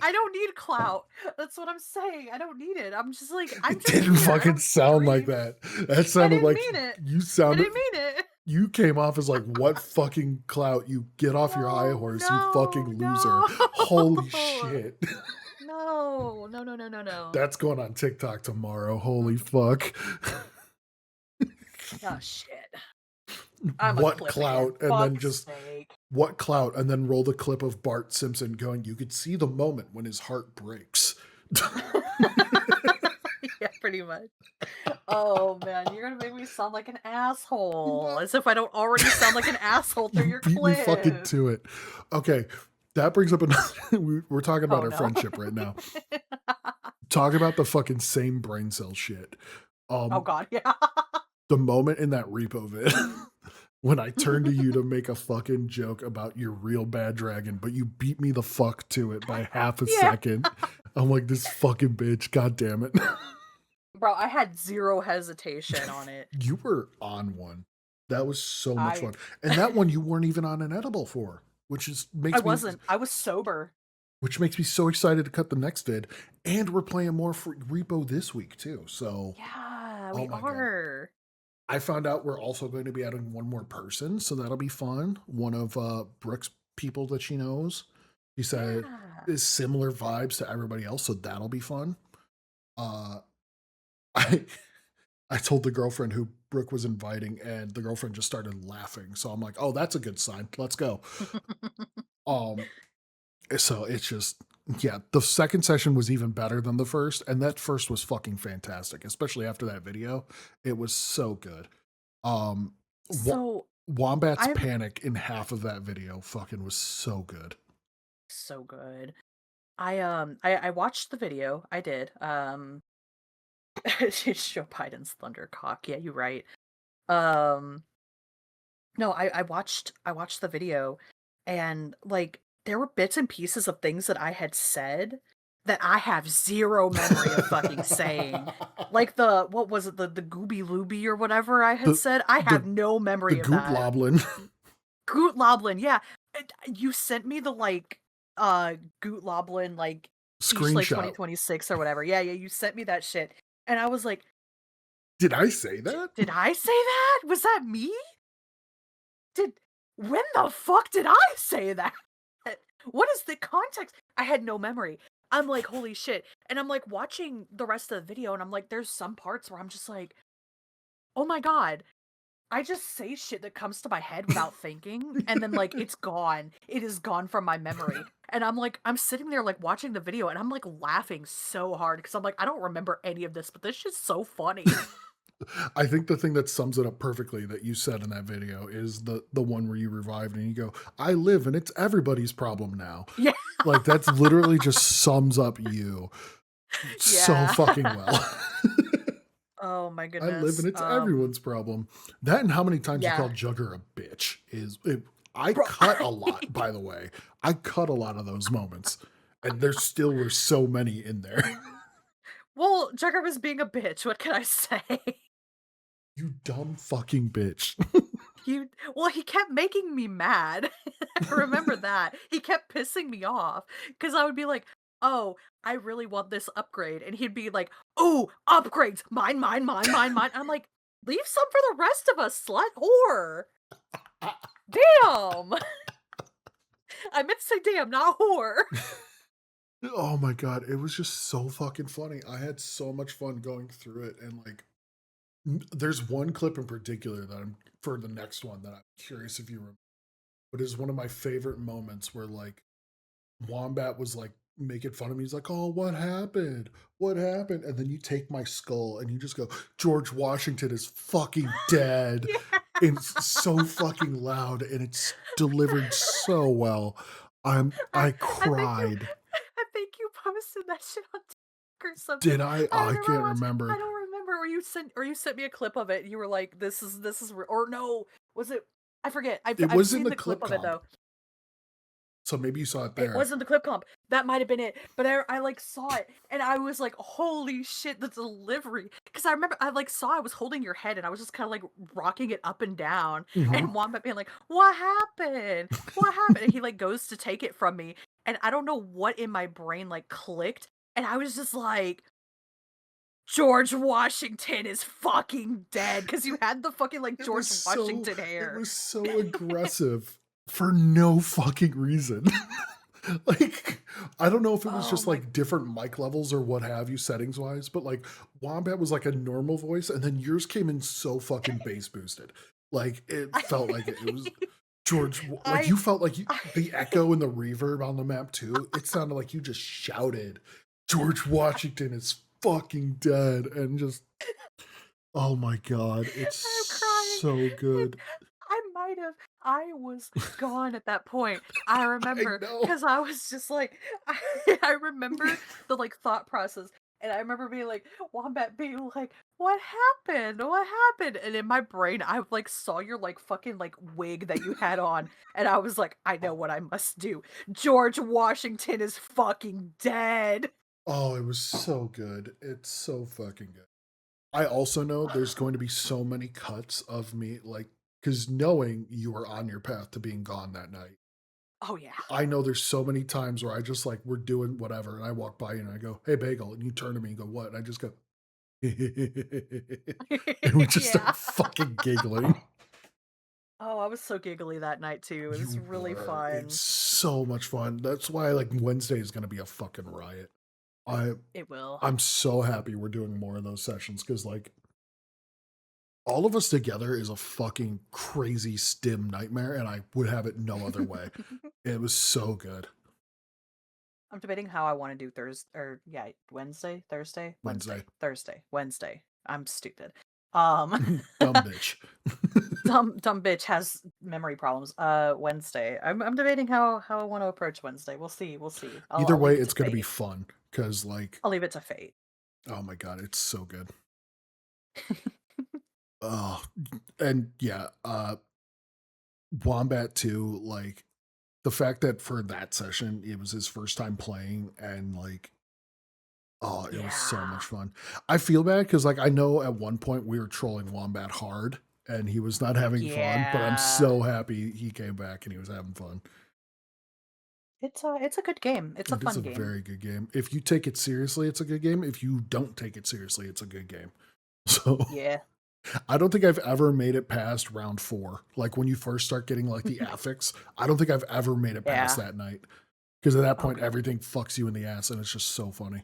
I don't need clout. That's what I'm saying. I don't need it. I'm just like, I'm it just didn't here. I fucking don't sound like stream. that. That I sounded didn't like mean it. you I sounded. didn't mean it. You came off as like, what fucking clout? You get off your high No, horse, you fucking no, loser. no. Holy shit. No. No, no, no, no, no. That's going on TikTok tomorrow. Holy fuck. Oh shit. I'm a What clip again. clout? And then Fuck's just sake. what clout? And then roll the clip of Bart Simpson going, you could see the moment when his heart breaks. Yeah, pretty much. Oh man, you're gonna make me sound like an asshole. As if I don't already sound like an asshole through You your beat me fucking clip. to it. Okay. That brings up another. We're talking about Oh our no. friendship right now. Talk about the fucking same brain cell shit. Oh Um, god, yeah. the moment in that repo vid when I turned to you to make a fucking joke about your real bad dragon, but you beat me the fuck to it by half a Yeah. second. I'm like, this fucking bitch, god damn it. Bro, I had 0 hesitation on it. You were on one. That was so much I fun. And that one you weren't even on an edible for, I makes me wasn't. I was sober. so excited to cut the next vid. And we're playing more for repo this week too. So, Yeah, oh we my god. are. I found out we're also going to be adding one more person, so that'll be fun. One of Brooke's people that she knows. She said Yeah. is similar vibes to everybody else, so that'll be fun. Uh I I told the girlfriend who Brooke was inviting, and the girlfriend just started laughing. So I'm like, oh, that's a good sign. Let's go. Um, so it's just, yeah, the second session was even better than the first, and that first was fucking fantastic, especially after that video. It was so good. Um, Wa- So Wombat's I'm panic in half of that video fucking was so good. so good. I watched the video. I did. It's Joe Biden's Thundercock. Yeah, you're right. Um, no, I watched the video, and like there were bits and pieces of things that I had said that I have zero memory of fucking saying. Like the what was it, the gooby looby or whatever I had the said? I have the no the memory of Goot that. Loblin. Goot Loblin, yeah. You sent me the Goot Loblin Eshlay Screenshot. 2026 or whatever. Yeah, yeah, you sent me that shit. And I was like, Did I say that? Did I say that? Was that me? Did When the fuck did I say that? What is the context? I had no memory. I'm like, holy shit. And I'm like watching the rest of the video and I'm like, there's some parts where I'm just like, oh my god. I just say shit that comes to my head without thinking, and then like it's gone. It is gone from my memory. And I'm sitting there like watching the video and I'm like laughing so hard because I'm like, I don't remember any of this, but this shit's so funny. I think the thing that sums it up perfectly that you said in that video is the one where you revived and you go, "I live and it's everybody's problem now." Yeah. Like that's literally just sums up you so Yeah. fucking well. Oh my I live and goodness. it's everyone's problem. That and how many times you Yeah. called Jugger a bitch is it, I Bro. cut a lot, by the way. I cut a lot of those moments. And there still were so many in there. Well, Jugger was being a bitch. What can I say? You dumb fucking bitch. He kept making me mad. I remember that. He kept pissing me off because I would be like, "Oh, I really want this upgrade," and he'd be like, "Oh, upgrades, mine, mine, mine, mine, mine." I'm like, "Leave some for the rest of us, slut whore." Damn. I meant to say damn, not whore. Oh my god, it was just so fucking funny. I had so much fun going through it, and like, there's one clip in particular that I'm for the next one that I'm curious if you remember. But it's one of my favorite moments where like Wombat was like making fun of me. He's like, "Oh, what happened? What happened?" And then you take my skull and you just go, "George Washington is fucking dead." Yeah. And it's so fucking loud and it's delivered so well. I I I think you cried. I think you posted that shit on TikTok or something. Did I? I I remember can't watching I remember. don't remember, or you sent me a clip of it, and you were like, this is re," or no, was it I forget. It I've was in seen the the clip clip of it, comp. though. So maybe you saw it It there. wasn't the clip comp. That might have been it, but I, like, saw it, and I was like, "Holy shit, the delivery!" Because I remember I, like, saw I was holding your head, and I was just kinda, like, rocking it up and down, Mhm. and Wombat being like, "What happened? What happened?" And he, like, goes to take it from me, and I don't know what in my brain, like, clicked, and I was just like, "George Washington is fucking dead," because you had the fucking, like, George Washington It hair. was so aggressive for no fucking reason. Like, I don't know if it was Oh just my like different mic levels or what have you settings wise, but like Wombat was like a normal voice, and then yours came in so fucking bass boosted. Like it I felt like it was like I you felt like I the echo and the reverb on the map too. It sounded like you just shouted, "George Washington is fucking dead," and just oh my god, it's I'm crying. so good. I was gone at that point. I I remember know. because I was just like, I remember the like thought process. And I remember being like, Wombat being like, what happened? What happened? And in my brain, I like saw your like fucking like wig that you had on. And I was like, I know what I must do. George Washington is fucking dead. Oh, it was so good. It's so fucking good. I also know there's going to be so many cuts of me, like, because knowing you were on your path to being gone that night, Oh yeah. I know there's so many times where I just like, we're doing whatever, and I walk by you and I go, "Hey, Bagel," and you turn to me and go, "What?" And I just go, and we just Yeah. start fucking giggling. Oh, I was so giggly that night too. It was You really were. It's fun. so much fun. That's why like Wednesday is gonna be a fucking riot. I It will. I'm so happy we're doing more of those sessions because like All of Us Together is a fucking crazy stim nightmare, and I would have it no other way. It was so good. I'm debating how I want to do Thursday or yeah, Wednesday, Thursday, Wednesday. Wednesday, Thursday, Wednesday. I'm stupid. Um Dumb bitch. dumb bitch has memory problems. Wednesday. I'm debating how I want to approach Wednesday. We'll see. We'll see. Either I'll way, leave it to it's going to be fate. fun because, like, I'll leave it to fate. oh my God, it's so good. Oh, and yeah, Wombat too, like, the fact that for that session, it was his first time playing and, like, oh, it was so Yeah. much fun. I feel bad because, like, I know at one point we were trolling Wombat hard and he was not having fun, but I'm Yeah. so happy he came back and he was having fun. It's a good game. It's a It is fun a game. very good game. If you take it seriously, it's a good game. If you don't take it seriously, it's a good game. So Yeah. I don't think I've ever made it past round 4. Like when you first start getting like the affix, I don't think I've ever made it past Yeah. that night. Because at that point, Okay. everything fucks you in the ass, and it's just so funny.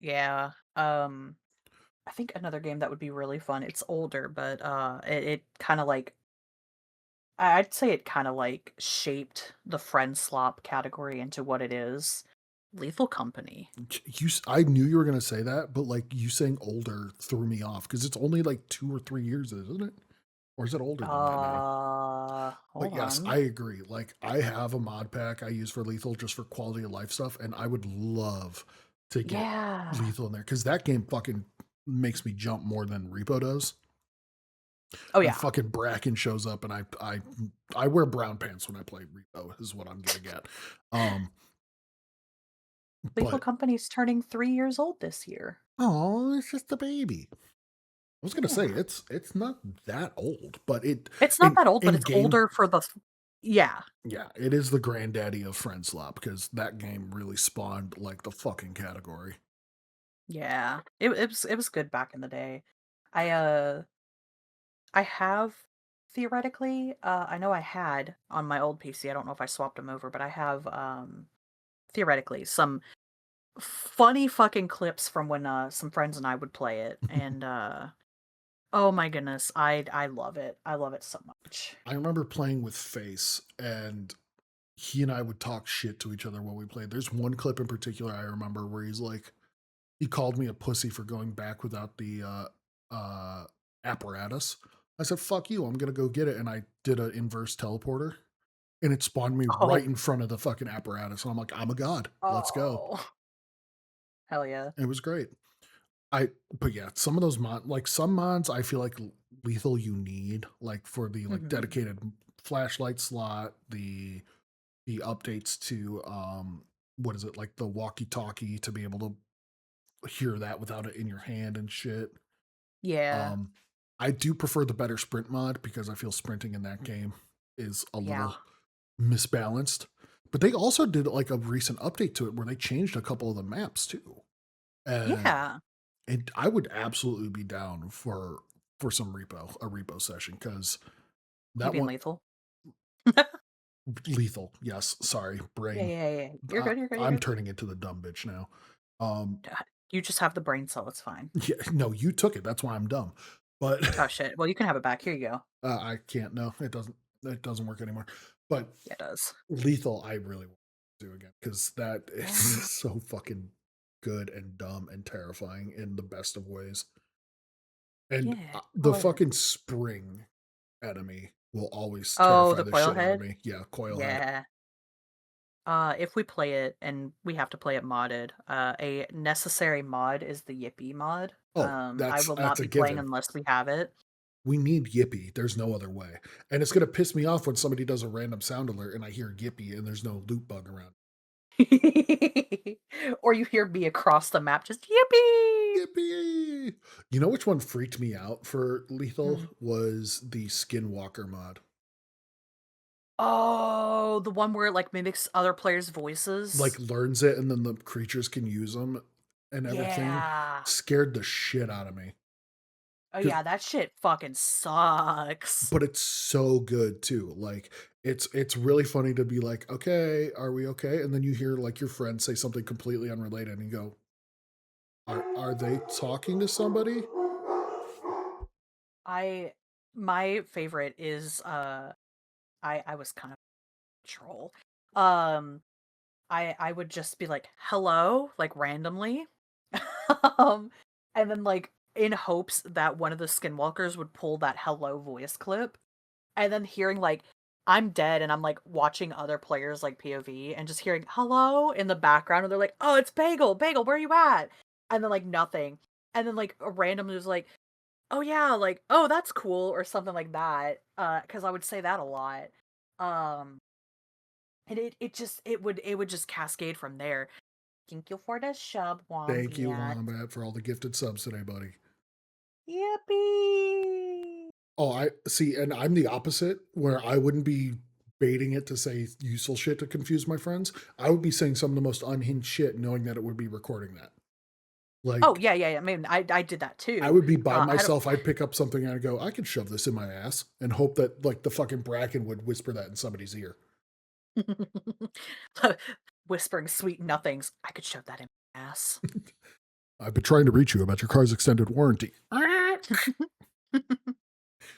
Yeah. I think another game that would be really fun. It's older, but it kind of like I'd say it kind of like shaped the friend slop category into what it is. Lethal Company. I knew you were gonna say that, but like you saying older threw me off because it's only like 2 or 3 years, isn't it? Or is it older than that now? But Hold yes, on. I agree. Like I have a mod pack I use for Lethal just for quality of life stuff, and I would love to get Yeah. Lethal in there because that game fucking makes me jump more than Repo does. Oh And yeah. fucking Bracken shows up, and I wear brown pants when I play Repo. Is what I'm getting at. Um, Lethal but Company's turning 3 years old this year. oh, it's just a baby. I was gonna say Yeah. it's not that old, but it It's not that old, but in it's game, older for the yeah. yeah, it is the granddaddy of friend slop because that game really spawned like the fucking category. Yeah. It was good back in the day. I I have theoretically, I know I had on my old PC. I don't know if I swapped them over, but I have theoretically some funny fucking clips from when some friends and I would play it, and oh my goodness, I love it. I love it so much. I remember playing with Face, and he and I would talk shit to each other while we played. There's one clip in particular I remember where he's like, he called me a pussy for going back without the apparatus. I said, "Fuck you! I'm gonna go get it," and I did an inverse teleporter, and it spawned me right Oh, in front of the fucking apparatus. And I'm like, "I'm a god. Let's go!" oh, hell yeah. It was great. But yeah, some of those like some mods, I feel like Lethal you need like for the like Hmm. dedicated flashlight slot, the updates to what is it like the walkie talkie to be able to hear that without it in your hand and shit. Yeah, Um, I do prefer the better sprint mod because I feel sprinting in that game is a yeah, little misbalanced. But they also did like a recent update to it where they changed a couple of the maps too. And yeah. I would absolutely be down for some a repo session because You that being one lethal? lethal. Yes, sorry, Yeah, brain. yeah, yeah. You're good. You're good. You're I'm good. turning into the dumb bitch now. Um, You just have the brain cell. It's fine. yeah, no, you took it. That's why I'm dumb. But Oh shit. Well, you can have it back. Here you go. I can't. No, it doesn't. It doesn't work anymore. But Yeah, it does. lethal, I really want to do again because that is Yeah, so fucking good and dumb and terrifying in the best of ways. And yeah. I the love it. fucking spring enemy will always Oh, terrify the the coil shit out of head. me. Yeah, coil head. Yeah. If we play it and we have to play it modded, a necessary mod is the Yippee mod. Oh, I will that's not a be playing given. unless we have it. We need Yippee. There's no other way. And it's gonna piss me off when somebody does a random sound alert and I hear Yippee and there's no loot bug around. Or you hear me across the map just Yippee! Yippee! You know which one freaked me out for Lethal Mm. was the Skinwalker mod. Oh, the one where it like mimics other players' Like voices? learns it and then the creatures can use them and everything. Yeah. Scared the shit out of me. Oh yeah, that shit fucking sucks. But it's so good too. Like it's really funny to be like, okay, are we okay? And then you hear like your friend say something completely unrelated, and you go, are they talking to somebody? I my favorite is I was kind of a troll. Um I would just be like, "Hello," like randomly. um and then like in hopes that one of the skinwalkers would pull that hello voice clip. And then hearing like I'm dead and I'm like watching other players like POV and just hearing hello in the background and they're like, "Oh, it's Bagel. Bagel, where are you at?" And then like nothing. And then like a random was like, "Oh yeah, like oh, that's cool," or something like that. Cuz I would say that a lot. Um and it would just cascade from there. Thank you for the shub, Thank you, Wombat. Wombat, for all the gifted subs today, buddy. Yippee! Oh, I see, and I'm the opposite, where I wouldn't be baiting it to say useful shit to confuse my friends. I would be saying some of the most unhinged shit, knowing that it would be recording that. Oh, Like, yeah, yeah, yeah. I mean, I did that I too. would be by I don't myself. I'd pick up something and I'd go, I could shove this in my ass, and hope that like the fucking Bracken would whisper that in somebody's ear. whispering sweet nothings. I could shove that in my ass. I've been trying to reach you about your car's extended warranty.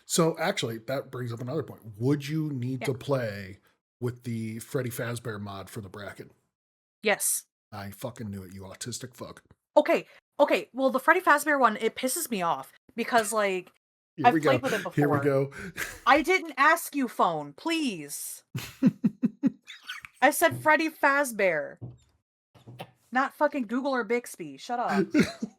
So actually, that brings up another point. Would you need Yeah. to play with the Freddy Fazbear mod for the Bracken? Yes. I fucking knew it, you autistic fuck. Okay. Okay. Well, the Freddy Fazbear one, it pisses me off because like Here we I've go. played with it Here we before. go. I didn't ask you, phone, please. I said Freddy Fazbear, not fucking Google or Bixby. Shut up.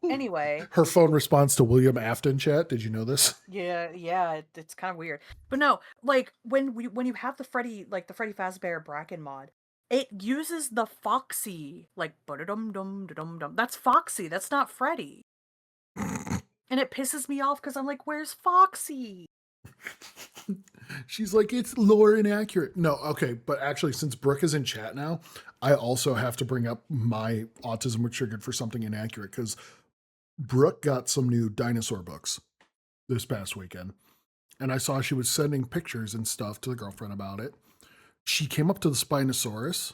Anyway, Her phone responds to William Afton chat. Did you know this? yeah, it's kind of weird. But no, like when you have the Freddy Fazbear Bracken mod, it uses the Foxy like dum dum dum dum. That's Foxy. That's not Freddy. And it pisses me off because I'm like, where's Foxy? She's like, it's lore inaccurate. No, okay, but actually, since Brooke is in chat now, I also have to bring up my autism was triggered for something inaccurate because Brooke got some new dinosaur books this past weekend. And I saw she was sending pictures and stuff to the girlfriend about it. She came up to the Spinosaurus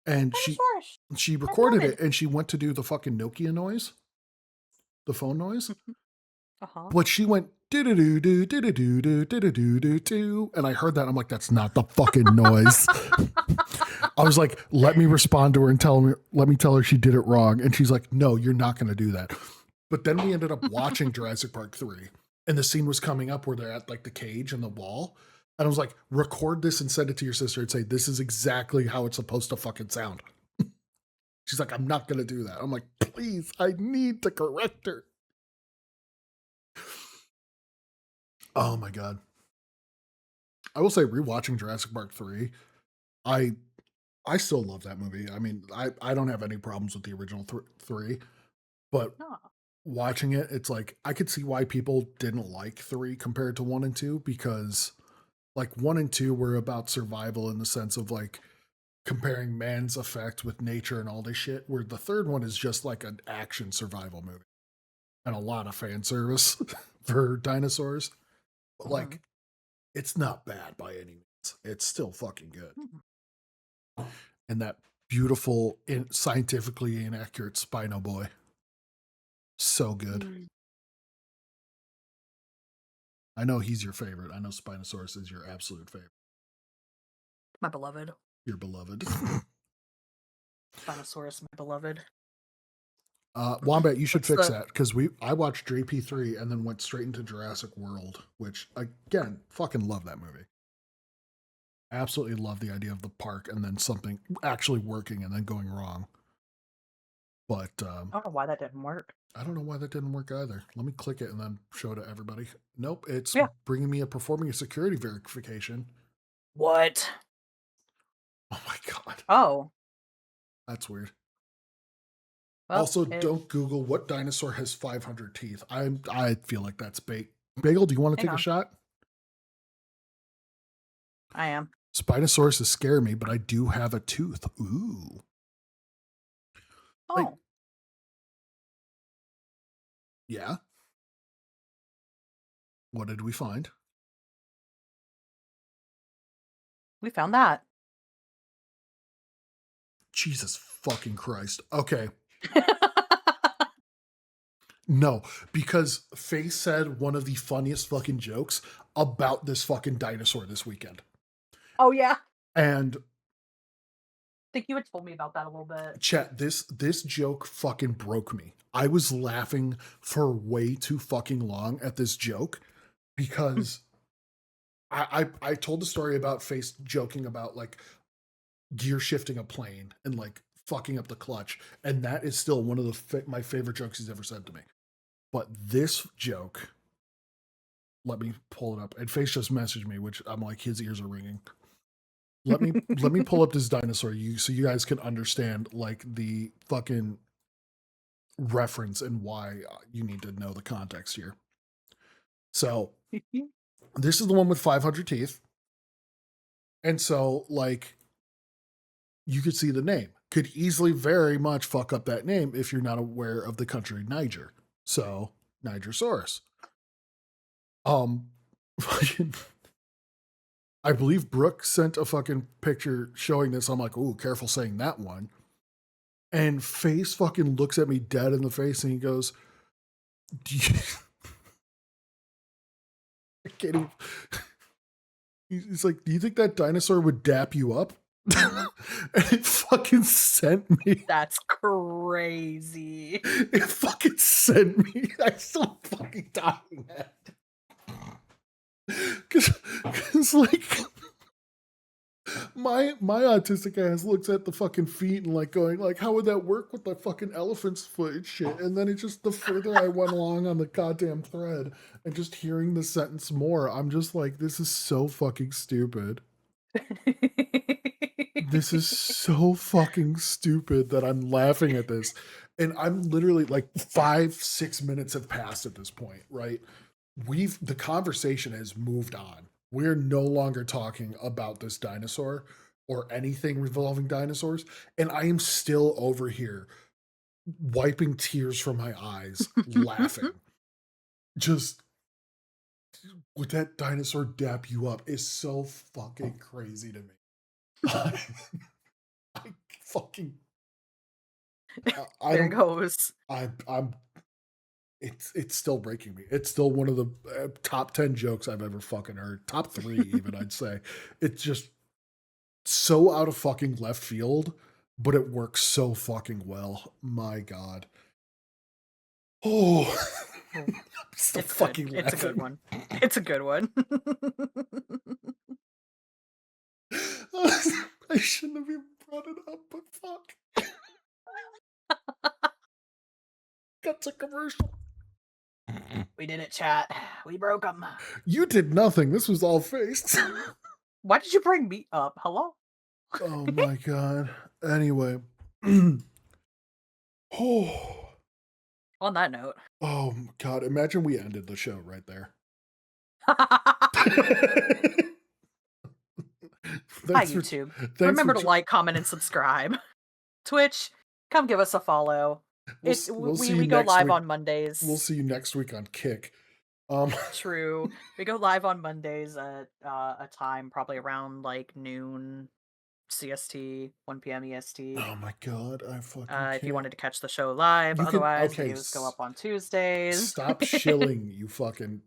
and Spinosaurus. she I recorded love it and she went to do the fucking Nokia noise, the phone noise. it. Uh-huh. But she went do do do do do do do do do do do, and I heard that. I'm like, that's not the fucking noise. I was like, let me respond to her and let me tell her she did it wrong. And she's like, no, you're not going to do that. But then we ended up watching Jurassic Park 3, and the scene was coming up where they're at like the cage and the wall. And I was like, record this and send it to your sister and say, this is exactly how it's supposed to fucking sound. She's like, I'm not going to do that. I'm like, please, I need to correct her. Oh my God. I will say, rewatching Jurassic Park 3, I I still love that movie. I mean, I don't have any problems with the original 3, but Oh. watching it, it's like I could see why people didn't like 3 compared to 1 and 2 because like 1 and 2 were about survival in the sense of like comparing man's effect with nature and all this shit, where the third one is just like an action survival movie and a lot of fan service for dinosaurs. But Mhm. like, it's not bad by any means. It's still fucking good. Mhm. And that beautiful, scientifically inaccurate Spino boy. So good. Mm. I know he's your favorite. I know Spinosaurus is your absolute favorite. My beloved. Your beloved. Spinosaurus, my beloved. Wombat, you should What's fix the that because I watched JP3 and then went straight into Jurassic World, which again, fucking love that movie. Absolutely love the idea of the park and then something actually working and then going wrong. But I don't know why that didn't work. I don't know why that didn't work either. Let me click it and then show it to everybody. Nope, it's Yeah. bringing me performing a security verification. What? Oh my God. Oh. That's weird. Well, Also, it don't Google what dinosaur has 500 teeth. I feel like that's bait. Bagel, do you want to hang take a on. shot? I am. Spinosaurus scare me, but I do have a tooth. Ooh. Like, Oh. yeah. What did we find? We found that. Jesus fucking Christ. Okay. No, because Face said one of the funniest fucking jokes about this fucking dinosaur this weekend. Oh yeah, And I think you had told me about that a little bit. chat, this joke fucking broke me. I was laughing for way too fucking long at this joke because I told the story about Face joking about like gear shifting a plane and like fucking up the clutch, and that is still one of my favorite jokes he's ever said to me. But this joke, let me pull it up. And Face just messaged me, which I'm like, his ears are ringing. Let me pull up this dinosaur so you guys can understand like the fucking reference and why you need to know the context here. So this is the one with 500 teeth, and so like you could see the name. Could easily very much fuck up that name if you're not aware of the country Niger. So Nigersaurus. Fucking I believe Brooke sent a fucking picture showing this. I'm like, oh, careful saying that one. And Face fucking looks at me dead in the face and he goes, do you... I can't even... He's like, do you think that dinosaur would dap you up? And it fucking sent me. That's crazy. It fucking sent me. I'm still fucking dying at it. Cause like my autistic ass looks at the fucking feet and like going like, how would that work with the fucking elephant's foot and shit? And then it's just the further I went along on the goddamn thread and just hearing the sentence more, I'm just like, this is so fucking stupid. This is so fucking stupid that I'm laughing at this. And I'm literally like 5-6 minutes have passed at this point, right? The conversation has moved on. We're no longer talking about this dinosaur or anything revolving dinosaurs. And I am still over here wiping tears from my eyes, laughing. Just would that dinosaur dap you up is so fucking crazy to me. I fucking I There don't goes. I'm it's still breaking me. It's still one of the top 10 jokes I've ever fucking heard. Top 3 even, I'd say. It's just so out of fucking left field, but it works so fucking well. My God. Oh, I'm still It's fucking good. laughing. It's a good one. It's a good one. I shouldn't have even brought it up, but fuck. That's a commercial. We did it, chat. We broke them. You did nothing. This was all Face. Why did you bring me up? Hello? Oh my God. Anyway. Oh. On that note. Oh God. Imagine we ended the show right there. Hi, YouTube. Remember to like, comment, and subscribe. Twitch, come give us a follow. We go live on Mondays. We'll see you next week on Kick. True. We go live on Mondays at a time probably around like noon CST, 1 p.m. EST. Oh my God, I fucking if you wanted to catch the show live, otherwise videos go up on Tuesdays. Stop shilling, you fucking.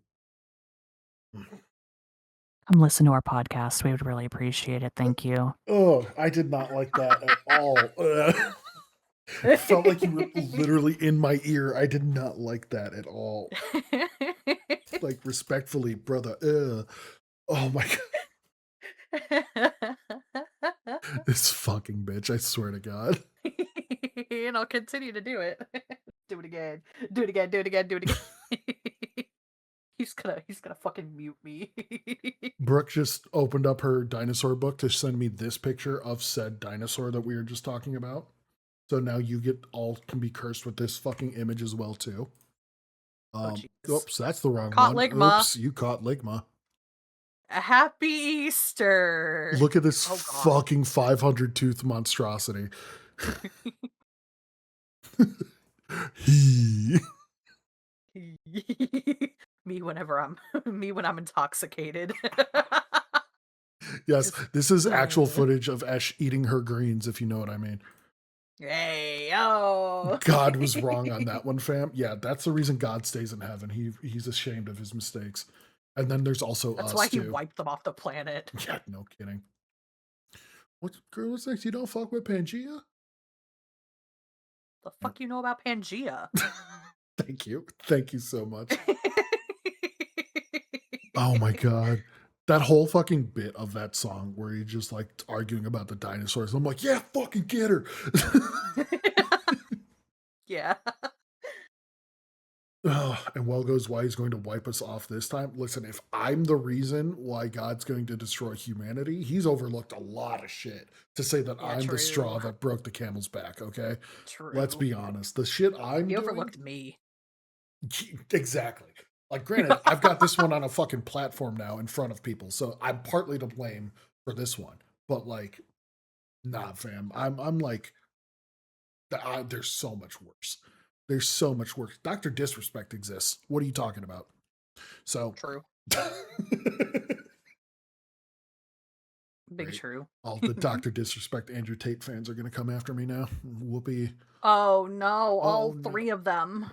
Come listen to our podcast. We would really appreciate it. Thank you. Oh, I did not like that at all. It felt like you were literally in my ear. I did not like that at all. Like, respectfully, brother. Oh my God. This fucking bitch, I swear to God. And I'll continue to do it. Do it again. Do it again. Do it again. Do it again. He's gonna fucking mute me. Brooke just opened up her dinosaur book to send me this picture of said dinosaur that we were just talking about. So now you can be cursed with this fucking image as well too. Oops, that's the wrong caught one. Ligma. Oops, you caught Ligma. A happy Easter. Look at this fucking 500 tooth monstrosity. Me when I'm intoxicated. Yes, this is actual footage of Esh eating her greens, if you know what I mean. Hey, oh. God was wrong on that one, fam. Yeah, that's the reason God stays in heaven. He's ashamed of his mistakes. And then there's also That's us why he too. wiped them off the planet. Yeah, no kidding. What's girl? What's next? You don't fuck with Pangea? The fuck you know about Pangea? Thank you so much. Oh my god. That whole fucking bit of that song where you're just like arguing about the dinosaurs. I'm like, yeah, fucking get her. Yeah. And Welgo's why he's going to wipe us off this time. Listen, if I'm the reason why God's going to destroy humanity, he's overlooked a lot of shit to say that Yeah, I'm the straw true. that broke the camel's back, okay? Let's True. be honest. The shit I'm He doing, overlooked me. exactly. Like, granted, I've got this one on a fucking platform now in front of people, so I'm partly to blame for this one. But like, nah, fam. I'm like, there's so much worse. There's so much worse. Dr. Disrespect exists. What are you talking about? So, True. Big great. true. All the Dr. Disrespect Andrew Tate fans are going to come after me now. Whoopee. Oh no, all Oh, no. 3 of them.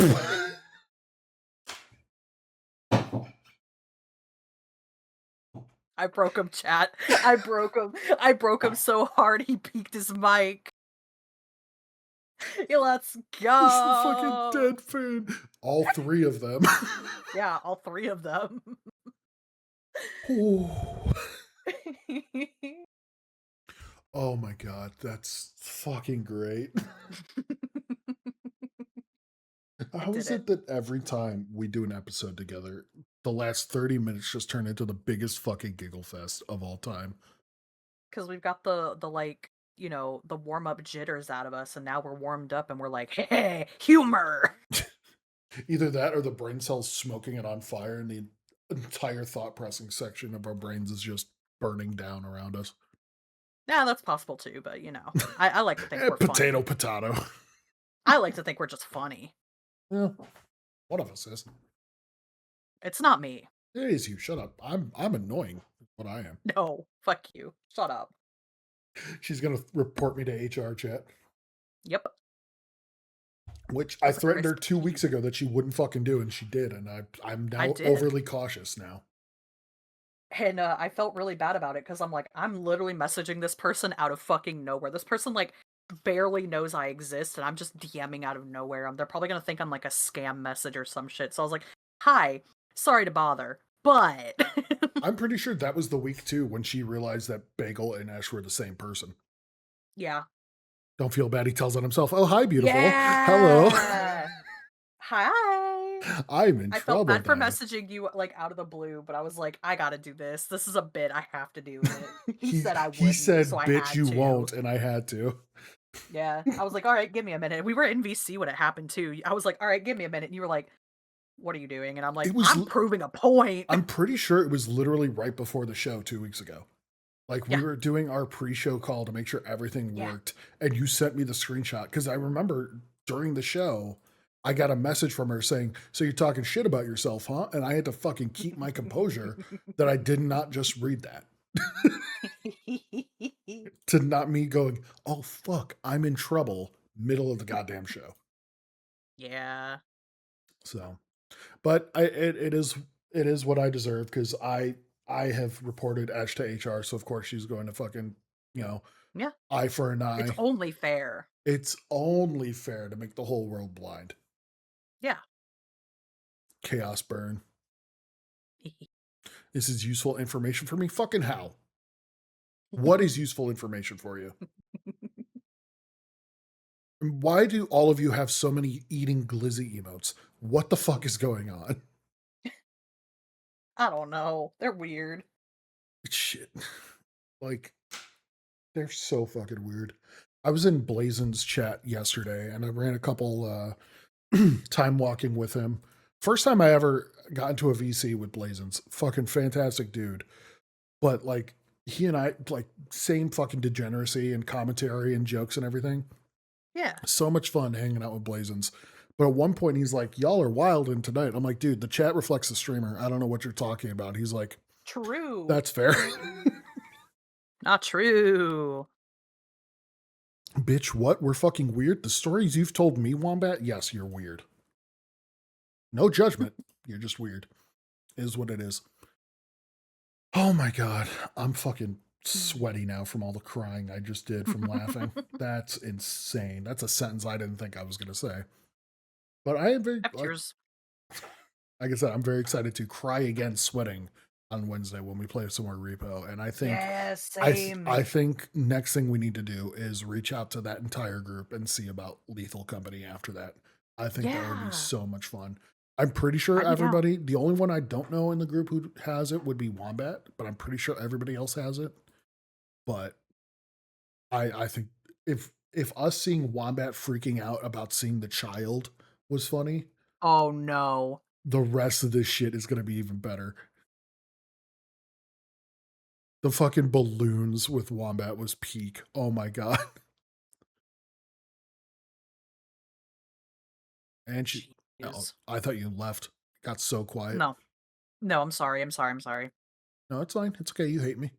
I broke him, chat. I broke him. I broke him so hard he peaked his mic. Yeah, let's It's the fucking go. dead fan. All 3 of them. Yeah, all 3 of them. Ooh. Oh my god, that's fucking great. I How did is it. it that every time we do an episode together, the last 30 minutes just turn into the biggest fucking giggle fest of all time? Because we've got the like, the warm up jitters out of us, and now we're warmed up and we're like, hey, humor. Either that or the brain cells smoking it on fire and the entire thought processing section of our brains is just burning down around us. Yeah, that's possible too, but I like to think we're Potato, funny. potato. I like to think we're just funny. Yeah, one of us is. It's not me. It is you. Shut up. I'm annoying. Is what I am. No, fuck you. Shut up. She's gonna report me to HR chat. Yep. Which I Jesus threatened her Christ. 2 weeks ago that she wouldn't fucking do, and she did, and I'm I now did. overly cautious now. And I felt really bad about it because I'm like, I'm literally messaging this person out of fucking nowhere. This person like barely knows I exist, and I'm just DMing out of nowhere. They're probably gonna think I'm like a scam message or some shit. So I was like, "Hi, sorry to bother, but." I'm pretty sure that was the week too when she realized that Bagel and Ash were the same person. Yeah. Don't feel bad. He tells on himself. Oh, hi, beautiful. Hello. Yeah. Hi. I'm in I felt trouble bad for now. messaging you like out of the blue, but I was like, I gotta do this. This is a bit. I have to do it. He he said I he wouldn't, so said, I "Bitch, had you to. won't," and I had to. Yeah. I was like, all right, give me a minute. We were in VC when it happened too. I was like, all right, give me a minute. And you were like, what are you doing? And I'm like, It was. I'm proving a point. I'm pretty sure it was literally right before the show 2 weeks ago. Like we Yeah. were doing our pre-show call to make sure everything Yeah. worked, and you sent me the screenshot because I remember during the show I got a message from her saying, "So you're talking shit about yourself, huh?" And I had to fucking keep my composure that I did not just read that. To not me going, "Oh fuck, I'm in trouble," middle of the goddamn show. Yeah. So, but it is what I deserve because I have reported Ash to HR, so of course she's going to fucking you know Yeah. eye for an It's eye. only fair. It's only fair to make the whole world blind. Yeah. Chaos burn. This is useful information for me. Fucking how? What is useful information for you? And why do all of you have so many eating glizzy emotes? What the fuck is going on? I don't know. They're weird. Shit. Like, they're so fucking weird. I was in Blazen's chat yesterday and I ran a couple time walking with him. First time I ever got into a VC with Blazen's. Fucking fantastic dude. But like he and I like same fucking degeneracy and commentary and jokes and everything. Yeah. So much fun hanging out with Blazens. But at one point he's like, "Y'all are wild in tonight." I'm like, "Dude, the chat reflects the streamer. I don't know what you're talking about." He's like, True. "That's fair." Not true. Bitch, what? We're fucking weird? The stories you've told me, Wombat? Yes, you're weird. No judgment. You're just weird. Is what it is. Oh my god. I'm fucking sweaty now from all the crying I just did from laughing. That's insane. That's a sentence I didn't think I was gonna say. But I am very, I have tears. like I said, I'm very excited to cry again sweating on Wednesday when we play some more repo. And I think Yeah, same. I think next thing we need to do is reach out to that entire group and see about Lethal Company after that. I think that would be Yeah. so much fun. I'm pretty sure I'd be down. everybody, the only one I don't know in the group who has it would be Wombat, but I'm pretty sure everybody else has it. But I think if us seeing Wombat freaking out about seeing the child was funny, Oh no. the rest of this shit is gonna be even better. The fucking balloons with Wombat was peak. Oh my god. And she, oh, Jeez. I thought you left. Got so quiet. No. No, I'm sorry. I'm sorry. I'm sorry. No, it's fine. It's okay. You hate me.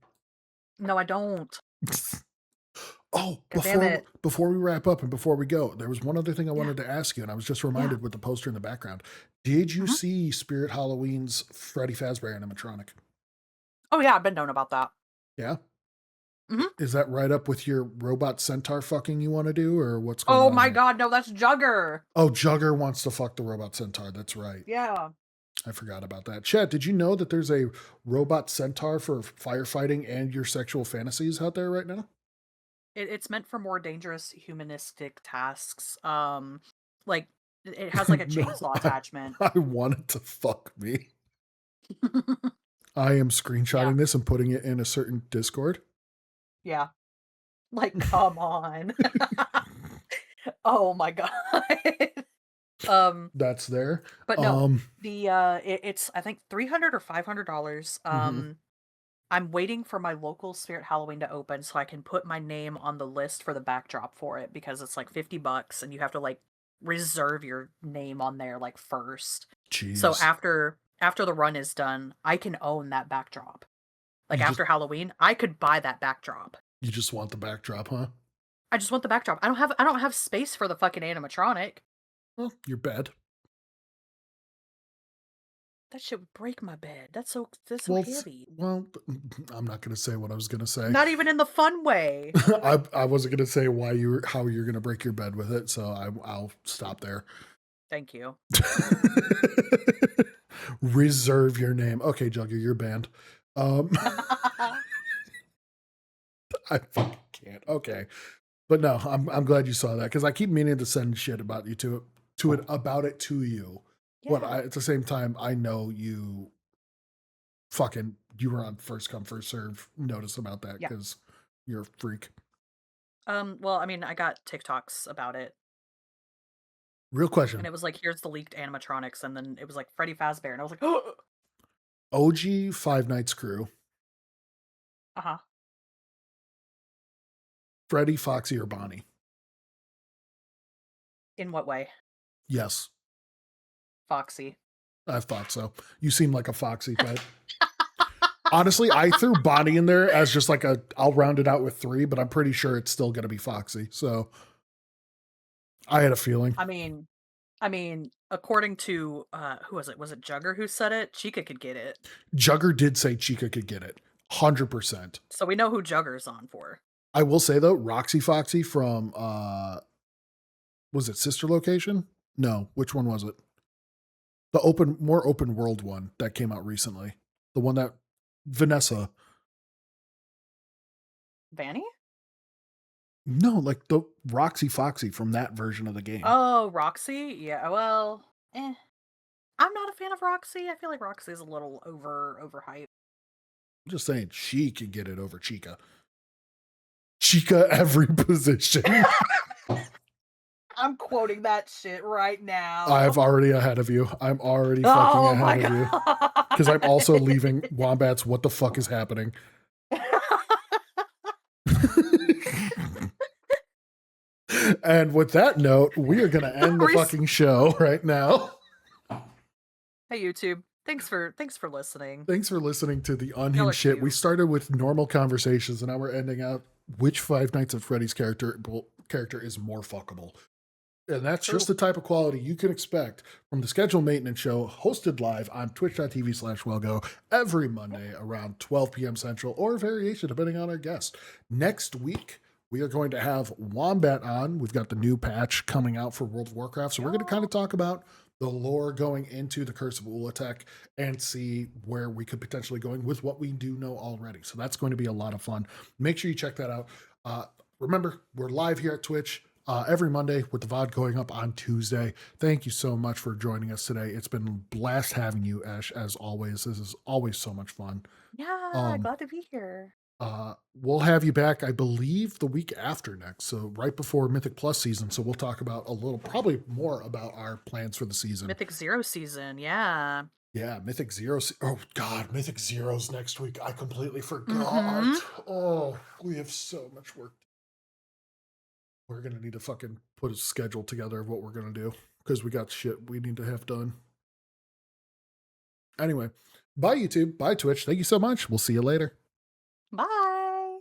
No, I don't. Oh, God damn it. before we wrap up and before we go, there was one other thing I Yeah. wanted to ask you, and I was just Yeah. reminded with the poster in the background. Did you Mhm. see Spirit Halloween's Freddy Fazbear animatronic? Oh yeah, I've been known about that. Yeah? Mhm. Is that right up with your robot centaur fucking you want to do, or what's going Oh on my here? god, no, that's Jugger. Oh, Jugger wants to fuck the robot centaur. That's right. Yeah. I forgot about that. Chet, did you know that there's a robot centaur for firefighting and your sexual fantasies out there right now? It's meant for more dangerous humanistic tasks. Like it has like a No, chainsaw attachment. I wanted to fuck me. I am Yeah. screenshotting this and putting it in a certain Discord. Yeah. Like, come on. Oh my god. Um, That's there. but no, Um, it's I think $300 or $500. mhm. I'm waiting for my local Spirit Halloween to open so I can put my name on the list for the backdrop for it because it's like $50 and you have to like reserve your name on there like first. So Jeez. after the run is done, I can own that backdrop. Like You just after Halloween, I could buy that backdrop. you just want the backdrop, huh? I just want the backdrop. I don't have space for the fucking animatronic. Well, your bed. That shit would break my bed. That's so Well, heavy. I'm not gonna say what I was gonna say. Not even in the fun way. I wasn't gonna say how you're gonna break your bed with it, so I'll stop there. Thank you. Reserve your name. Okay, Jugger, you're banned. Um, I fucking can't. Okay, but no, I'm glad you saw that because I keep meaning to send shit about you to it about it to you. But Yeah. at the same time, I know you you were on first come first serve notice about that Yeah. because you're a freak. Well, I mean, I got TikToks about it, Real and question: it was like, "Here's the leaked animatronics," and then it was like Freddy Fazbear, and I was like, "Oh, OG Five Nights crew, uh-huh." Freddy, Foxy, or Bonnie? In what way? Yes, Foxy. I thought so. You seem like a Foxy type. Honestly, I threw Bonnie in there as just like I'll round it out with 3, but I'm pretty sure it's still going to be Foxy. So I had a feeling. I mean, according to who was it? Was it Jugger who said it? Chica could get it, Jugger did say Chica could get it. 100%. so we know who Jugger's on for. I will say though, Roxy Foxy from was it Sister Location? No, which one was it? The more open world one that came out recently. The one that Vanessa. Vanny? No, like the Roxy Foxy from that version of the game. Oh, Roxy? Yeah, well, I'm not a fan of Roxy. I feel like Roxy's a little overhyped. I'm just saying she could get it over Chica. Chica every position. I'm quoting that shit right now. I'm already ahead of you. I'm already fucking ahead of you. Because I'm also leaving Wombats. What the fuck is happening? And with that note, we are going to end the fucking show right now. Hey YouTube, thanks for listening. Thanks for listening to the Y'all are unhinged shit. We cute. started with normal conversations, and now we're ending out which Five Nights at Freddy's character character is more fuckable. And that's True. just the type of quality you can expect from the Schedule Maintenance Show, hosted live on twitch.tv/Welgo every Monday around 12 p.m. Central, or variation depending on our guest. Next week, we are going to have Wombat on. We've got the new patch coming out for World of Warcraft. So we're going to kind of talk about the lore going into the Curse of Ulatek and see where we could potentially going with what we do know already. So that's going to be a lot of fun. Make sure you check that out. Remember, we're live here at Twitch every Monday with the VOD going up on Tuesday. Thank you so much for joining us today. It's been a blast having you, Ash, as always. This is always so much fun. Yeah, glad to be here. We'll have you back, I believe, the week after next. So right before Mythic Plus season. So we'll talk about a little, probably more about our plans for the season. Mythic Zero season, yeah. Yeah, Mythic Zero. Oh God, Mythic Zero's next week. I completely forgot. Mhm. Oh, we have so much work. We're gonna need to fucking put a schedule together of what we're gonna do because we got shit we need to have done. Anyway, bye YouTube, bye Twitch. Thank you so much. We'll see you later. Bye.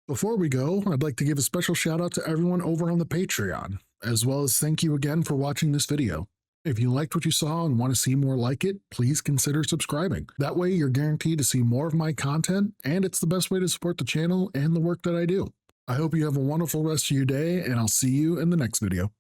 Before we go, I'd like to give a special shout out to everyone over on the Patreon, as well as thank you again for watching this video. If you liked what you saw and want to see more like it, please consider subscribing. That way you're guaranteed to see more of my content, and it's the best way to support the channel and the work that I do. I hope you have a wonderful rest of your day, and I'll see you in the next video.